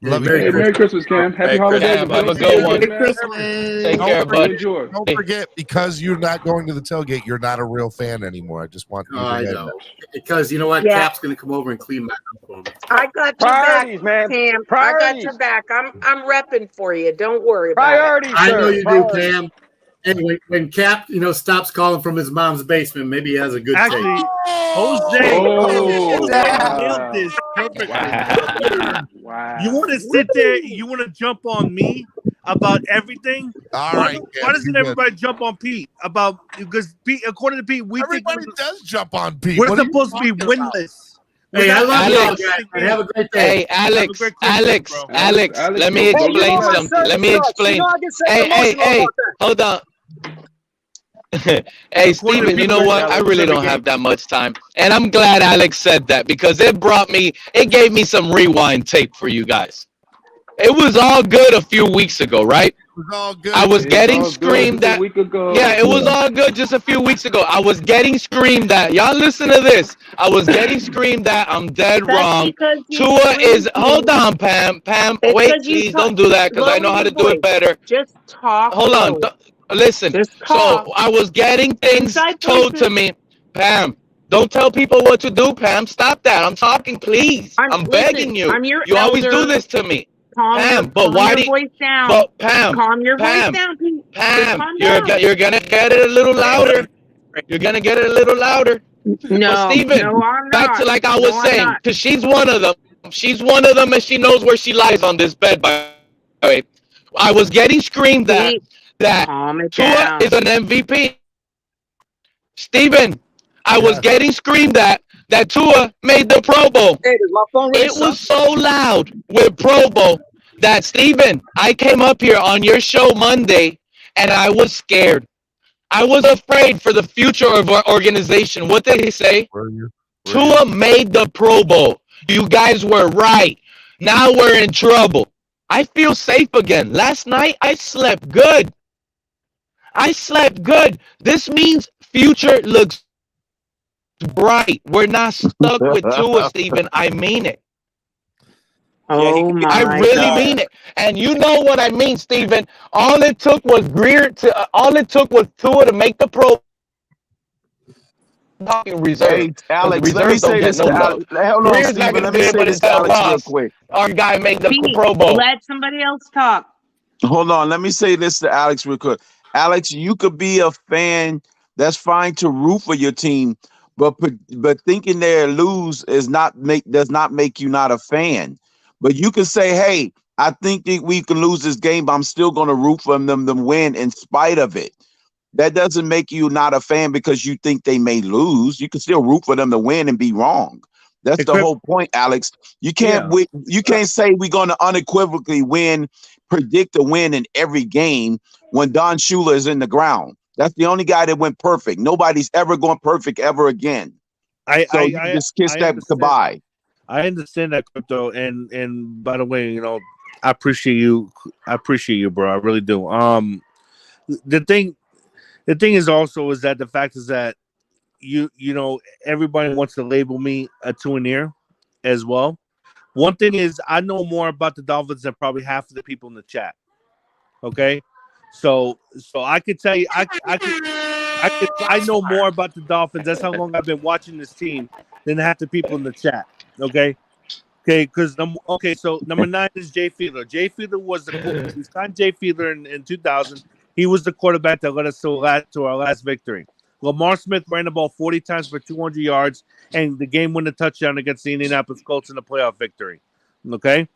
[SPEAKER 7] Merry Christmas, Cam. Happy holidays.
[SPEAKER 16] Have a good one.
[SPEAKER 3] Christmas.
[SPEAKER 16] Take care, bud.
[SPEAKER 1] Don't forget, because you're not going to the tailgate, you're not a real fan anymore. I just want you to
[SPEAKER 3] I
[SPEAKER 1] know.
[SPEAKER 3] know. Because you know what?
[SPEAKER 14] Yeah.
[SPEAKER 3] Cap's going to come over and clean my house for me.
[SPEAKER 14] I got your
[SPEAKER 8] Priorities,
[SPEAKER 14] back,
[SPEAKER 8] man.
[SPEAKER 14] Cam.
[SPEAKER 8] Priorities.
[SPEAKER 14] I got your back. I'm repping for you. Don't worry about
[SPEAKER 8] Priorities,
[SPEAKER 3] I
[SPEAKER 8] sir.
[SPEAKER 3] know you do,
[SPEAKER 8] Priorities.
[SPEAKER 3] Cam. Anyway, when Cap, stops calling from his mom's basement, maybe he has a good
[SPEAKER 9] actually,
[SPEAKER 3] take.
[SPEAKER 9] Jose nailed this perfectly.
[SPEAKER 7] Wow.
[SPEAKER 9] You want to sit there? You want to jump on me about everything?
[SPEAKER 1] All
[SPEAKER 9] why,
[SPEAKER 1] right,
[SPEAKER 9] why doesn't
[SPEAKER 1] you're
[SPEAKER 9] everybody jump on Pete because Pete, according to Pete,
[SPEAKER 1] Everybody does jump on Pete.
[SPEAKER 9] we're
[SPEAKER 1] What are you
[SPEAKER 9] supposed to be
[SPEAKER 1] talking about?
[SPEAKER 9] winless.
[SPEAKER 3] Hey, I love y'all
[SPEAKER 16] Alex.
[SPEAKER 3] guys. Have a great day.
[SPEAKER 16] Hey, Alex, Alex, let me explain something. Let me explain. Hey, hold on. Hey, Steven, you know what? I really don't have that much time. And I'm glad Alex said that because it gave me some rewind tape for you guys. It was all good a few weeks ago, right?
[SPEAKER 1] was all good.
[SPEAKER 16] I was
[SPEAKER 7] It's
[SPEAKER 16] getting
[SPEAKER 7] all good
[SPEAKER 16] screamed
[SPEAKER 7] just a
[SPEAKER 16] at.
[SPEAKER 7] week ago.
[SPEAKER 16] Yeah, it was all good just a few weeks ago. I was getting screamed at. Y'all listen to this. I was getting screamed at. I'm dead
[SPEAKER 14] That's
[SPEAKER 16] wrong.
[SPEAKER 14] because you
[SPEAKER 16] Tua is.
[SPEAKER 14] scream
[SPEAKER 16] Hold
[SPEAKER 14] too.
[SPEAKER 16] on, Pam. Pam,
[SPEAKER 14] It's
[SPEAKER 16] wait,
[SPEAKER 14] because you
[SPEAKER 16] please
[SPEAKER 14] talk.
[SPEAKER 16] don't do that because I
[SPEAKER 14] Lower
[SPEAKER 16] know how
[SPEAKER 14] your
[SPEAKER 16] to do it
[SPEAKER 14] voice.
[SPEAKER 16] better.
[SPEAKER 14] Just talk.
[SPEAKER 16] Hold on.
[SPEAKER 14] lower.
[SPEAKER 16] Listen.
[SPEAKER 14] Just
[SPEAKER 16] So
[SPEAKER 14] talk.
[SPEAKER 16] I was getting things
[SPEAKER 14] Inside
[SPEAKER 16] told to
[SPEAKER 14] voices.
[SPEAKER 16] me. Pam, don't tell people what to do, Pam. Stop that. I'm talking, please. I'm begging you.
[SPEAKER 14] I'm your
[SPEAKER 16] You always do
[SPEAKER 14] elder.
[SPEAKER 16] this to me.
[SPEAKER 14] Calm
[SPEAKER 16] Pam, but why do you,
[SPEAKER 14] voice down.
[SPEAKER 16] but Pam,
[SPEAKER 14] Calm your voice
[SPEAKER 16] Pam,
[SPEAKER 14] down, Pete. Just
[SPEAKER 16] Pam,
[SPEAKER 14] calm
[SPEAKER 16] you're
[SPEAKER 14] down.
[SPEAKER 16] you're gonna get it a little louder. You're gonna get it a little louder.
[SPEAKER 14] No,
[SPEAKER 16] But Steven,
[SPEAKER 14] no, I'm
[SPEAKER 16] back
[SPEAKER 14] not.
[SPEAKER 16] to like I
[SPEAKER 14] No,
[SPEAKER 16] was
[SPEAKER 14] I'm
[SPEAKER 16] saying,
[SPEAKER 14] not.
[SPEAKER 16] because she's one of them. She's one of them, and she knows where she lies on this bed. By the way, I was getting screamed at
[SPEAKER 14] Pete,
[SPEAKER 16] that
[SPEAKER 14] calm it
[SPEAKER 16] Tua
[SPEAKER 14] down.
[SPEAKER 16] is an MVP. Steven, I was getting screamed at that Tua made the Pro Bowl.
[SPEAKER 15] Hey, does my phone really
[SPEAKER 16] It
[SPEAKER 15] suck?
[SPEAKER 16] was so loud with Pro Bowl that Steven, I came up here on your show Monday and I was scared. I was afraid for the future of our organization. What did he say? Tua made the Pro Bowl. You guys were right. Now we're in trouble. I feel safe again. Last night I slept good. I slept good. This means future looks bright. We're not stuck with Tua, Steven. I mean it.
[SPEAKER 14] Oh my
[SPEAKER 16] I really
[SPEAKER 14] God.
[SPEAKER 16] mean it. And you know what I mean, Steven. All it took was Tua to make the Pro talking reserve.
[SPEAKER 17] Hey,
[SPEAKER 16] 'Cause
[SPEAKER 17] Alex, let me
[SPEAKER 16] reserves don't
[SPEAKER 17] say
[SPEAKER 16] get
[SPEAKER 17] this
[SPEAKER 16] no
[SPEAKER 17] to
[SPEAKER 16] love.
[SPEAKER 17] Alex. Hold on,
[SPEAKER 16] Greer's not
[SPEAKER 17] Steven.
[SPEAKER 16] going to
[SPEAKER 17] Let
[SPEAKER 16] be
[SPEAKER 17] me say
[SPEAKER 16] able to
[SPEAKER 17] this to
[SPEAKER 16] tell
[SPEAKER 17] Alex real
[SPEAKER 16] Ross
[SPEAKER 17] quick.
[SPEAKER 16] our guy made the
[SPEAKER 14] Pete,
[SPEAKER 16] Pro Bowl.
[SPEAKER 14] let somebody else talk.
[SPEAKER 17] Hold on. Let me say this to Alex real quick. Alex, you could be a fan. That's fine to root for your team, but thinking they lose does not make you not a fan. But you can say, hey, I think that we can lose this game, but I'm still going to root for them to win in spite of it. That doesn't make you not a fan because you think they may lose. You can still root for them to win and be wrong. That's the whole point, Alex. You can't you can't say we're going to unequivocally predict a win in every game when Don Shula is in the ground. That's the only guy that went perfect. Nobody's ever going perfect ever again. You just kiss that goodbye.
[SPEAKER 10] I understand that, Crypto, and by the way, I appreciate you. I appreciate you, bro. I really do. The thing is also is that the fact is that you know everybody wants to label me a Tuaneer as well. One thing is I know more about the Dolphins than probably half of the people in the chat. Okay, so I could tell you I know more about the Dolphins. That's how long I've been watching this team than half the people in the chat. Okay, because so number 9 is Jay Fiedler. Jay Fiedler was we signed Jay Fiedler in 2000. He was the quarterback that led us to our last victory. Lamar Smith ran the ball 40 times for 200 yards and the game-winning touchdown against the Indianapolis Colts in the playoff victory. Okay,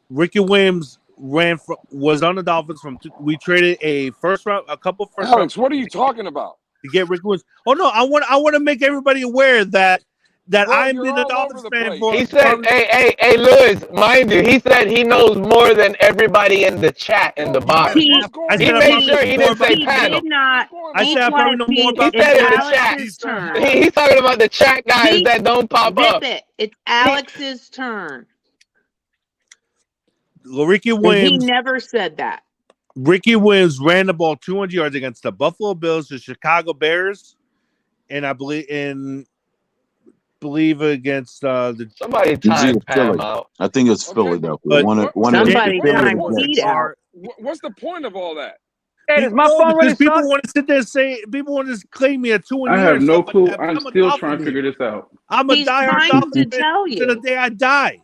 [SPEAKER 10] Ricky Williams was on the Dolphins we traded a couple first
[SPEAKER 18] Alex, what are you talking about?
[SPEAKER 10] To get Ricky Williams. Oh no, I want to make everybody aware that
[SPEAKER 18] Bro,
[SPEAKER 10] I've
[SPEAKER 18] you're
[SPEAKER 10] been a
[SPEAKER 18] all
[SPEAKER 10] Dolphins
[SPEAKER 18] over the
[SPEAKER 10] fan
[SPEAKER 18] place.
[SPEAKER 10] for.
[SPEAKER 16] He said, hey, Lewis, mind you, he said he knows more than everybody in the chat in the box.
[SPEAKER 14] Pete,
[SPEAKER 16] He made sure he didn't say panel.
[SPEAKER 14] did not.
[SPEAKER 10] I
[SPEAKER 14] Be
[SPEAKER 10] said I probably
[SPEAKER 14] quiet,
[SPEAKER 10] know more
[SPEAKER 14] Pete.
[SPEAKER 10] about
[SPEAKER 14] It's
[SPEAKER 16] in the
[SPEAKER 14] Alex's
[SPEAKER 16] chat.
[SPEAKER 14] turn.
[SPEAKER 16] He's talking about the chat guys
[SPEAKER 14] Pete,
[SPEAKER 16] that don't pop
[SPEAKER 14] zip
[SPEAKER 16] up.
[SPEAKER 14] it. It's Alex's turn.
[SPEAKER 10] Ricky Williams.
[SPEAKER 14] He never said that.
[SPEAKER 10] Ricky Williams ran the ball 200 yards against the Buffalo Bills, the Chicago Bears, and I believe against the
[SPEAKER 16] somebody
[SPEAKER 17] timed Pam out. I think it was Philadelphia.
[SPEAKER 18] Somebody
[SPEAKER 14] timed Pete out.
[SPEAKER 18] What's the point of all that?
[SPEAKER 9] Hey, does my phone really
[SPEAKER 10] because people
[SPEAKER 9] suck?
[SPEAKER 10] want to sit there and say people want to claim me a 2
[SPEAKER 7] I have no clue. I'm still trying to figure this out.
[SPEAKER 10] I'm a
[SPEAKER 14] He's
[SPEAKER 10] diehard
[SPEAKER 14] trying
[SPEAKER 10] Dolphins
[SPEAKER 14] to
[SPEAKER 10] fan
[SPEAKER 14] tell
[SPEAKER 10] to
[SPEAKER 14] you.
[SPEAKER 10] the day I die.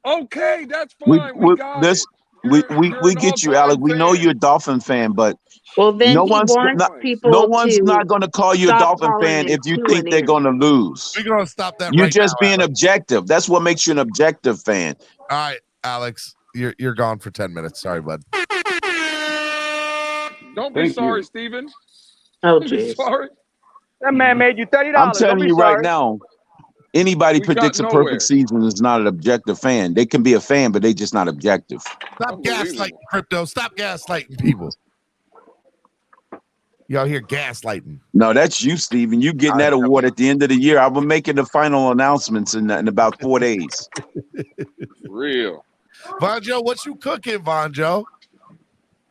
[SPEAKER 18] Okay, that's fine. We got it.
[SPEAKER 17] We get you, Alex. We know you're a Dolphin fan, but
[SPEAKER 14] well, then
[SPEAKER 17] no
[SPEAKER 14] he
[SPEAKER 17] one's
[SPEAKER 14] wants people
[SPEAKER 17] no one's
[SPEAKER 14] to
[SPEAKER 17] not going to call you a
[SPEAKER 14] stop
[SPEAKER 17] Dolphin
[SPEAKER 14] calling
[SPEAKER 17] fan
[SPEAKER 14] him
[SPEAKER 17] if you think they're
[SPEAKER 14] Tuaneer.
[SPEAKER 17] going to lose.
[SPEAKER 1] We're going to stop that
[SPEAKER 17] You're
[SPEAKER 1] right
[SPEAKER 17] just
[SPEAKER 1] now,
[SPEAKER 17] being
[SPEAKER 1] Alex.
[SPEAKER 17] objective. That's what makes you an objective fan.
[SPEAKER 1] All right, Alex, you're gone for 10 minutes. Sorry, bud.
[SPEAKER 18] Don't be sorry, Steven.
[SPEAKER 14] Oh,
[SPEAKER 18] Don't be
[SPEAKER 14] jeez.
[SPEAKER 18] sorry.
[SPEAKER 9] That man made you $30.
[SPEAKER 17] I'm
[SPEAKER 9] Don't
[SPEAKER 17] telling
[SPEAKER 9] be
[SPEAKER 17] you
[SPEAKER 9] sorry.
[SPEAKER 17] right now, anybody
[SPEAKER 18] We got
[SPEAKER 17] predicts a
[SPEAKER 18] nowhere.
[SPEAKER 17] perfect season is not an objective fan. They can be a fan, but they just not objective.
[SPEAKER 1] Stop gaslighting, Crypto. Stop gaslighting people. Y'all here gaslighting.
[SPEAKER 17] No, that's you, Steven. You getting that award at the end of the year. I will making the final announcements in about 4 days.
[SPEAKER 18] Real.
[SPEAKER 1] Vonjo, what you cooking, Vonjo?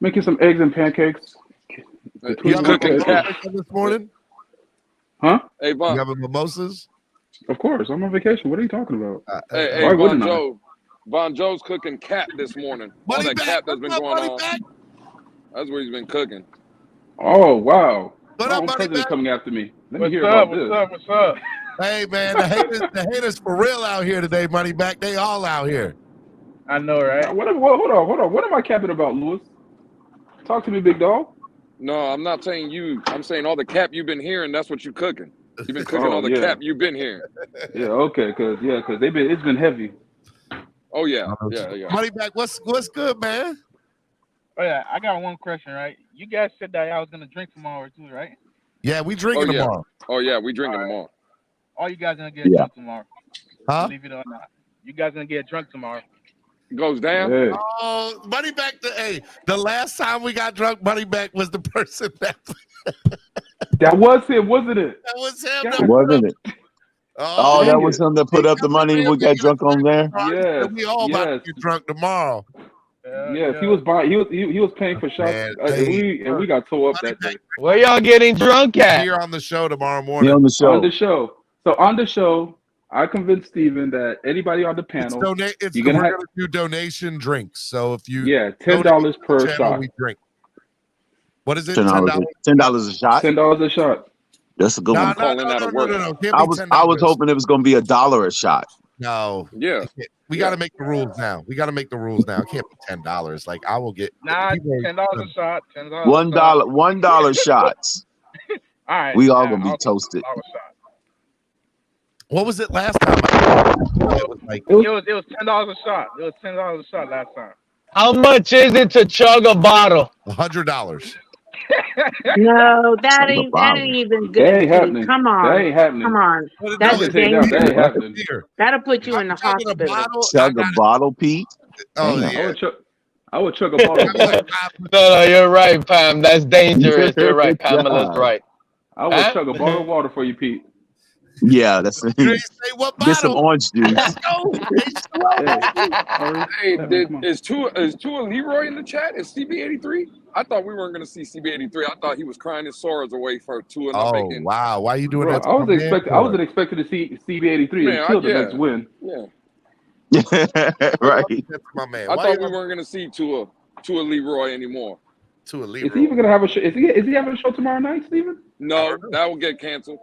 [SPEAKER 7] Making some eggs and pancakes.
[SPEAKER 18] He's cooking cat
[SPEAKER 1] this morning.
[SPEAKER 7] Huh?
[SPEAKER 18] Hey,
[SPEAKER 1] You
[SPEAKER 18] Von.
[SPEAKER 1] having mimosas?
[SPEAKER 7] Of course, I'm on vacation. What are you talking about?
[SPEAKER 18] Hey,
[SPEAKER 7] Why
[SPEAKER 18] Von
[SPEAKER 7] wouldn't I?
[SPEAKER 18] Joe. Von Joe's cooking cat this morning. All that cat that's been going on. That's what he's been cooking.
[SPEAKER 7] Oh wow!
[SPEAKER 1] What
[SPEAKER 7] My
[SPEAKER 1] up,
[SPEAKER 7] own
[SPEAKER 1] buddy?
[SPEAKER 7] president coming after me. Let me
[SPEAKER 18] What's
[SPEAKER 7] hear
[SPEAKER 18] up?
[SPEAKER 7] about this.
[SPEAKER 18] What's up?
[SPEAKER 1] Hey man, the haters for real out here today, money back. They all out here.
[SPEAKER 18] I know, right?
[SPEAKER 7] Hold on. What am I capping about, Lewis? Talk to me, big dog.
[SPEAKER 18] No, I'm not saying you. I'm saying all the cap you've been hearing. That's what you cooking. You've been cooking all the cap you've been hearing.
[SPEAKER 7] Yeah, okay, cause it's been heavy.
[SPEAKER 18] Oh yeah.
[SPEAKER 1] Money back. What's good, man?
[SPEAKER 19] Oh yeah, I got one question, right? You guys said that I was gonna drink tomorrow too, right?
[SPEAKER 1] Yeah, we drinking tomorrow.
[SPEAKER 18] Oh yeah, we drinking tomorrow.
[SPEAKER 19] All you guys gonna get drunk tomorrow.
[SPEAKER 1] Huh?
[SPEAKER 19] Believe it or not. You guys gonna get drunk tomorrow.
[SPEAKER 18] Goes down.
[SPEAKER 7] Hey.
[SPEAKER 1] Oh, money back. The last time we got drunk, money back was the person that.
[SPEAKER 7] That was him, wasn't it?
[SPEAKER 1] That was him.
[SPEAKER 17] Wasn't it?
[SPEAKER 1] Oh,
[SPEAKER 17] that was him that put up the money. We got drunk on there.
[SPEAKER 7] Yes,
[SPEAKER 1] we all about to get drunk tomorrow.
[SPEAKER 7] Yes, he was buying. He was paying for shots, and we got tore up that day.
[SPEAKER 16] Where y'all getting drunk at?
[SPEAKER 1] Here on the show tomorrow morning.
[SPEAKER 17] On the show.
[SPEAKER 7] On the show. So on the show, I convinced Steven that anybody on the panel,
[SPEAKER 1] we're gonna do donation drinks. So if you
[SPEAKER 7] $10 per shot.
[SPEAKER 1] we drink. What is it?
[SPEAKER 17] $10 a shot.
[SPEAKER 7] $10 a shot.
[SPEAKER 17] That's a good one.
[SPEAKER 1] No.
[SPEAKER 17] I was hoping it was going to be $1 a shot.
[SPEAKER 1] No.
[SPEAKER 18] Yeah.
[SPEAKER 1] We got to make the rules now. It can't be $10. Like I will get.
[SPEAKER 19] Nah, $10 a shot. $10.
[SPEAKER 17] $1 shots.
[SPEAKER 19] All right.
[SPEAKER 17] We all gonna be toasted.
[SPEAKER 1] What was it last time? It was like
[SPEAKER 19] it was $10 a shot. It was $10 a shot last time.
[SPEAKER 16] How much is it to chug a bottle?
[SPEAKER 1] $100.
[SPEAKER 14] No, that ain't even good.
[SPEAKER 7] That ain't happening.
[SPEAKER 14] Come on.
[SPEAKER 7] That ain't happening.
[SPEAKER 14] Come on. That's
[SPEAKER 7] dangerous.
[SPEAKER 14] dangerous.
[SPEAKER 7] That ain't happening.
[SPEAKER 14] That'll put you in the hospital.
[SPEAKER 17] Chug a bottle, Pete.
[SPEAKER 1] Oh
[SPEAKER 17] yeah.
[SPEAKER 7] I would chug a bottle.
[SPEAKER 16] No, you're right, Pam. That's dangerous. You're right. Pamela's right.
[SPEAKER 7] I would chug a bottle of water for you, Pete.
[SPEAKER 17] Yeah, that's it. Get some orange juice.
[SPEAKER 18] Hey, is Tua Leroy in the chat? Is CB83? I thought we weren't going to see CB83. I thought he was crying his sorrows away for Tua.
[SPEAKER 1] Oh wow! Why are you doing that?
[SPEAKER 7] I wasn't expecting to see CB83 until the next win.
[SPEAKER 18] Yeah.
[SPEAKER 17] Right.
[SPEAKER 1] That's my man.
[SPEAKER 18] I thought we weren't going to see Tua Leroy anymore.
[SPEAKER 1] Tua Leroy.
[SPEAKER 7] Is he even gonna have a show? Is he having a show tomorrow night, Steven?
[SPEAKER 18] No, that will get canceled.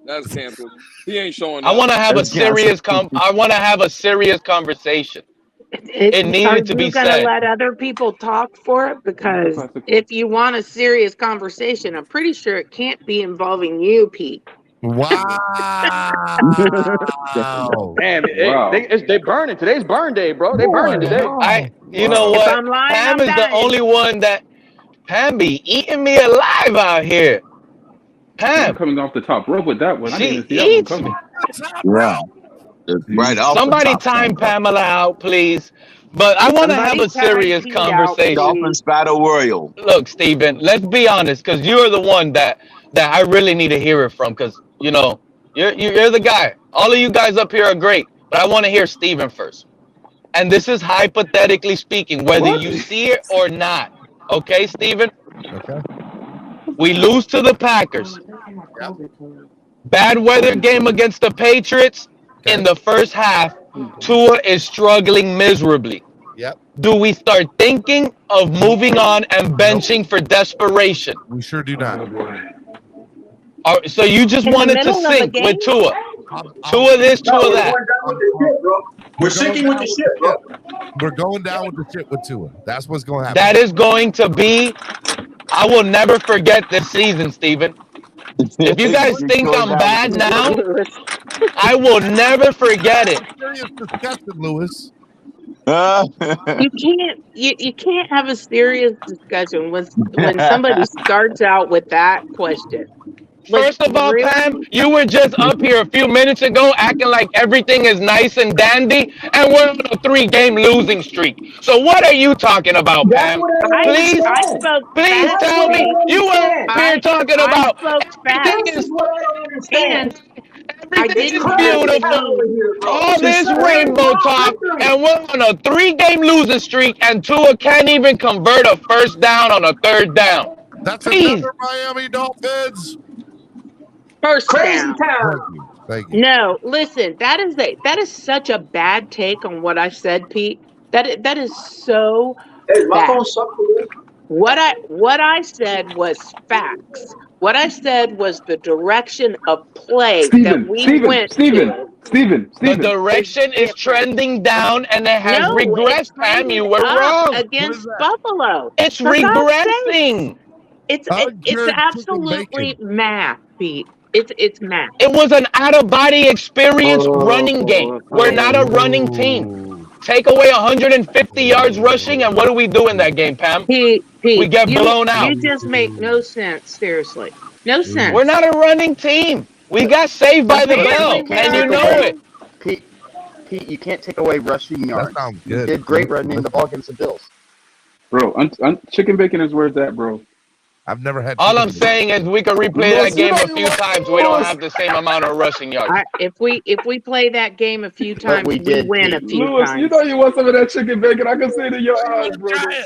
[SPEAKER 18] That's canceled. He ain't showing up.
[SPEAKER 16] I want to have a serious I want to have a serious conversation. It needed to be said.
[SPEAKER 14] Are you going to let other people talk for it? Because if you want a serious conversation, I'm pretty sure it can't be involving you, Pete.
[SPEAKER 1] Wow.
[SPEAKER 8] Man, they burning. Today's burn day, bro. They burning today.
[SPEAKER 16] You know what? Pam is the only one that Pam be eating me alive out here. Pam
[SPEAKER 7] coming off the top rope with that one. I
[SPEAKER 16] She
[SPEAKER 7] didn't see that one
[SPEAKER 16] eats
[SPEAKER 7] coming.
[SPEAKER 17] Yeah. Right off.
[SPEAKER 16] Somebody time Pamela out, please. But I want to have a serious conversation.
[SPEAKER 17] Dolphins Battle Royal.
[SPEAKER 16] Look, Steven, let's be honest, because you're the one that I really need to hear it from, because you know you're the guy. All of you guys up here are great, but I want to hear Steven first. And this is hypothetically speaking, whether you see it or not. Okay, Steven?
[SPEAKER 1] Okay.
[SPEAKER 16] We lose to the Packers. Bad weather game against the Patriots. In the first half, Tua is struggling miserably.
[SPEAKER 1] Yep.
[SPEAKER 16] Do we start thinking of moving on and benching for desperation?
[SPEAKER 1] We sure do not.
[SPEAKER 16] So you just wanted to sink with Tua. Tua this, Tua that.
[SPEAKER 1] We're sinking with the ship, bro. We're going down with the ship with Tua. That's what's going to happen.
[SPEAKER 16] That is going to be. I will never forget this season, Steven. If you guys think I'm bad now, I will never forget it.
[SPEAKER 1] Serious discussion, Lewis.
[SPEAKER 14] You can't have a serious discussion when somebody starts out with that question.
[SPEAKER 16] First of all, Pam, you were just up here a few minutes ago acting like everything is nice and dandy, and we're on a 3-game losing streak. So what are you talking about, Pam? Please tell me. You were up here talking about everything is
[SPEAKER 14] Everything is
[SPEAKER 16] beautiful. All this rainbow talk, and we're on a 3-game losing streak, and Tua can't even convert a first down on a third down.
[SPEAKER 1] That's
[SPEAKER 16] Please.
[SPEAKER 1] another Miami Dolphins.
[SPEAKER 14] First down.
[SPEAKER 1] Thank you.
[SPEAKER 14] No, listen, that is such a bad take on what I said, Pete. That is so bad. What I said was facts. What I said was the direction of play that we went to.
[SPEAKER 16] The direction is trending down, and it has
[SPEAKER 14] No, it's
[SPEAKER 16] regressed. Pam, you were
[SPEAKER 14] up
[SPEAKER 16] wrong.
[SPEAKER 14] against Buffalo.
[SPEAKER 16] It's
[SPEAKER 14] For God's sake.
[SPEAKER 16] regressing.
[SPEAKER 14] It's absolutely math, Pete. It's math.
[SPEAKER 16] It was an out-of-body experience running game. We're not a running team. Take away 150 yards rushing, and what do we do in that game, Pam?
[SPEAKER 14] Pete,
[SPEAKER 16] we get blown out.
[SPEAKER 14] You just make no sense. Seriously, no sense.
[SPEAKER 16] We're not a running team. We got saved by the bell, and you know it.
[SPEAKER 5] Pete, you can't take away rushing yards.
[SPEAKER 1] That sounds
[SPEAKER 5] You
[SPEAKER 1] good.
[SPEAKER 5] did great running the ball against the Bills.
[SPEAKER 7] Bro, chicken bacon is where it's at, bro.
[SPEAKER 1] I've never had.
[SPEAKER 16] All I'm saying is we can replay that game a few times. We don't have the same amount of rushing yards.
[SPEAKER 14] If we play that game a few times, we win a few
[SPEAKER 7] Lewis,
[SPEAKER 14] times.
[SPEAKER 7] you know you want some of that chicken bacon. I can see it in your eyes, brother.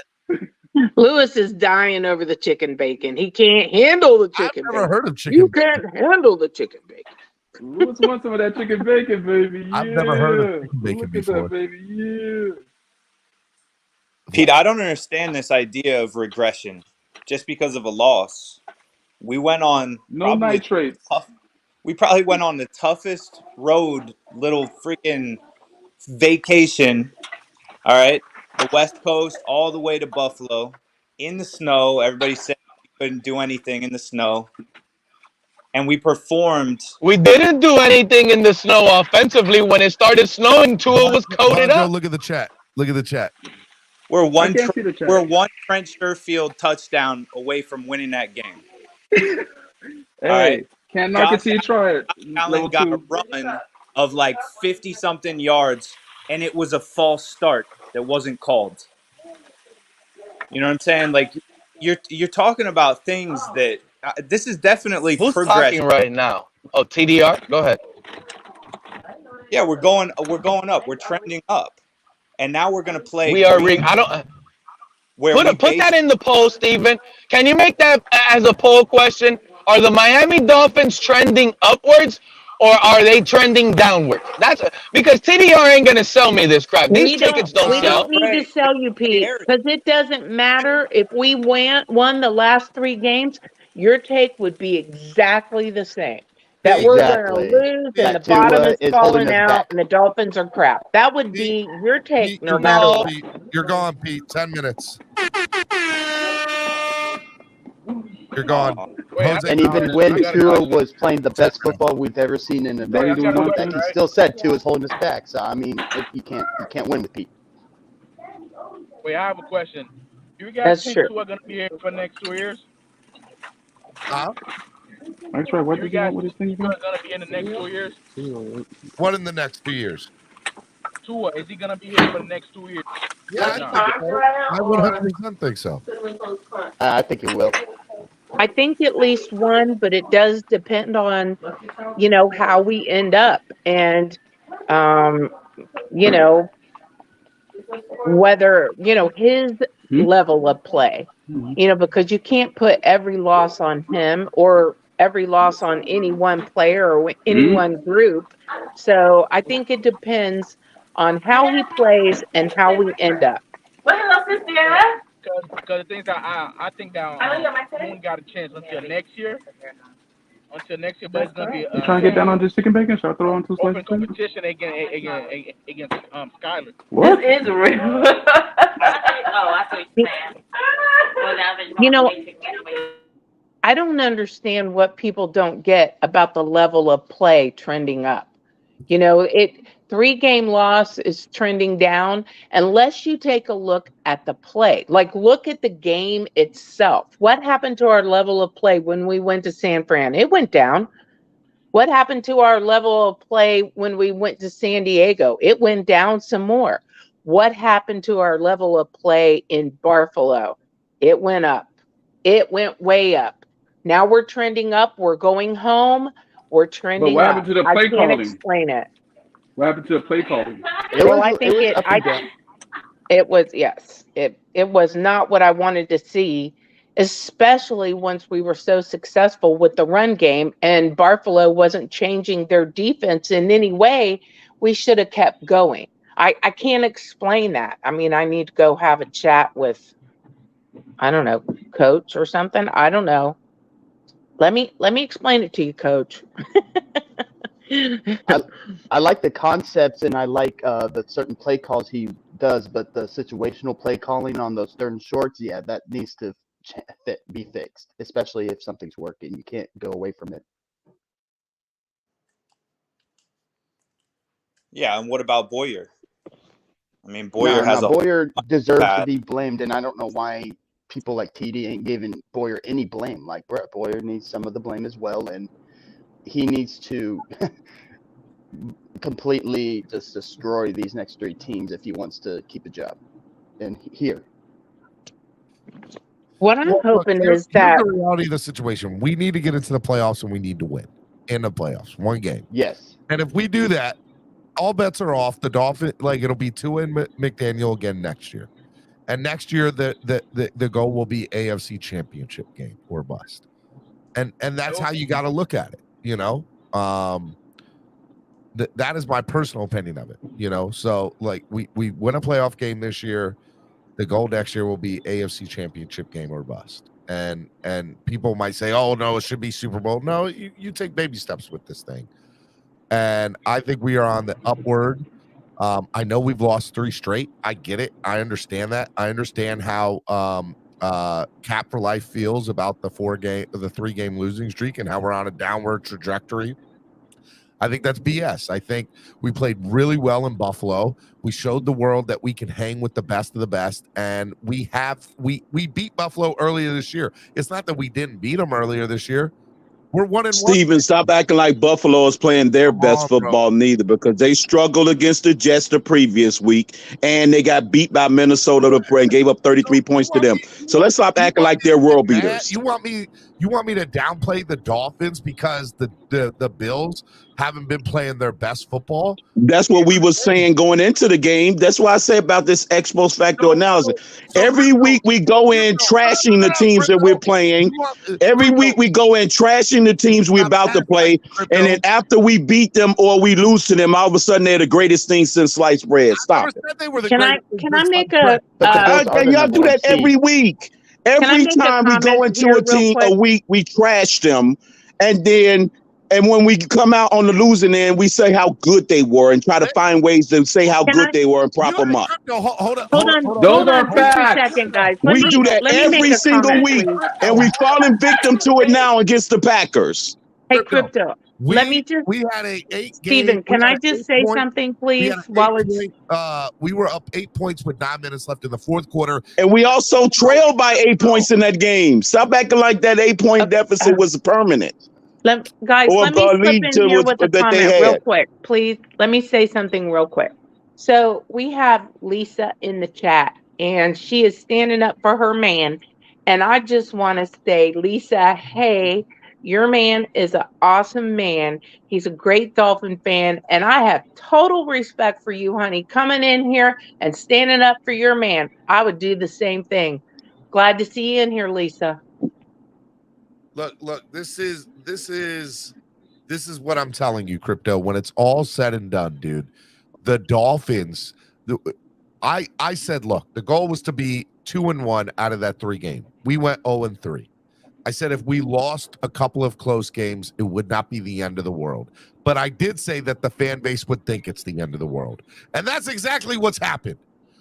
[SPEAKER 14] Lewis is dying over the chicken bacon. He can't handle the chicken bacon.
[SPEAKER 1] I've never heard of chicken
[SPEAKER 14] You can't handle the chicken bacon.
[SPEAKER 7] Lewis wants some of that chicken bacon, baby. Yeah.
[SPEAKER 1] I've never heard of chicken bacon
[SPEAKER 7] Look
[SPEAKER 1] before.
[SPEAKER 7] at that, baby. Yeah.
[SPEAKER 12] Pete, I don't understand this idea of regression just because of a loss. We went on
[SPEAKER 7] No nitrates.
[SPEAKER 12] We probably went on the toughest road little freaking vacation. All right. The West Coast all the way to Buffalo in the snow. Everybody said we couldn't do anything in the snow. And we performed.
[SPEAKER 16] We didn't do anything in the snow offensively. When it started snowing, Tua was coated up.
[SPEAKER 1] Look at the chat. Look at the chat.
[SPEAKER 12] We're one
[SPEAKER 7] can't see the chat.
[SPEAKER 12] Trent Sherfield touchdown away from winning that game.
[SPEAKER 7] Hey,
[SPEAKER 12] All right.
[SPEAKER 7] can't knock it till you try it.
[SPEAKER 12] Allen
[SPEAKER 7] Level
[SPEAKER 12] got
[SPEAKER 7] 2.
[SPEAKER 12] a run of like 50-something yards, and it was a false start that wasn't called. You know what I'm saying? Like you're talking about things that this is definitely
[SPEAKER 16] Who's
[SPEAKER 12] progression.
[SPEAKER 16] talking right now? Oh, TDR? Go ahead.
[SPEAKER 12] Yeah, we're going up. We're trending up, and now we're gonna play.
[SPEAKER 16] We are.
[SPEAKER 12] Green,
[SPEAKER 16] I don't.
[SPEAKER 12] where
[SPEAKER 16] Put that in the poll, Steven. Can you make that as a poll question? Are the Miami Dolphins trending upwards, or are they trending downwards? That's because TDR ain't gonna sell me this crap. These tickets don't
[SPEAKER 14] We
[SPEAKER 16] sell.
[SPEAKER 14] don't need to sell you, Pete, because it doesn't matter if we won the last 3 games. Your take would be exactly the same. That we're going to lose and the bottom is falling out and the Dolphins are crap. That would be your take no matter what.
[SPEAKER 1] Pete. You're gone, Pete. 10 minutes. You're gone.
[SPEAKER 5] And even when Tua was playing the best football we've ever seen in a very long time, he still said Tua's holding us back. So I mean, you can't win with Pete.
[SPEAKER 19] Wait, I have a question. Do you guys think
[SPEAKER 14] true.
[SPEAKER 19] Tua going to be here for the next 2 years?
[SPEAKER 1] Huh?
[SPEAKER 7] That's right. What
[SPEAKER 19] Do
[SPEAKER 7] did
[SPEAKER 19] you
[SPEAKER 7] you
[SPEAKER 19] guys
[SPEAKER 7] want with
[SPEAKER 19] think
[SPEAKER 7] this thing
[SPEAKER 19] Tua
[SPEAKER 7] again?
[SPEAKER 19] going to be in the next 2 years?
[SPEAKER 1] What in the next 2 years?
[SPEAKER 19] Tua, is he going to be here for the next 2 years?
[SPEAKER 1] Yeah, I 100% think so.
[SPEAKER 5] I think it will.
[SPEAKER 14] I think at least one, but it does depend on, how we end up and, whether, his level of play, because you can't put every loss on him or every loss on any one player or any one group. So I think it depends on how he plays and how we end up.
[SPEAKER 19] Because the things I think that Moon got a chance until next year. But it's going to be
[SPEAKER 7] You trying to get down on this chicken bacon? Should I throw on 2 slices?
[SPEAKER 19] open competition against Skyler.
[SPEAKER 7] What?
[SPEAKER 20] This is real. Oh, I see what you're saying. Well, now that
[SPEAKER 14] I don't understand what people don't get about the level of play trending up. 3-game loss is trending down unless you take a look at the play. Like, look at the game itself. What happened to our level of play when we went to San Fran? It went down. What happened to our level of play when we went to San Diego? It went down some more. What happened to our level of play in Buffalo? It went up. It went way up. Now we're trending up. We're going home. We're
[SPEAKER 7] But
[SPEAKER 14] trending
[SPEAKER 7] what
[SPEAKER 14] up.
[SPEAKER 7] happened to the
[SPEAKER 14] I
[SPEAKER 7] play
[SPEAKER 14] can't
[SPEAKER 7] calling?
[SPEAKER 14] explain it.
[SPEAKER 7] What happened to the play calling?
[SPEAKER 14] Well, I think it was yes. It was not what I wanted to see, especially once we were so successful with the run game and Buffalo wasn't changing their defense in any way. We should have kept going. I can't explain that. I mean, I need to go have a chat with, I don't know, coach or something. I don't know. Let me explain it to you, coach.
[SPEAKER 5] I like the concepts and I like the certain play calls he does, but the situational play calling on those third and shorts, yeah, that needs to be fixed, especially if something's working. You can't go away from it.
[SPEAKER 12] Yeah, and what about Boyer? I mean, Boyer
[SPEAKER 5] Boyer deserves to be blamed, and I don't know why people like TD ain't giving Boyer any blame. Like, Boyer needs some of the blame as well, and he needs to completely just destroy these next 3 teams if he wants to keep a job. And here.
[SPEAKER 14] What I'm hoping
[SPEAKER 1] here's
[SPEAKER 14] is that
[SPEAKER 1] the reality of the situation. We need to get into the playoffs and we need to win in the playoffs. 1 game.
[SPEAKER 5] Yes.
[SPEAKER 1] And if we do that, all bets are off. The Dolphins, like it'll be Tua and McDaniel again next year. And next year the goal will be AFC championship game or bust. And that's how you got to look at it, you know? That is my personal opinion of it, you know? So like we win a playoff game this year. The goal next year will be AFC championship game or bust. And people might say, oh no, it should be Super Bowl. No, you take baby steps with this thing. And I think we are on the upward. I know we've lost 3 straight. I get it. I understand that. I understand how Cap for Life feels about the 3-game losing streak and how we're on a downward trajectory. I think that's BS. I think we played really well in Buffalo. We showed the world that we can hang with the best of the best, and we beat Buffalo earlier this year. It's not that we didn't beat them earlier this year. We're 1-1.
[SPEAKER 17] Steven, stop acting like Buffalo is playing their best football neither, because they struggled against the Jets the previous week, and they got beat by Minnesota and gave up 33 points to them. So let's stop acting like they're world beaters.
[SPEAKER 1] You want me to downplay the Dolphins because the Bills haven't been playing their best football?
[SPEAKER 17] That's what we were saying going into the game. That's why I say about this ex post facto analysis. Every week we go in trashing the teams that we're playing. Every week we go in trashing the teams we're about to play. And then after we beat them or we lose to them, all of a sudden they're the greatest thing since sliced bread. Stop it.
[SPEAKER 14] Can I make a
[SPEAKER 17] Y'all do that every week. Every time we go into a team a week, we trash them. And when we come out on the losing end, we say how good they were and try to find ways to say how good they were and prop them up.
[SPEAKER 1] Hold on.
[SPEAKER 14] Hold on just a second, guys.
[SPEAKER 17] We do that every single week, and we've fallen victim to it now against the Packers.
[SPEAKER 14] Hey, Crypto. Let me just.
[SPEAKER 1] We had a 8-game.
[SPEAKER 14] Steven, can I just say something, please?
[SPEAKER 1] We were up 8 points with 9 minutes left in the 4th quarter,
[SPEAKER 17] and we also trailed by 8 points in that game. Stop acting like that 8-point deficit was permanent.
[SPEAKER 14] Guys, let me slip in here with a comment real quick, please. Let me say something real quick. So we have Lisa in the chat, and she is standing up for her man. And I just want to say, Lisa, hey, your man is an awesome man. He's a great Dolphin fan, and I have total respect for you, honey, coming in here and standing up for your man. I would do the same thing. Glad to see you in here, Lisa.
[SPEAKER 1] Look, this is what I'm telling you, Crypto. When it's all said and done, dude, the Dolphins, I said, look, the goal was to be 2-1 out of that 3-game. We went 0-3. I said if we lost a couple of close games, it would not be the end of the world. But I did say that the fan base would think it's the end of the world. And that's exactly what's happened.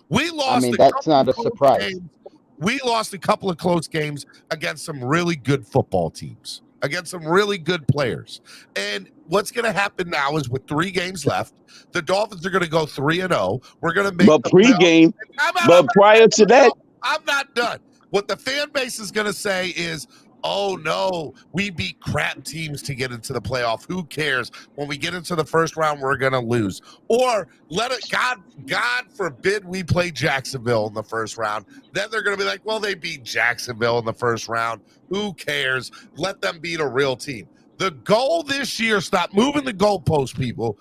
[SPEAKER 1] We lost.
[SPEAKER 5] I mean, that's not a surprise.
[SPEAKER 1] Games. We lost a couple of close games against some really good football teams, against some really good players. And what's going to happen now is with 3 games left, the Dolphins are going to go 3-0. We're going to make.
[SPEAKER 17] But pregame, prior to that,
[SPEAKER 1] I'm not done. What the fan base is going to say is, oh no, we beat crap teams to get into the playoff. Who cares? When we get into the first round, we're gonna lose. Or God forbid we play Jacksonville in the first round. Then they're gonna be like, well, they beat Jacksonville in the first round. Who cares? Let them beat a real team. The goal this year, stop moving the goalposts, people.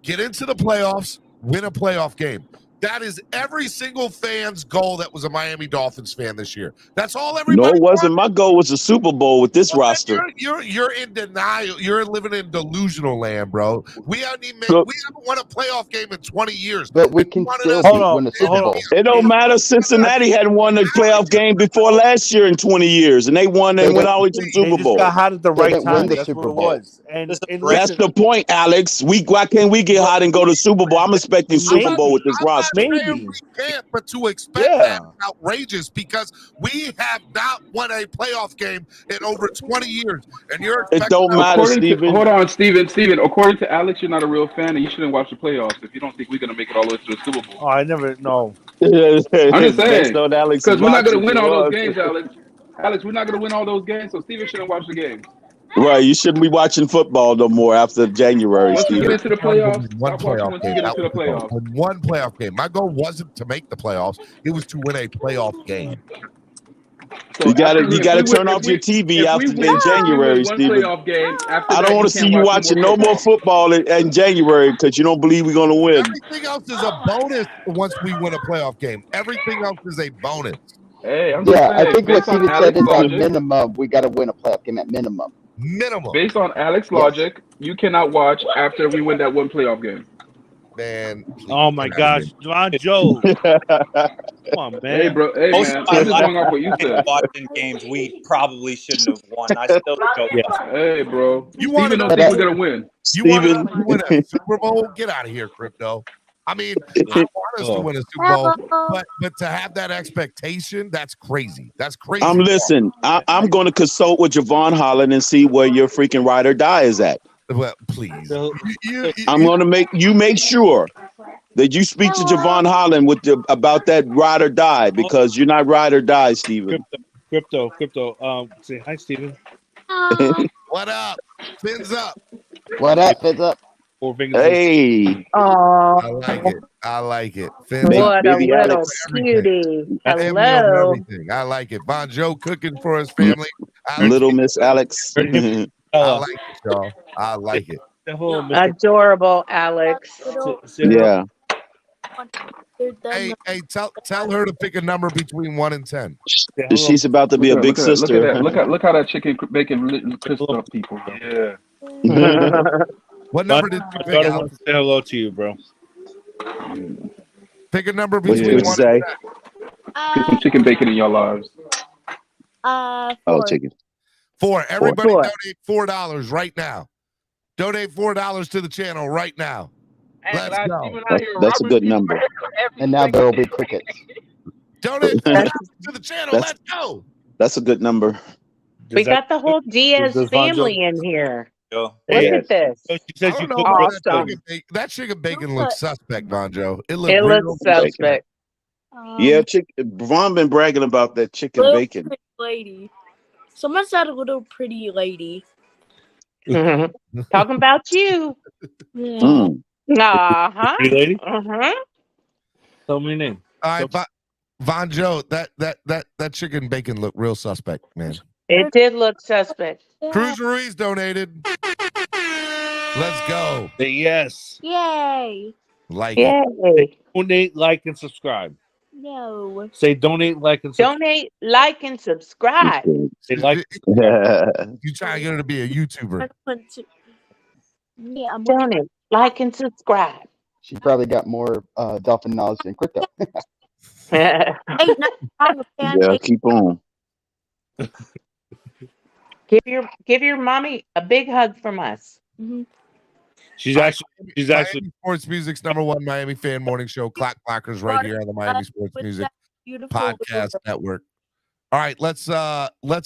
[SPEAKER 1] Get into the playoffs, win a playoff game. That is every single fan's goal that was a Miami Dolphins fan this year. That's all
[SPEAKER 17] No,
[SPEAKER 1] everybody
[SPEAKER 17] it wasn't. My goal was a Super Bowl with this roster.
[SPEAKER 1] You're in denial. You're living in delusional land, bro. We haven't won a playoff game in 20 years.
[SPEAKER 21] But we can still win a Super Bowl.
[SPEAKER 17] It don't matter. Cincinnati hadn't won a playoff game before last year in 20 years, and they won and went all the way to the Super Bowl.
[SPEAKER 21] got hot at the right time. That's what it was. And
[SPEAKER 17] That's the point, Alex. Why can't we get hot and go to Super Bowl? I'm expecting Super Bowl with this roster.
[SPEAKER 1] We can't, but to expect that is outrageous because we have not won a playoff game in over 20 years. And you're
[SPEAKER 17] It don't matter, Steven.
[SPEAKER 7] Hold on, Steven. According to Alex, you're not a real fan, and you shouldn't watch the playoffs if you don't think we're gonna make it all the way to the Super Bowl.
[SPEAKER 21] Oh, I never know.
[SPEAKER 7] I'm just saying
[SPEAKER 17] Alex
[SPEAKER 7] because we're not gonna win all those
[SPEAKER 17] watching.
[SPEAKER 7] games, Alex. Alex, we're not gonna win all those games, so Steven shouldn't watch the game.
[SPEAKER 17] Right, you shouldn't be watching football no more after January,
[SPEAKER 7] Once we get
[SPEAKER 17] Steven.
[SPEAKER 7] into the playoffs,
[SPEAKER 1] One
[SPEAKER 7] stop watching
[SPEAKER 1] playoff
[SPEAKER 7] once we
[SPEAKER 1] game.
[SPEAKER 7] get into the playoffs.
[SPEAKER 1] One playoff game. My goal wasn't to make the playoffs. It was to win a playoff game.
[SPEAKER 17] You gotta turn off your TV after in January, Steven. I don't want to see you watching no more football in January because you don't believe we're gonna win.
[SPEAKER 1] Everything else is a bonus once we win a playoff game. Everything else is a bonus.
[SPEAKER 7] Hey, I'm
[SPEAKER 21] Yeah, I think what Steven said is at minimum, we got to win a playoff game at minimum.
[SPEAKER 1] Minimum.
[SPEAKER 7] Based on Alex logic, you cannot watch after we win that one playoff game.
[SPEAKER 1] Man.
[SPEAKER 22] Oh my gosh, John Joe. Come on, man.
[SPEAKER 7] Hey, bro. Hey,
[SPEAKER 12] Most
[SPEAKER 7] man.
[SPEAKER 12] of my
[SPEAKER 7] I'm just
[SPEAKER 12] life,
[SPEAKER 7] going off what you
[SPEAKER 12] I've been
[SPEAKER 7] said.
[SPEAKER 12] watching games we probably shouldn't have won. I still don't.
[SPEAKER 7] Hey, bro.
[SPEAKER 1] You want to
[SPEAKER 7] Steven don't think we're gonna win.
[SPEAKER 1] You want to win a Super Bowl? Get out of here, crypto. I mean, I want us to win a Super Bowl, but to have that expectation, that's crazy. That's crazy.
[SPEAKER 17] I'm going to consult with Javon Holland and see where your freaking ride or die is at.
[SPEAKER 1] Well, please.
[SPEAKER 17] I'm going to make sure that you speak to Javon Holland about that ride or die because you're not ride or die, Steven.
[SPEAKER 22] Crypto. Say hi, Steven.
[SPEAKER 1] What up? Fins up.
[SPEAKER 21] What up? Fins up.
[SPEAKER 17] Hey.
[SPEAKER 1] I like it. Fins
[SPEAKER 14] What a
[SPEAKER 1] up.
[SPEAKER 14] little cutie. Hello.
[SPEAKER 1] I like it. Bon Joe cooking for his family.
[SPEAKER 17] Little Miss Alex.
[SPEAKER 1] I like it, y'all. I like it.
[SPEAKER 14] Adorable, Alex.
[SPEAKER 17] Yeah.
[SPEAKER 1] Hey, tell her to pick a number between 1 and 10.
[SPEAKER 17] She's about to be a big sister.
[SPEAKER 7] Look how that chicken bacon pissed off people. Yeah.
[SPEAKER 1] What number did you pick?
[SPEAKER 22] I want to say hello to you, bro.
[SPEAKER 1] Pick a number
[SPEAKER 17] What'd
[SPEAKER 1] between
[SPEAKER 17] you
[SPEAKER 1] 1
[SPEAKER 17] say?
[SPEAKER 1] and 10.
[SPEAKER 7] Get some chicken bacon in your lives.
[SPEAKER 17] Oh, chicken.
[SPEAKER 1] 4. Everybody donate $4 right now. Donate $4 to the channel right now. Let's go.
[SPEAKER 17] That's a good number.
[SPEAKER 21] And now there will be crickets.
[SPEAKER 1] Donate $4 to the channel. Let's go.
[SPEAKER 17] That's a good number.
[SPEAKER 14] We got the whole Diaz
[SPEAKER 17] does Von
[SPEAKER 14] family
[SPEAKER 17] Joe-
[SPEAKER 14] in here.
[SPEAKER 12] Yo.
[SPEAKER 14] Look at this.
[SPEAKER 1] I don't know why that chicken bacon looks suspect, Von Joe. It looks
[SPEAKER 14] suspect.
[SPEAKER 17] Yeah, Vaughn been bragging about that chicken
[SPEAKER 23] Little
[SPEAKER 17] bacon.
[SPEAKER 23] pretty lady. Someone said a little pretty lady.
[SPEAKER 14] Talking about you.
[SPEAKER 23] Yeah.
[SPEAKER 14] Uh-huh.
[SPEAKER 22] Pretty lady?
[SPEAKER 14] Uh-huh.
[SPEAKER 22] Tell me your name.
[SPEAKER 1] All right, Von Joe, that chicken bacon looked real suspect, man.
[SPEAKER 14] It did look suspect.
[SPEAKER 1] Cruz Ruiz donated. Let's go.
[SPEAKER 22] Say yes.
[SPEAKER 23] Yay.
[SPEAKER 1] Like
[SPEAKER 14] it.
[SPEAKER 22] Donate, like, and subscribe.
[SPEAKER 23] No.
[SPEAKER 22] Say donate, like, and subscribe.
[SPEAKER 14] Donate, like, and subscribe.
[SPEAKER 22] Say like.
[SPEAKER 1] You trying to get her to be a YouTuber.
[SPEAKER 23] Yeah, I'm
[SPEAKER 14] Donate, like, and subscribe.
[SPEAKER 21] She probably got more dolphin knowledge than crypto.
[SPEAKER 23] Ain't nothing wrong with
[SPEAKER 17] Yeah,
[SPEAKER 23] pancakes.
[SPEAKER 17] keep on.
[SPEAKER 14] Give your mommy a big hug from us.
[SPEAKER 23] Mm-hmm.
[SPEAKER 22] She's actually
[SPEAKER 1] Sports Music's #1 Miami fan morning show. CLOCKBLOCKERS right here on the Miami Sports Music Podcast Network. All right, let's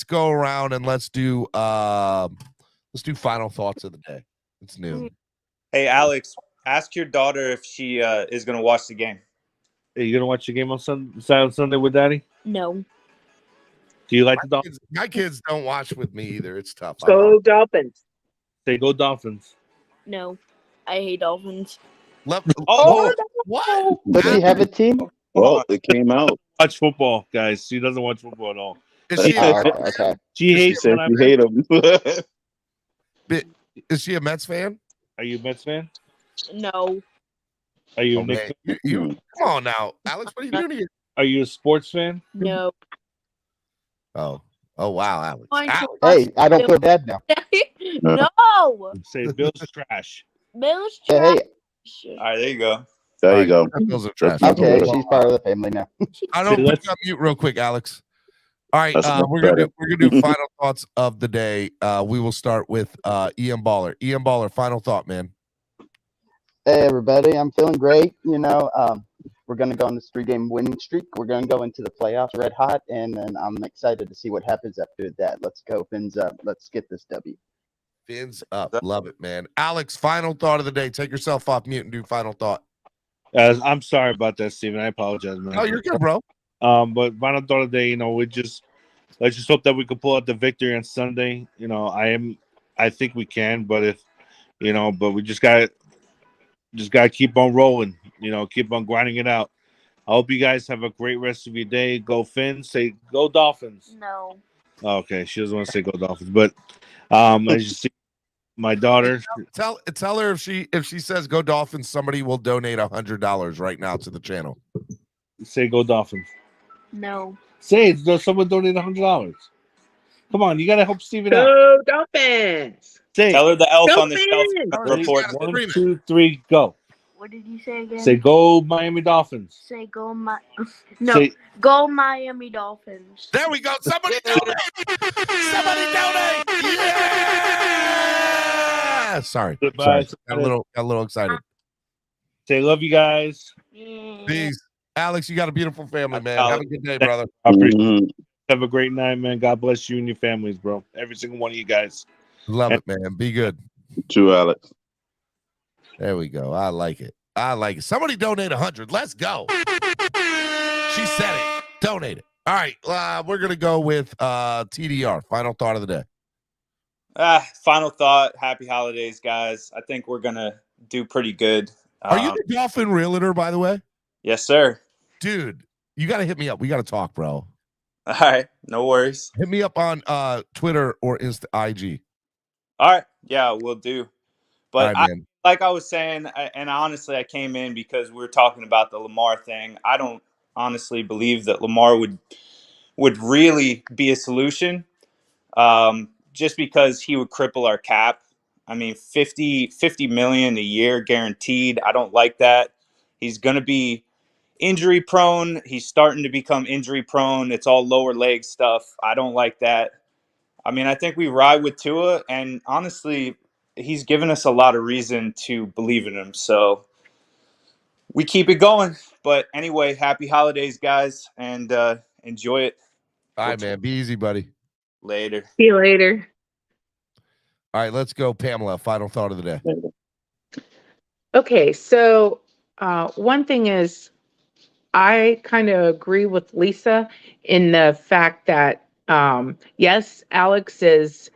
[SPEAKER 1] go around and let's do final thoughts of the day. It's noon.
[SPEAKER 12] Hey, Alex, ask your daughter if she is going to watch the game.
[SPEAKER 22] Are you gonna watch the game on Sunday with Daddy?
[SPEAKER 23] No.
[SPEAKER 22] Do you like the Dolphins?
[SPEAKER 1] My kids don't watch with me either. It's tough.
[SPEAKER 14] Go Dolphins.
[SPEAKER 22] Say go Dolphins.
[SPEAKER 23] No. I hate dolphins.
[SPEAKER 1] What?
[SPEAKER 21] Does he have a team?
[SPEAKER 17] Well, it came out.
[SPEAKER 22] Watch football, guys. She doesn't watch football at all.
[SPEAKER 1] Is she
[SPEAKER 21] okay.
[SPEAKER 22] She hates
[SPEAKER 17] said
[SPEAKER 22] when
[SPEAKER 17] you hate him.
[SPEAKER 1] Is she a Mets fan?
[SPEAKER 10] Are you a Mets fan?
[SPEAKER 23] No.
[SPEAKER 10] Are you a
[SPEAKER 1] Oh,
[SPEAKER 10] Knicks
[SPEAKER 1] man.
[SPEAKER 10] fan?
[SPEAKER 1] Come on now, Alex. What are you doing here?
[SPEAKER 10] Are you a sports fan?
[SPEAKER 23] No.
[SPEAKER 1] Oh wow, Alex.
[SPEAKER 23] Going to
[SPEAKER 21] Hey, I don't feel bad now.
[SPEAKER 23] No.
[SPEAKER 10] Say Bill's trash.
[SPEAKER 23] Bill's
[SPEAKER 21] Yeah,
[SPEAKER 23] trash.
[SPEAKER 21] hey,
[SPEAKER 12] All right, there you go.
[SPEAKER 21] there you go.
[SPEAKER 1] Bills are trash.
[SPEAKER 21] Okay, she's part of the family now.
[SPEAKER 1] I don't put you on mute real quick, Alex. All right,
[SPEAKER 21] That's much
[SPEAKER 1] we're gonna
[SPEAKER 21] better.
[SPEAKER 1] do final thoughts of the day. We will start with Ian Baller. Ian Baller, final thought, man.
[SPEAKER 21] Hey, everybody, I'm feeling great. We're going to go on this 3-game winning streak. We're going to go into the playoffs red hot, and then I'm excited to see what happens after that. Let's go, Fins up. Let's get this W.
[SPEAKER 1] Fins up. Love it, man. Alex, final thought of the day. Take yourself off mute and do final thought.
[SPEAKER 10] I'm sorry about that, Steven. I apologize, man.
[SPEAKER 1] Oh, you're good, bro.
[SPEAKER 10] But final thought of the day, let's just hope that we can pull out the victory on Sunday. I think we can, but but we just gotta keep on rolling. Keep on grinding it out. I hope you guys have a great rest of your day. Go Fins. Say go Dolphins.
[SPEAKER 23] No.
[SPEAKER 10] Okay, she doesn't want to say go Dolphins, but as you see, my daughter.
[SPEAKER 1] Tell her if she says go Dolphins, somebody will donate $100 right now to the channel.
[SPEAKER 10] Say go Dolphins.
[SPEAKER 23] No.
[SPEAKER 10] Say someone donate $100. Come on, you gotta help Steven out.
[SPEAKER 14] Go Dolphins.
[SPEAKER 10] Say
[SPEAKER 12] Tell her the elf on the
[SPEAKER 14] Dolphins.
[SPEAKER 12] shelf report.
[SPEAKER 10] 1, 2, 3, go.
[SPEAKER 23] What did you say again?
[SPEAKER 10] Say go Miami Dolphins.
[SPEAKER 23] Say go go Miami Dolphins.
[SPEAKER 1] There we go. Somebody donate. Somebody donate. Yeah. Sorry.
[SPEAKER 10] Goodbye.
[SPEAKER 1] Got a little excited.
[SPEAKER 10] Say love you guys.
[SPEAKER 1] Peace. Alex, you got a beautiful family, man. Have a good day, brother.
[SPEAKER 10] I appreciate it. Have a great night, man. God bless you and your families, bro. Every single one of you guys.
[SPEAKER 1] Love it, man. Be good.
[SPEAKER 17] True, Alex.
[SPEAKER 1] There we go. I like it. Somebody donate 100. Let's go. She said it. Donate it. All right. We're going to go with TDR. Final thought of the day.
[SPEAKER 12] Final thought. Happy holidays, guys. I think we're going to do pretty good.
[SPEAKER 1] Are you the Dolphin Realtor, by the way?
[SPEAKER 12] Yes, sir.
[SPEAKER 1] Dude, you got to hit me up. We got to talk, bro.
[SPEAKER 12] All right. No worries.
[SPEAKER 1] Hit me up on Twitter or IG.
[SPEAKER 12] All right. Yeah, we'll do. But
[SPEAKER 1] All right, man.
[SPEAKER 12] like I was saying, and honestly, I came in because we were talking about the Lamar thing. I don't honestly believe that Lamar would really be a solution, just because he would cripple our cap. I mean, 50 million a year guaranteed. I don't like that. He's going to be injury prone. He's starting to become injury prone. It's all lower leg stuff. I don't like that. I mean, I think we ride with Tua, and honestly, he's given us a lot of reason to believe in him. So we keep it going. But anyway, happy holidays, guys, and enjoy it.
[SPEAKER 1] All right, man. Be easy, buddy.
[SPEAKER 12] Later.
[SPEAKER 14] See you later.
[SPEAKER 1] All right, let's go, Pamela. Final thought of the day.
[SPEAKER 14] Okay, so one thing is, I kind of agree with Lisa in the fact that, yes, Alex is,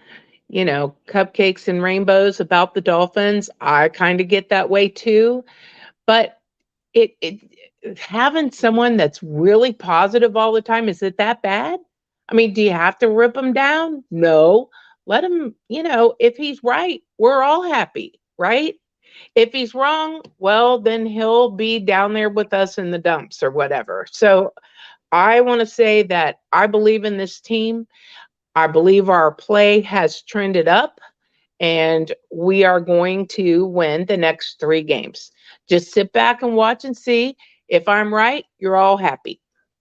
[SPEAKER 14] cupcakes and rainbows about the Dolphins. I kind of get that way too, but it having someone that's really positive all the time, is it that bad? I mean, do you have to rip him down? No. Let him, if he's right, we're all happy, right? If he's wrong, well, then he'll be down there with us in the dumps or whatever. So I want to say that I believe in this team. I believe our play has trended up, and we are going to win the next 3 games. Just sit back and watch and see. If I'm right, you're all happy.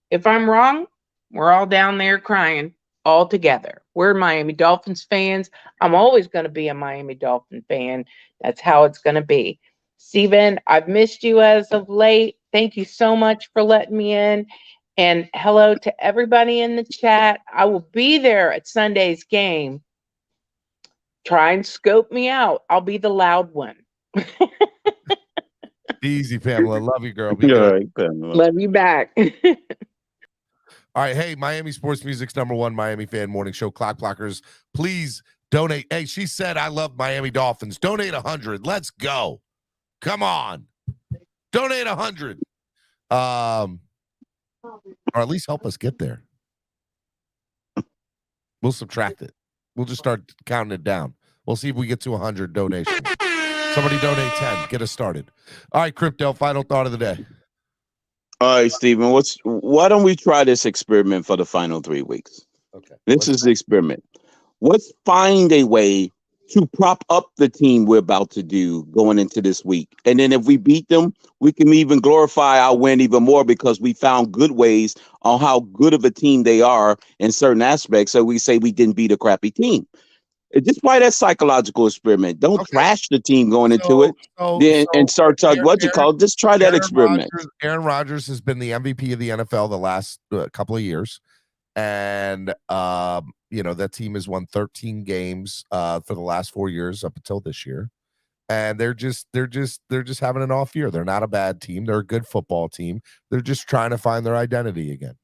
[SPEAKER 14] If I'm wrong, we're all down there crying all together. We're Miami Dolphins fans. I'm always going to be a Miami Dolphin fan. That's how it's going to be. Steven, I've missed you as of late. Thank you so much for letting me in. And hello to everybody in the chat. I will be there at Sunday's game. Try and scope me out. I'll be the loud one.
[SPEAKER 1] Easy, Pamela. Love you, girl. Be good.
[SPEAKER 21] Right, Pamela.
[SPEAKER 14] Love you back.
[SPEAKER 1] All right. Hey, Miami Sports Music's #1 Miami fan morning show, Clock Blockers. Please donate. Hey, she said, I love Miami Dolphins. Donate 100. Let's go. Come on. Donate 100. Or at least help us get there. We'll subtract it. We'll just start counting it down. We'll see if we get to 100 donations. Somebody donate 10. Get us started. All right, Crypto, final thought of the day.
[SPEAKER 17] All right, Steven, why don't we try this experiment for the final 3 weeks?
[SPEAKER 1] Okay.
[SPEAKER 17] This is the experiment. Let's find a way to prop up the team we're about to do going into this week. And then if we beat them, we can even glorify our win even more because we found good ways on how good of a team they are in certain aspects. So we say we didn't beat a crappy team. Just try that psychological experiment. Don't trash the team going into it. And start talking, just try that experiment.
[SPEAKER 1] Aaron Rodgers has been the MVP of the NFL the last couple of years. And, that team has won 13 games for the last 4 years up until this year. And they're just having an off year. They're not a bad team. They're a good football team. They're just trying to find their identity again.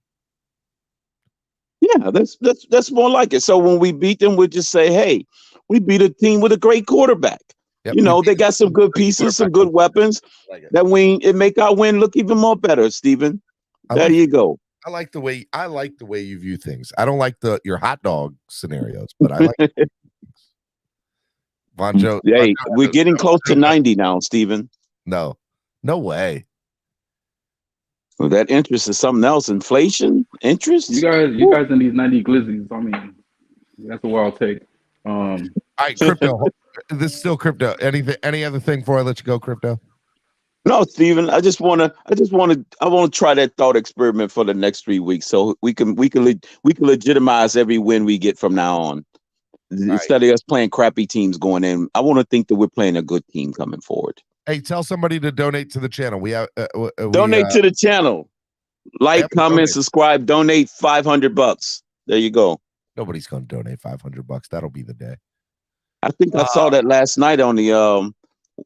[SPEAKER 17] Yeah, that's more like it. So when we beat them, we'll just say, hey, we beat a team with a great quarterback. Yep. They got some good pieces, some good weapons that it make our win look even more better, Steven. There you go.
[SPEAKER 1] I like the way you view things. I don't like your hot dog scenarios, but I like Vonjo.
[SPEAKER 17] Hey, we're getting close to 90 now, Steven.
[SPEAKER 1] No way.
[SPEAKER 17] Well, that interest is something else. Inflation, interest.
[SPEAKER 7] You guys in these 90 glizzies. I mean, that's what I'll take.
[SPEAKER 1] All right, Crypto. This is still Crypto. Any other thing before I let you go, Crypto?
[SPEAKER 17] No, Steven. I want to try that thought experiment for the next 3 weeks, so we can legitimize every win we get from now on. Instead of us playing crappy teams going in, I want to think that we're playing a good team coming forward.
[SPEAKER 1] Hey, tell somebody to donate to the channel. We have
[SPEAKER 17] donate to the channel. Like, comment, subscribe, donate $500. There you go.
[SPEAKER 1] Nobody's going to donate $500. That'll be the day.
[SPEAKER 17] I think I saw that last night on the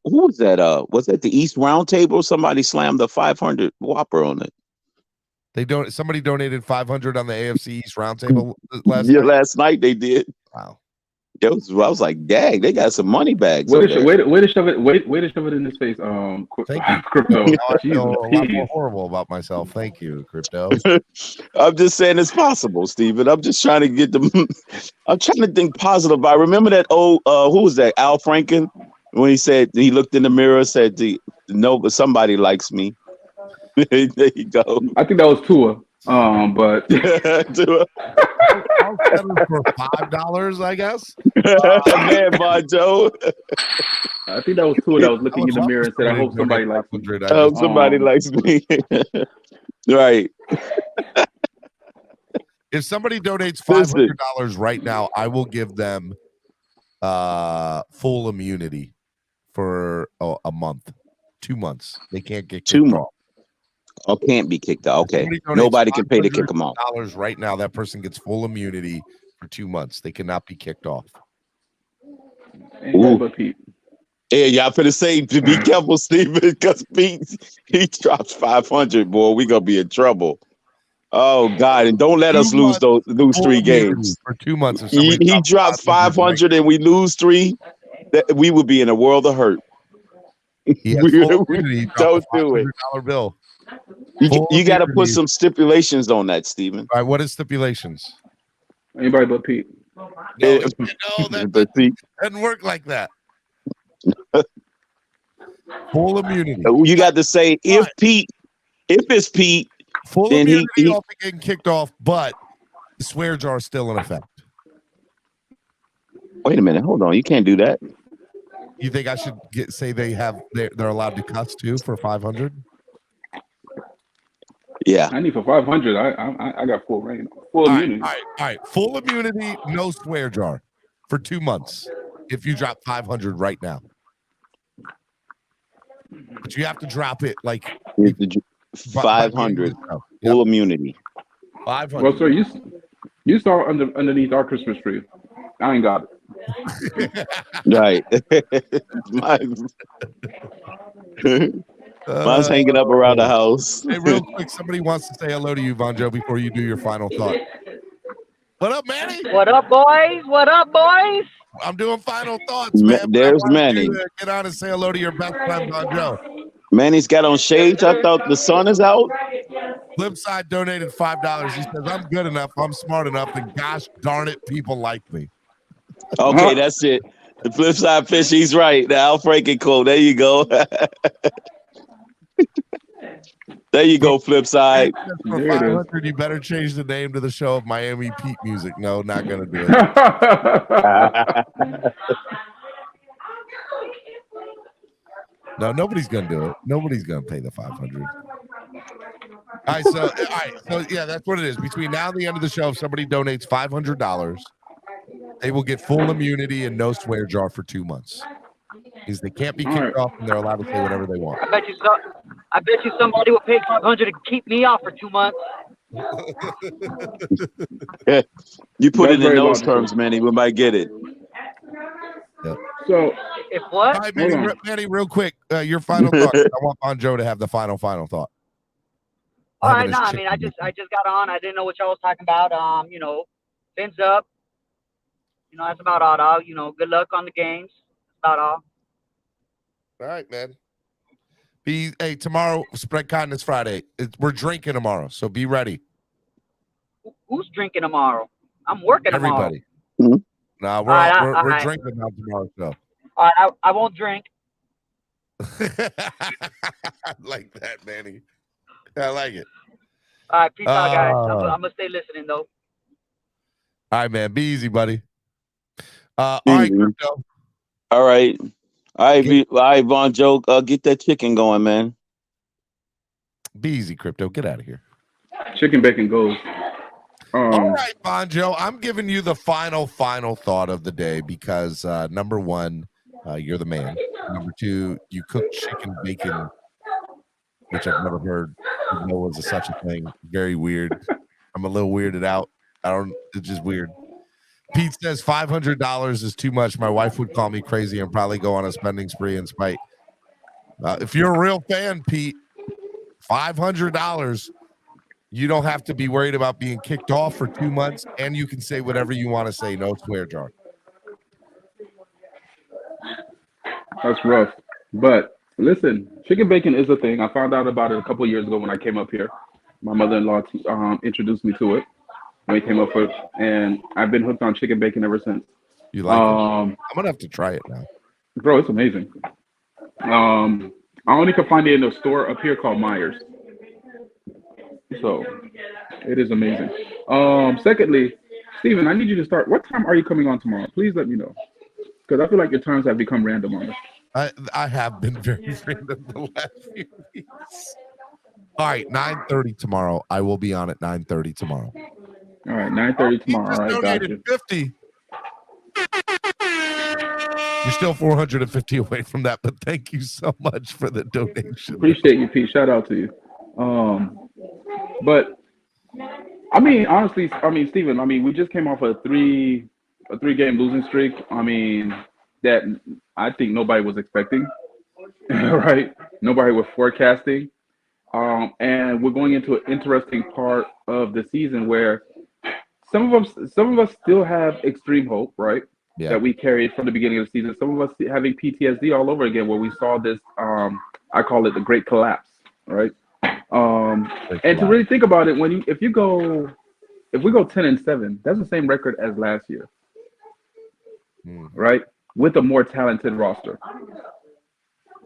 [SPEAKER 17] who was that? Was that the East Roundtable? Somebody slammed the 500 Whopper on it.
[SPEAKER 1] Somebody donated 500 on the AFC East Roundtable last night.
[SPEAKER 17] Last night they did.
[SPEAKER 1] Wow.
[SPEAKER 17] I was like, dang, they got some money bags.
[SPEAKER 7] Way to shove it in his face.
[SPEAKER 1] Thank you,
[SPEAKER 7] Crypto.
[SPEAKER 1] I feel a lot more horrible about myself. Thank you, Crypto.
[SPEAKER 17] I'm just saying it's possible, Steven. I'm just trying to get them. I'm trying to think positive. I remember that old who was that? Al Franken, when he said he looked in the mirror, said, "No, but somebody likes me." There you go.
[SPEAKER 7] I think that was Tua. But
[SPEAKER 17] Tua.
[SPEAKER 1] I'll settle for $5, I guess.
[SPEAKER 17] Man, Bonjo.
[SPEAKER 7] I think that was Tua that was looking in the mirror and said, "I hope somebody likes me."
[SPEAKER 17] I hope somebody likes me. Right.
[SPEAKER 1] If somebody donates $500 right now, I will give them full immunity for a month, 2 months. They can't get
[SPEAKER 17] 2 months. Oh, can't be kicked out. Okay. Nobody can pay to kick them off.
[SPEAKER 1] Right now, that person gets full immunity for 2 months. They cannot be kicked off.
[SPEAKER 17] Yeah, y'all finna say to be careful, Steven, because Pete, he drops 500, boy. We gonna be in trouble. Oh God! And don't let us lose 3 games
[SPEAKER 1] for 2 months.
[SPEAKER 17] He drops 500 and we lose 3. We would be in a world of hurt. Don't do it.
[SPEAKER 1] Bill.
[SPEAKER 17] You got to put some stipulations on that, Steven.
[SPEAKER 1] All right, what is stipulations?
[SPEAKER 7] Anybody but Pete.
[SPEAKER 1] No, that doesn't work like that. Full immunity.
[SPEAKER 17] You got to say if it's Pete,
[SPEAKER 1] full
[SPEAKER 17] then
[SPEAKER 1] immunity off getting kicked off, but the swear jar is still in effect.
[SPEAKER 17] Wait a minute, hold on. You can't do that.
[SPEAKER 1] You think I should say they're allowed to cuss too for 500?
[SPEAKER 17] Yeah,
[SPEAKER 7] I need for 500. I got full reign, full immunity.
[SPEAKER 1] All right. Full immunity, no swear jar for 2 months. If you drop 500 right now, but you have to drop it like
[SPEAKER 17] 500 full immunity.
[SPEAKER 1] 500.
[SPEAKER 7] Well, sir, you saw underneath our Christmas tree. I ain't got it.
[SPEAKER 17] Right. Mine's hanging up around the house.
[SPEAKER 1] Hey, real quick, somebody wants to say hello to you, Vonjo, before you do your final thought. What up, Manny?
[SPEAKER 2] What up, boys? What up, boys?
[SPEAKER 1] I'm doing final thoughts, man.
[SPEAKER 17] There's Manny.
[SPEAKER 1] Get on and say hello to your best friend, Vonjo.
[SPEAKER 17] Manny's got on shades. I thought the sun is out.
[SPEAKER 1] Flipside donated $5. He says, I'm good enough. I'm smart enough. And gosh darn it, people like me.
[SPEAKER 17] Okay, that's it. The flip side fish, he's right. The Al Franken quote. There you go. There you go, flip side.
[SPEAKER 1] For 500, you better change the name to the show of Miami Pete Music. No, not gonna do it. No, nobody's gonna do it. Nobody's gonna pay the 500. All right, so yeah, that's what it is. Between now and the end of the show, if somebody donates $500, they will get full immunity and no swear jar for 2 months. Because they can't be kicked off and they're allowed to say whatever they want.
[SPEAKER 2] I bet you somebody will pay 500 to keep me off for 2 months.
[SPEAKER 17] You put
[SPEAKER 7] That's
[SPEAKER 17] it in
[SPEAKER 7] very
[SPEAKER 17] those
[SPEAKER 7] logical.
[SPEAKER 17] terms, Manny. We might get it.
[SPEAKER 7] So,
[SPEAKER 2] if what?
[SPEAKER 1] All right, Manny, real quick, your final thought. I want Bon Joe to have the final thought.
[SPEAKER 2] All right, no, I mean, I just got on. I didn't know what y'all was talking about. Fins up. That's about all, dog. Good luck on the games. That's about all.
[SPEAKER 1] All right, man. Hey, tomorrow, Spread Kindness Friday. We're drinking tomorrow, so be ready.
[SPEAKER 2] Who's drinking tomorrow? I'm working tomorrow.
[SPEAKER 1] Everybody. Nah, we're drinking now tomorrow, so.
[SPEAKER 2] All right, I won't drink.
[SPEAKER 1] I like that, Manny. I like it.
[SPEAKER 2] All right, peace out, guys. I'm gonna stay listening though.
[SPEAKER 1] All right, man. Be easy, buddy. All right, Crypto.
[SPEAKER 17] All right, Von Joe, get that chicken going, man.
[SPEAKER 1] Be easy, Crypto. Get out of here.
[SPEAKER 7] Chicken bacon goes.
[SPEAKER 1] All right, Bon Joe. I'm giving you the final thought of the day because number one, you're the man. Number two, you cook chicken bacon, which I've never heard even know was such a thing. Very weird. I'm a little weirded out. It's just weird. Pete says $500 is too much. My wife would call me crazy and probably go on a spending spree in spite. If you're a real fan, Pete, $500, you don't have to be worried about being kicked off for 2 months, and you can say whatever you want to say. No swear jar.
[SPEAKER 7] That's rough. But listen, chicken bacon is a thing. I found out about it a couple of years ago when I came up here. My mother-in-law introduced me to it when we came up with, and I've been hooked on chicken bacon ever since.
[SPEAKER 1] You like it? I'm gonna have to try it now,
[SPEAKER 7] bro. It's amazing. I only can find it in a store up here called Myers. So it is amazing. Secondly, Steven, I need you to start. What time are you coming on tomorrow? Please let me know, because I feel like your times have become random on us.
[SPEAKER 1] I have been very random the last few weeks. All right, 9:30 tomorrow. I will be on at 9:30 tomorrow.
[SPEAKER 7] All right, 9:30 tomorrow. All right, got you.
[SPEAKER 1] 50. You're still 450 away from that, but thank you so much for the donation.
[SPEAKER 7] Appreciate you, Pete. Shout out to you. But I mean, honestly, Steven, we just came off a three game losing streak. That I think nobody was expecting, right? Nobody was forecasting. And we're going into an interesting part of the season where some of us still have extreme hope, right?
[SPEAKER 1] Yeah.
[SPEAKER 7] That we carried from the beginning of the season. Some of us having PTSD all over again, where we saw this. I call it the Great Collapse, right? And to really think about it, if we go 10-7, that's the same record as last year, right? With a more talented roster,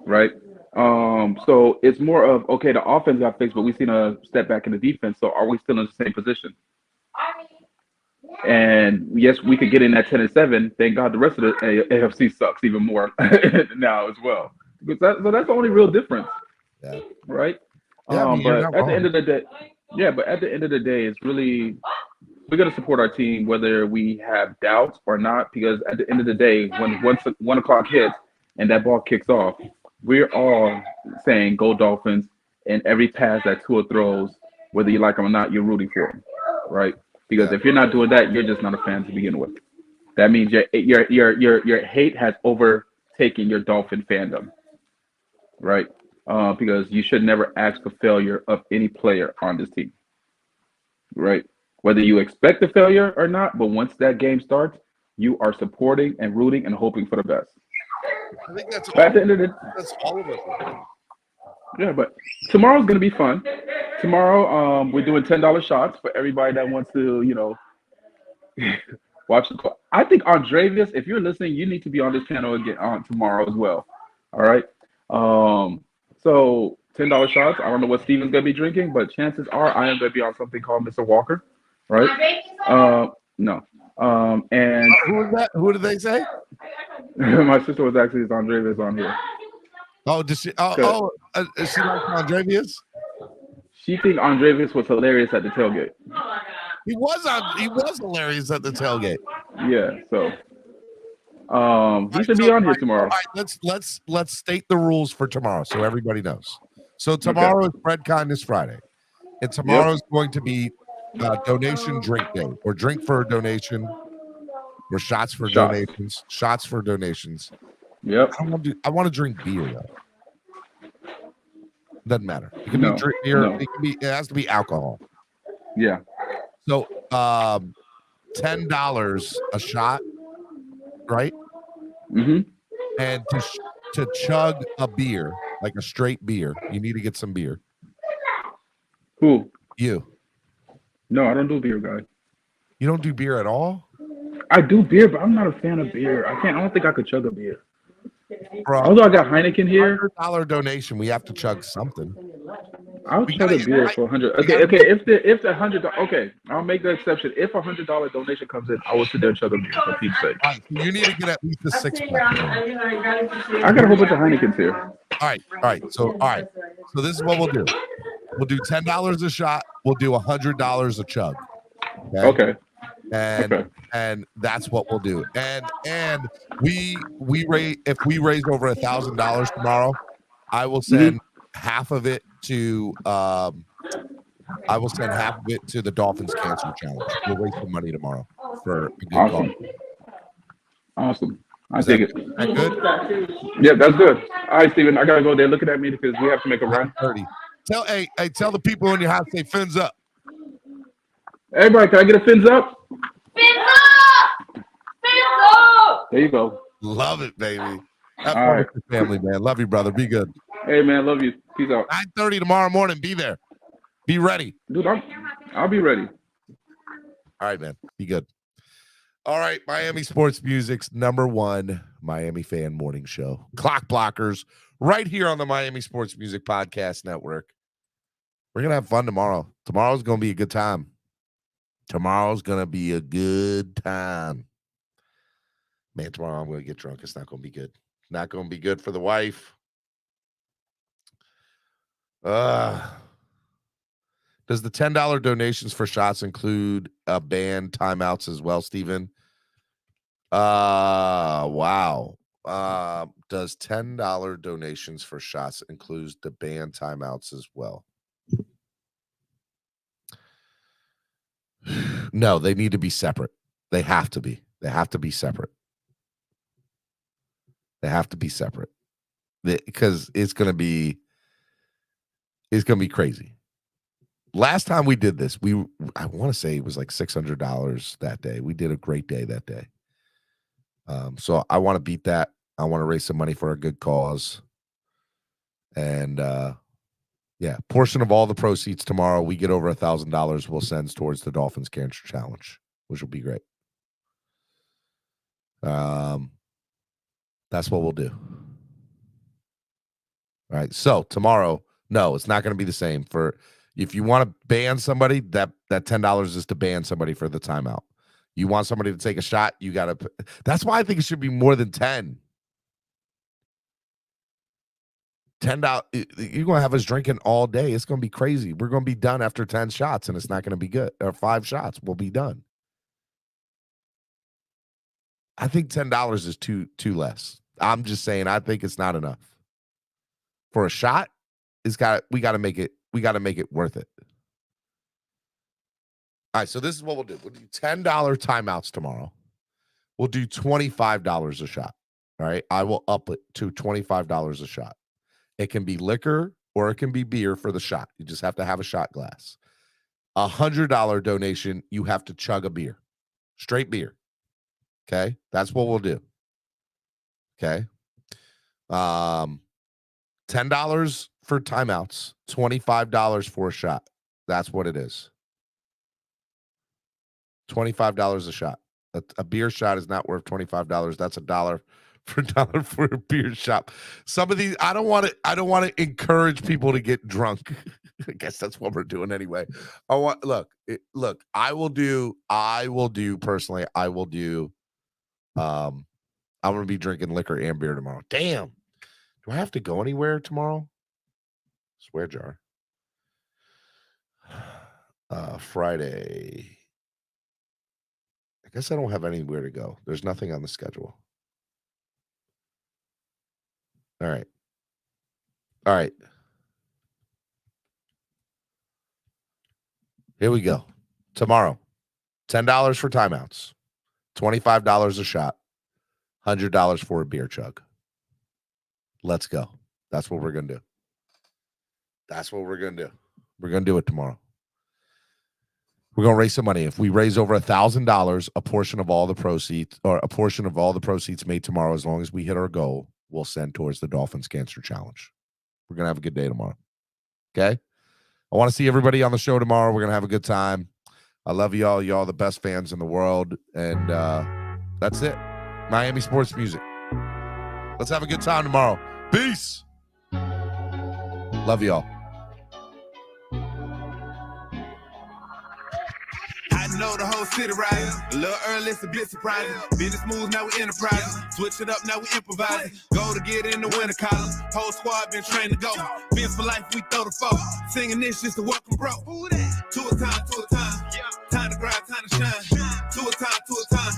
[SPEAKER 7] right? So it's more of, okay, the offense got fixed, but we've seen a step back in the defense. So are we still in the same position? And yes, we could get in at 10-7. Thank God the rest of the AFC sucks even more now as well. So that's the only real difference, right?
[SPEAKER 1] Yeah,
[SPEAKER 7] but at the end of the day, it's really, we're going to support our team whether we have doubts or not, because at the end of the day, when 1 o'clock hits and that ball kicks off, we're all saying go Dolphins, and every pass that Tua throws, whether you like them or not, you're rooting for them, right? Because if you're not doing that, you're just not a fan to begin with. That means your hate has overtaken your Dolphin fandom, right? Because you should never ask for failure of any player on this team, right? Whether you expect a failure or not, but once that game starts, you are supporting and rooting and hoping for the best.
[SPEAKER 1] I think that's
[SPEAKER 7] At the end of the,
[SPEAKER 1] that's all of us.
[SPEAKER 7] yeah, but tomorrow's gonna be fun. Tomorrow, we're doing $10 shots for everybody that wants to, Watch the call. I think Andreas, if you're listening, you need to be on this panel again on tomorrow as well. All right. So $10 shots. I don't know what Steven's gonna be drinking, but chances are I am gonna be on something called Mr. Walker. Right? No. And
[SPEAKER 1] who is that? Who did they say?
[SPEAKER 7] my sister was actually Andreas on here.
[SPEAKER 1] Oh, does she? Is she like Andreas?
[SPEAKER 7] She think Andreas was hilarious at the tailgate.
[SPEAKER 1] He was hilarious at the tailgate.
[SPEAKER 7] Yeah, so he should be on here tomorrow.
[SPEAKER 1] All right, let's state the rules for tomorrow so everybody knows. So tomorrow is Bread Kindness Friday, and tomorrow is going to be donation drink day, or drink for a donation, or shots for donations. Shots for donations.
[SPEAKER 7] Yep.
[SPEAKER 1] I want to drink beer though. Doesn't matter. It can be drink beer. No. It has to be alcohol.
[SPEAKER 7] Yeah.
[SPEAKER 1] So $10 a shot, right?
[SPEAKER 7] Mm-hmm.
[SPEAKER 1] And to chug a beer, like a straight beer, you need to get some beer.
[SPEAKER 7] Who?
[SPEAKER 1] You.
[SPEAKER 7] No, I don't do beer, guy.
[SPEAKER 1] You don't do beer at all?
[SPEAKER 7] I do beer, but I'm not a fan of beer. I don't think I could chug a beer.
[SPEAKER 1] Bro,
[SPEAKER 7] although I got Heineken here.
[SPEAKER 1] $100 donation, we have to chug something.
[SPEAKER 7] I'll chug a beer for 100. Okay. If the $100, okay, I'll make the exception. If $100 donation comes in, I will sit there and chug a beer for Pete's sake.
[SPEAKER 1] Right, so you need to get at least a 6-pack.
[SPEAKER 7] I got a whole bunch of Heinekens here.
[SPEAKER 1] All right. So this is what we'll do. We'll do $10 a shot. We'll do $100 a chug.
[SPEAKER 7] Okay.
[SPEAKER 1] And that's what we'll do. And we raise, if we raise over $1,000 tomorrow, I will send half of it to the Dolphins Cancer Challenge. We'll raise some money tomorrow for a good cause.
[SPEAKER 7] Awesome. I think it.
[SPEAKER 1] That good?
[SPEAKER 7] Yeah, that's good. All right, Steven, I gotta go there looking at me because we have to make a run.
[SPEAKER 1] 30. Tell the people in your house, say fins up.
[SPEAKER 7] Everybody, can I get a fins up?
[SPEAKER 20] Fins up! Fins up!
[SPEAKER 7] There you go.
[SPEAKER 1] Love it, baby. Have fun with your family, man. Love you, brother. Be good.
[SPEAKER 7] Hey, man. Love you. Peace out.
[SPEAKER 1] 9:30 tomorrow morning. Be there. Be ready.
[SPEAKER 7] Dude, I'll be ready.
[SPEAKER 1] All right, man. Be good. All right. Miami Sports Music's #1 Miami fan morning show. Clock Blockers right here on the Miami Sports Music Podcast Network. We're going to have fun tomorrow. Tomorrow's going to be a good time. Tomorrow's going to be a good time. Man, tomorrow I'm going to get drunk. It's not going to be good. Not going to be good for the wife. Does the $10 donations for shots include band timeouts as well, Steven? Wow. Does $10 donations for shots include the band timeouts as well? No, they need to be separate. They have to be. They have to be separate. They have to be separate. Because it's gonna be crazy. Last time we did this, I want to say it was like $600 that day. We did a great day that day. So I want to beat that. I want to raise some money for a good cause. And yeah, portion of all the proceeds tomorrow, we get over $1,000, we'll send towards the Dolphins Cancer Challenge, which will be great. That's what we'll do. All right. So tomorrow, no, it's not going to be the same. For if you want to ban somebody, that $10 is to ban somebody for the timeout. You want somebody to take a shot, you got to. That's why I think it should be more than 10. $10. You're going to have us drinking all day. It's going to be crazy. We're going to be done after 10 shots, and it's not going to be good. Or 5 shots, we'll be done. I think $10 is too less. I'm just saying, I think it's not enough. For a shot, we got to make it worth it. All right, so this is what we'll do. We'll do $10 timeouts tomorrow. We'll do $25 a shot. All right, I will up it to $25 a shot. It can be liquor or it can be beer for the shot. You just have to have a shot glass. $100 donation, you have to chug a beer. Straight beer. Okay? That's what we'll do. Okay? $10 for timeouts, $25 for a shot. That's what it is. $25 a shot. A beer shot is not worth $25. That's $1 for a beer shop. Some of these, I don't want to encourage people to get drunk. I guess that's what we're doing anyway. I'm going to be drinking liquor and beer tomorrow. Damn. Do I have to go anywhere tomorrow? Swear jar. Friday. I guess I don't have anywhere to go. There's nothing on the schedule. All right. Here we go. Tomorrow, $10 for timeouts, $25 a shot, $100 for a beer chug. Let's go. That's what we're going to do. We're going to do it tomorrow. We're going to raise some money. If we raise over $1,000, a portion of all the proceeds made tomorrow, as long as we hit our goal, we'll send towards the Dolphins Cancer Challenge. We're going to have a good day tomorrow. Okay? I want to see everybody on the show tomorrow. We're going to have a good time. I love y'all. Y'all the best fans in the world. And that's it. Miami Sports Music. Let's have a good time tomorrow. Peace. Love y'all.
[SPEAKER 4] I know the whole city riding. A little early, it's a bit surprising. Business moves, now we enterprising. Switch it up, now we improvising. Go to get in the winter collar. Whole squad been trained to go. Fence for life, we throw the foe. Singing this just to welcome bro. To a time. Time to grind, time to shine. To a time. To a time.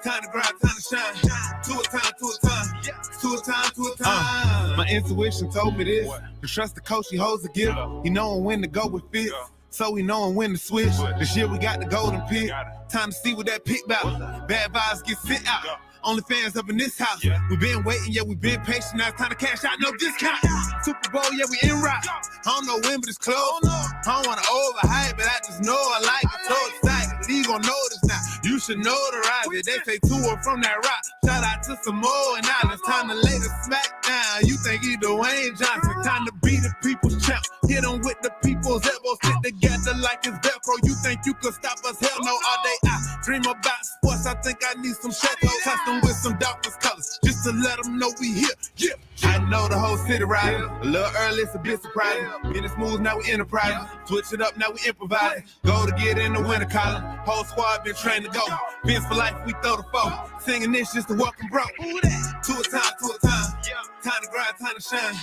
[SPEAKER 4] Time to grind, time to shine. To a time. To a time. My intuition told me this. To trust the coach, he holds the gift. He knowing when to go with fits. So we knowing when to switch. This year we got the golden pick. Time to see what that pick about. Bad vibes get sent out. Only fans up in this house. We been waiting, yeah, we been patient. Now it's time to cash out, no discount. Super Bowl, yeah, we in rock. I don't know when, but it's close. I don't want to overhype, but I just know I like it. So excited, you gon' notice now. You should notarize it. They say tour from that rock. Shout out to some more and now it's time to lay the smack down. You think he Dwayne Johnson? Time to be the people's champ. Hit him with the people's elbows. Sit together like it's Velcro. You think you could stop us? Hell no, all day I dream about sports. I think I need some shekels. Custom with some Dolphins colors, just to let them know we here. Yeah, I know the whole city riding. A little early, it's a bit surprising. Business moves, now we enterprising. Switch it up, now we improvising. Go to get in the winter collar. Whole squad been trained to go. Fence for life, we throw the foe. Singing this just to welcome bro. To a time. Time to grind, time to shine.